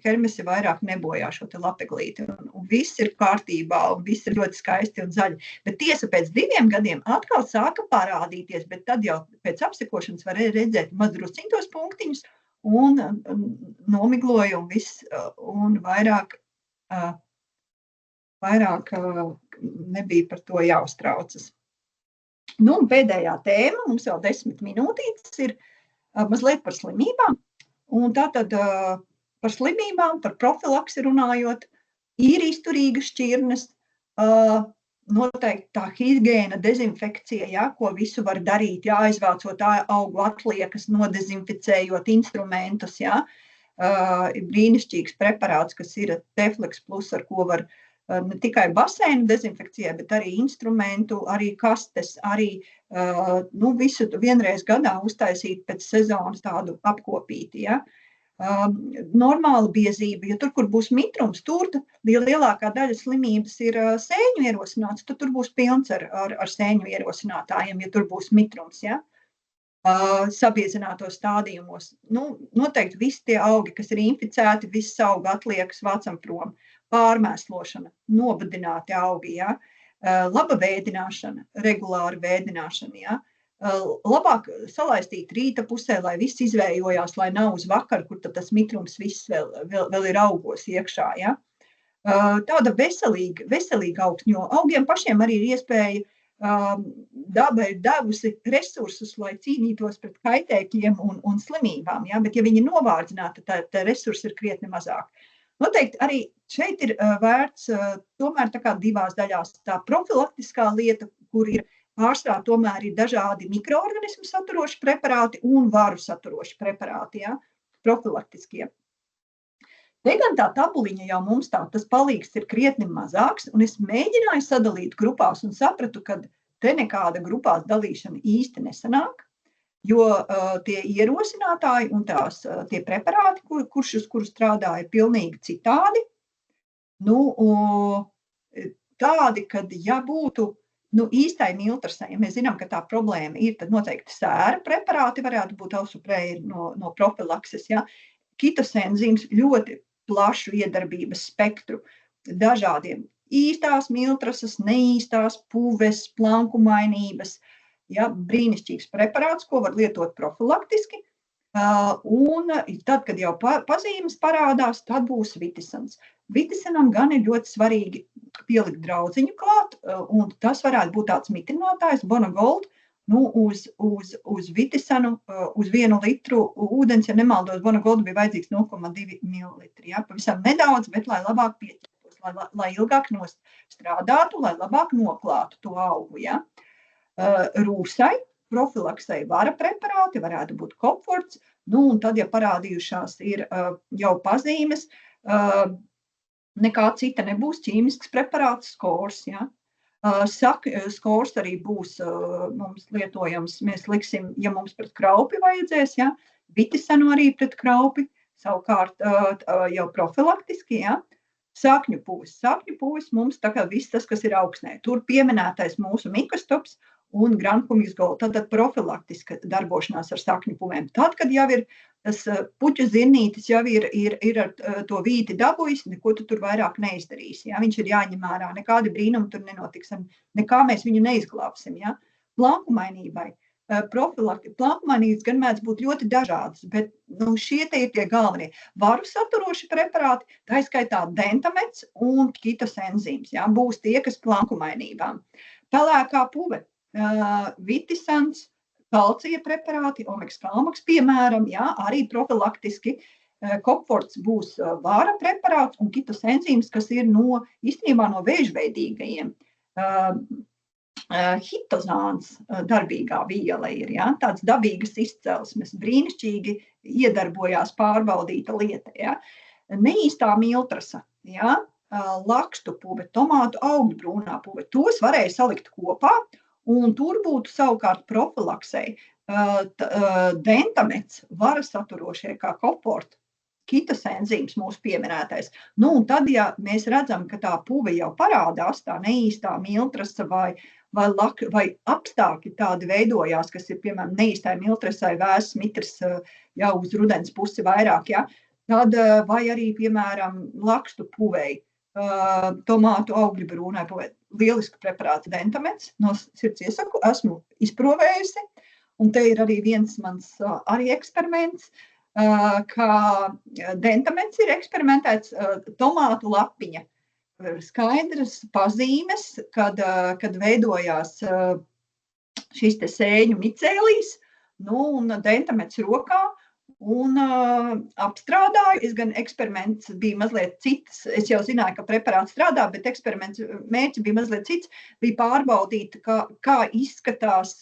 hermesi vairāk nebojā šo te lapeglīti. Un viss ir kārtībā, un viss ir ļoti skaisti un zaļi. Bet tiesa pēc 2 gadiem atkal sāka parādīties, bet tad jau pēc apsekošanas var redzēt mazdrusciņos punktiņus un nomigloja un viss, un vairāk nebija par to jāuztraucas. Nu, un pēdējā tēma, mums jau 10 minūtītes, ir mazliet par slimībām. Un tātad par slimībām, par profilaksi runājot, ir izturīgas šķirnes, noteikti tā higiēna, dezinfekcija, ja, ko visu var darīt, ja, aizvācot augu atliekas, nodezinficējot instrumentus. Ja. Ir brīnišķīgs preparāts, kas ir Teflex Plus, ar ko var ne tikai baseinu dezinfekcijai, bet arī instrumentu, arī kastes, arī visu vienreiz gadā uztaisīt pēc sezonas tādu apkopīti. Ja. Normāla biezība, ja tur, kur būs mitrums, tur lielākā daļa slimības ir sēņu ierosināts, tad tur būs pilns ar sēņu ierosinātājiem, ja tur būs mitrums. Ja. Sabiezinātos stādījumos. Nu, noteikti visi tie augi, kas ir inficēti, visas auga atliekas vācam prom. Pārmēslošana, nobadināti augi, ja? Laba vēdināšana, regulāra vēdināšana. Ja? Labāk salaistīt rīta pusē, lai viss izvējojās, lai nav uz vakaru, kur tad tas mitrums viss vēl ir augos iekšā. Ja? Tāda veselīga augsne, jo augiem pašiem arī ir iespēja, daba ir devusi resursus, lai cīnītos pret kaitēkļiem un slimībām. Ja? Bet ja viņi ir novārdzināti, tad resursi ir krietni mazāk. Noteikti arī šeit ir vērts tomēr tā kā 2 daļās tā profilaktiskā lieta, kur ir pārsvarā tomēr ir dažādi mikroorganismu saturoši preparāti un varu saturoši preparāti, ja, profilaktiskie. Te gan tā tabuliņa jau mums tas palīgs ir krietni mazāks, un es mēģināju sadalīt grupās un sapratu, ka te nekāda grupās dalīšana īsti nesanāk. Jo tie ierosinātāji un tie preparāti, uz kuru strādā, ir pilnīgi citādi. Nu, tādi, kad ja būtu īstai miltrasai, ja mēs zinām, ka tā problēma ir, tad noteikti sēra preparāti varētu būt ausuprēji no profilakses. Ja. Kitosenzīms ļoti plašu iedarbības spektru dažādiem īstās miltrasas, neīstās puves, plankumainības. Ja, brīnišķīgs preparāts, ko var lietot profilaktiski, un tad, kad jau pazīmes parādās, tad būs vitisans. Vitisanam gan ir ļoti svarīgi pielikt draudziņu klāt, un tas varētu būt tāds mitrinātājs, Bonagold, uz vitisanu, uz 1 litru ūdens, ja nemaldos, Bonagold bija vajadzīgs 0,2 mililitri. Ja, pavisam nedaudz, bet lai labāk pieķertos, lai ilgāk strādātu, lai labāk noklātu to augu. Ja. Rūsai, profilaksei vara preparāti, varētu būt Kopforts, un tad, ja parādījušās ir jau pazīmes, nekā cita nebūs ķīmisks preparāts Skors. Ja? Skors arī būs mums lietojams, mēs liksim, ja mums pret kraupi vajadzēs, ja? Vitisanu arī pret kraupi, savukārt jau profilaktiski, ja? Sakņu puvis mums tā kā viss tas, kas ir augsnē. Tur pieminētais mūsu mikostops un Gram-Humius-Gold, tad profilaktiska darbošanās ar sakņu puvēm. Tad, kad jau ir tas puķu zirnītis jau ir ar to vīti dabujis, neko tu tur vairāk neizdarīsi. Ja? Viņš ir jāņem ārā, nekādi brīnumi tur nenotiks, nekā mēs viņu neizglābsim. Ja? Plankumainībai. Plankumainības gan mēdz būt ļoti dažādas, bet šie te ir tie galvenie. Varu saturoši preparāti, tā izskaitā dentamets un kitas enzīms. Ja? Būs tie, kas plankumainībām. Pelēkā puve, vitisans, kalcija preparāti, omega-skalmaks, piemēram, jā, arī profilaktiski. Kopforts būs vāra preparāts un kitas enzīmes, kas ir īstenībā no vēžveidīgajiem. Hitozāns darbīgā viela ir, jā, tāds dabīgas izcelsmes, brīnišķīgi iedarbojās pārbaudīta lieta. Jā. Neīstā miltrasa, jā, lakstu puve, tomātu augļu brūnā puve, tos varēja salikt kopā. Un tur būtu savukārt profilaksei dentamets, varas saturošie kā koport, kitas enzīmes mūsu pieminētais. Un tad, ja mēs redzam, ka tā puve jau parādās, tā neīstā miltrasa vai apstākļi tādi veidojās, kas ir, piemēram, neīstai miltrasai vēss mitrs jau uz rudens pusi vairāk, ja? Tad vai arī, piemēram, lakstu puvei, tomātu augļu brūnai puvei. Lielisku preparātu dentamets, no sirds iesaku, esmu izprovējusi, un te ir arī viens mans arī eksperiments, kā dentamets ir eksperimentēts tomātu lapiņa. Skaidras pazīmes, kad veidojās šis te sēņu micēlijs, un dentamets rokā, un apstrādāju. Es gan eksperiments bija mazliet cits. Es jau zināju, ka preparāts strādā, bet eksperiments mērķis bija mazliet cits. Bija pārbaudīt, kā izskatās,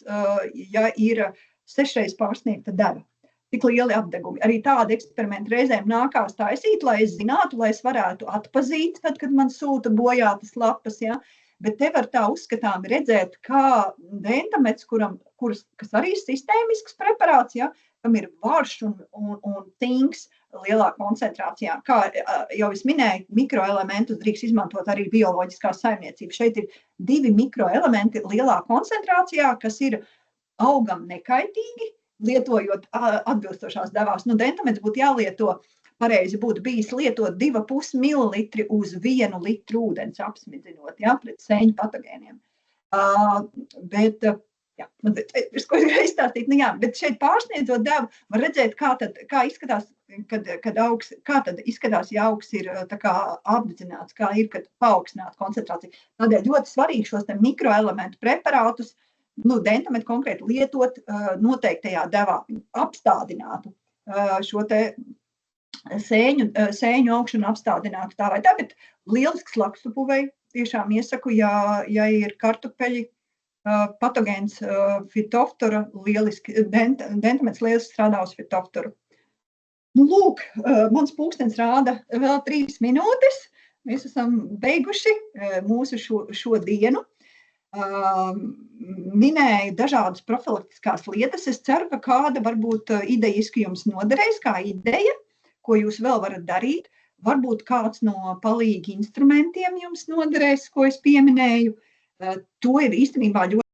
ja ir 6 reizes pārsniegta deva. Tik lieli apdegumi. Arī tādi eksperimenti reizēm nākās taisīt, lai es zinātu, lai es varētu atpazīt, tad, kad man sūta bojātas lapas. Ja? Bet te var tā uzskatām redzēt, kā dentamets, kas arī ir sistēmisks preparāts, ja? Kam ir varš un cinks lielā koncentrācijā. Kā jau es minēju, mikroelementus drīkst izmantot arī bioloģiskā saimniecība. Šeit ir 2 mikroelementi lielā koncentrācijā, kas ir augam nekaitīgi, lietojot atbilstošās devās. Dentamets būtu jālieto, pareizi būtu bijis lietot 2,5 mililitri uz 1 litru ūdens apsmidzinot, ja, pret sēņu patogēniem. Jā, es ko gribēju izstāstīt, bet šeit pārsniedzot devu, var redzēt, kā izskatās, kā tad izskatās, ja augs ir tā kā apdedzināts, kā ir, kad paaugstināta koncentrācija. Tādēļ ļoti svarīgi šos te mikroelementu preparātus, dentametu konkrēti lietot noteiktajā devā, apstādinātu šo te sēņu augšanu apstādinātu tā vai tā, bet lielisks lakstu puvei, tiešām iesaku, ja ir kartupeļi, patogēns fitoftora, lieliski, dentamets lieliski strādā uz fitoftoru. Lūk, mans pulkstenis rāda vēl 3 minūtes. Mēs esam beiguši mūsu šo dienu. Minēju dažādas profilaktiskās lietas. Es ceru, ka kāda varbūt idejiski jums noderēs, kā ideja, ko jūs vēl varat darīt. Varbūt kāds no palīgi instrumentiem jums noderēs, ko es pieminēju. To ir īstenībā ļoti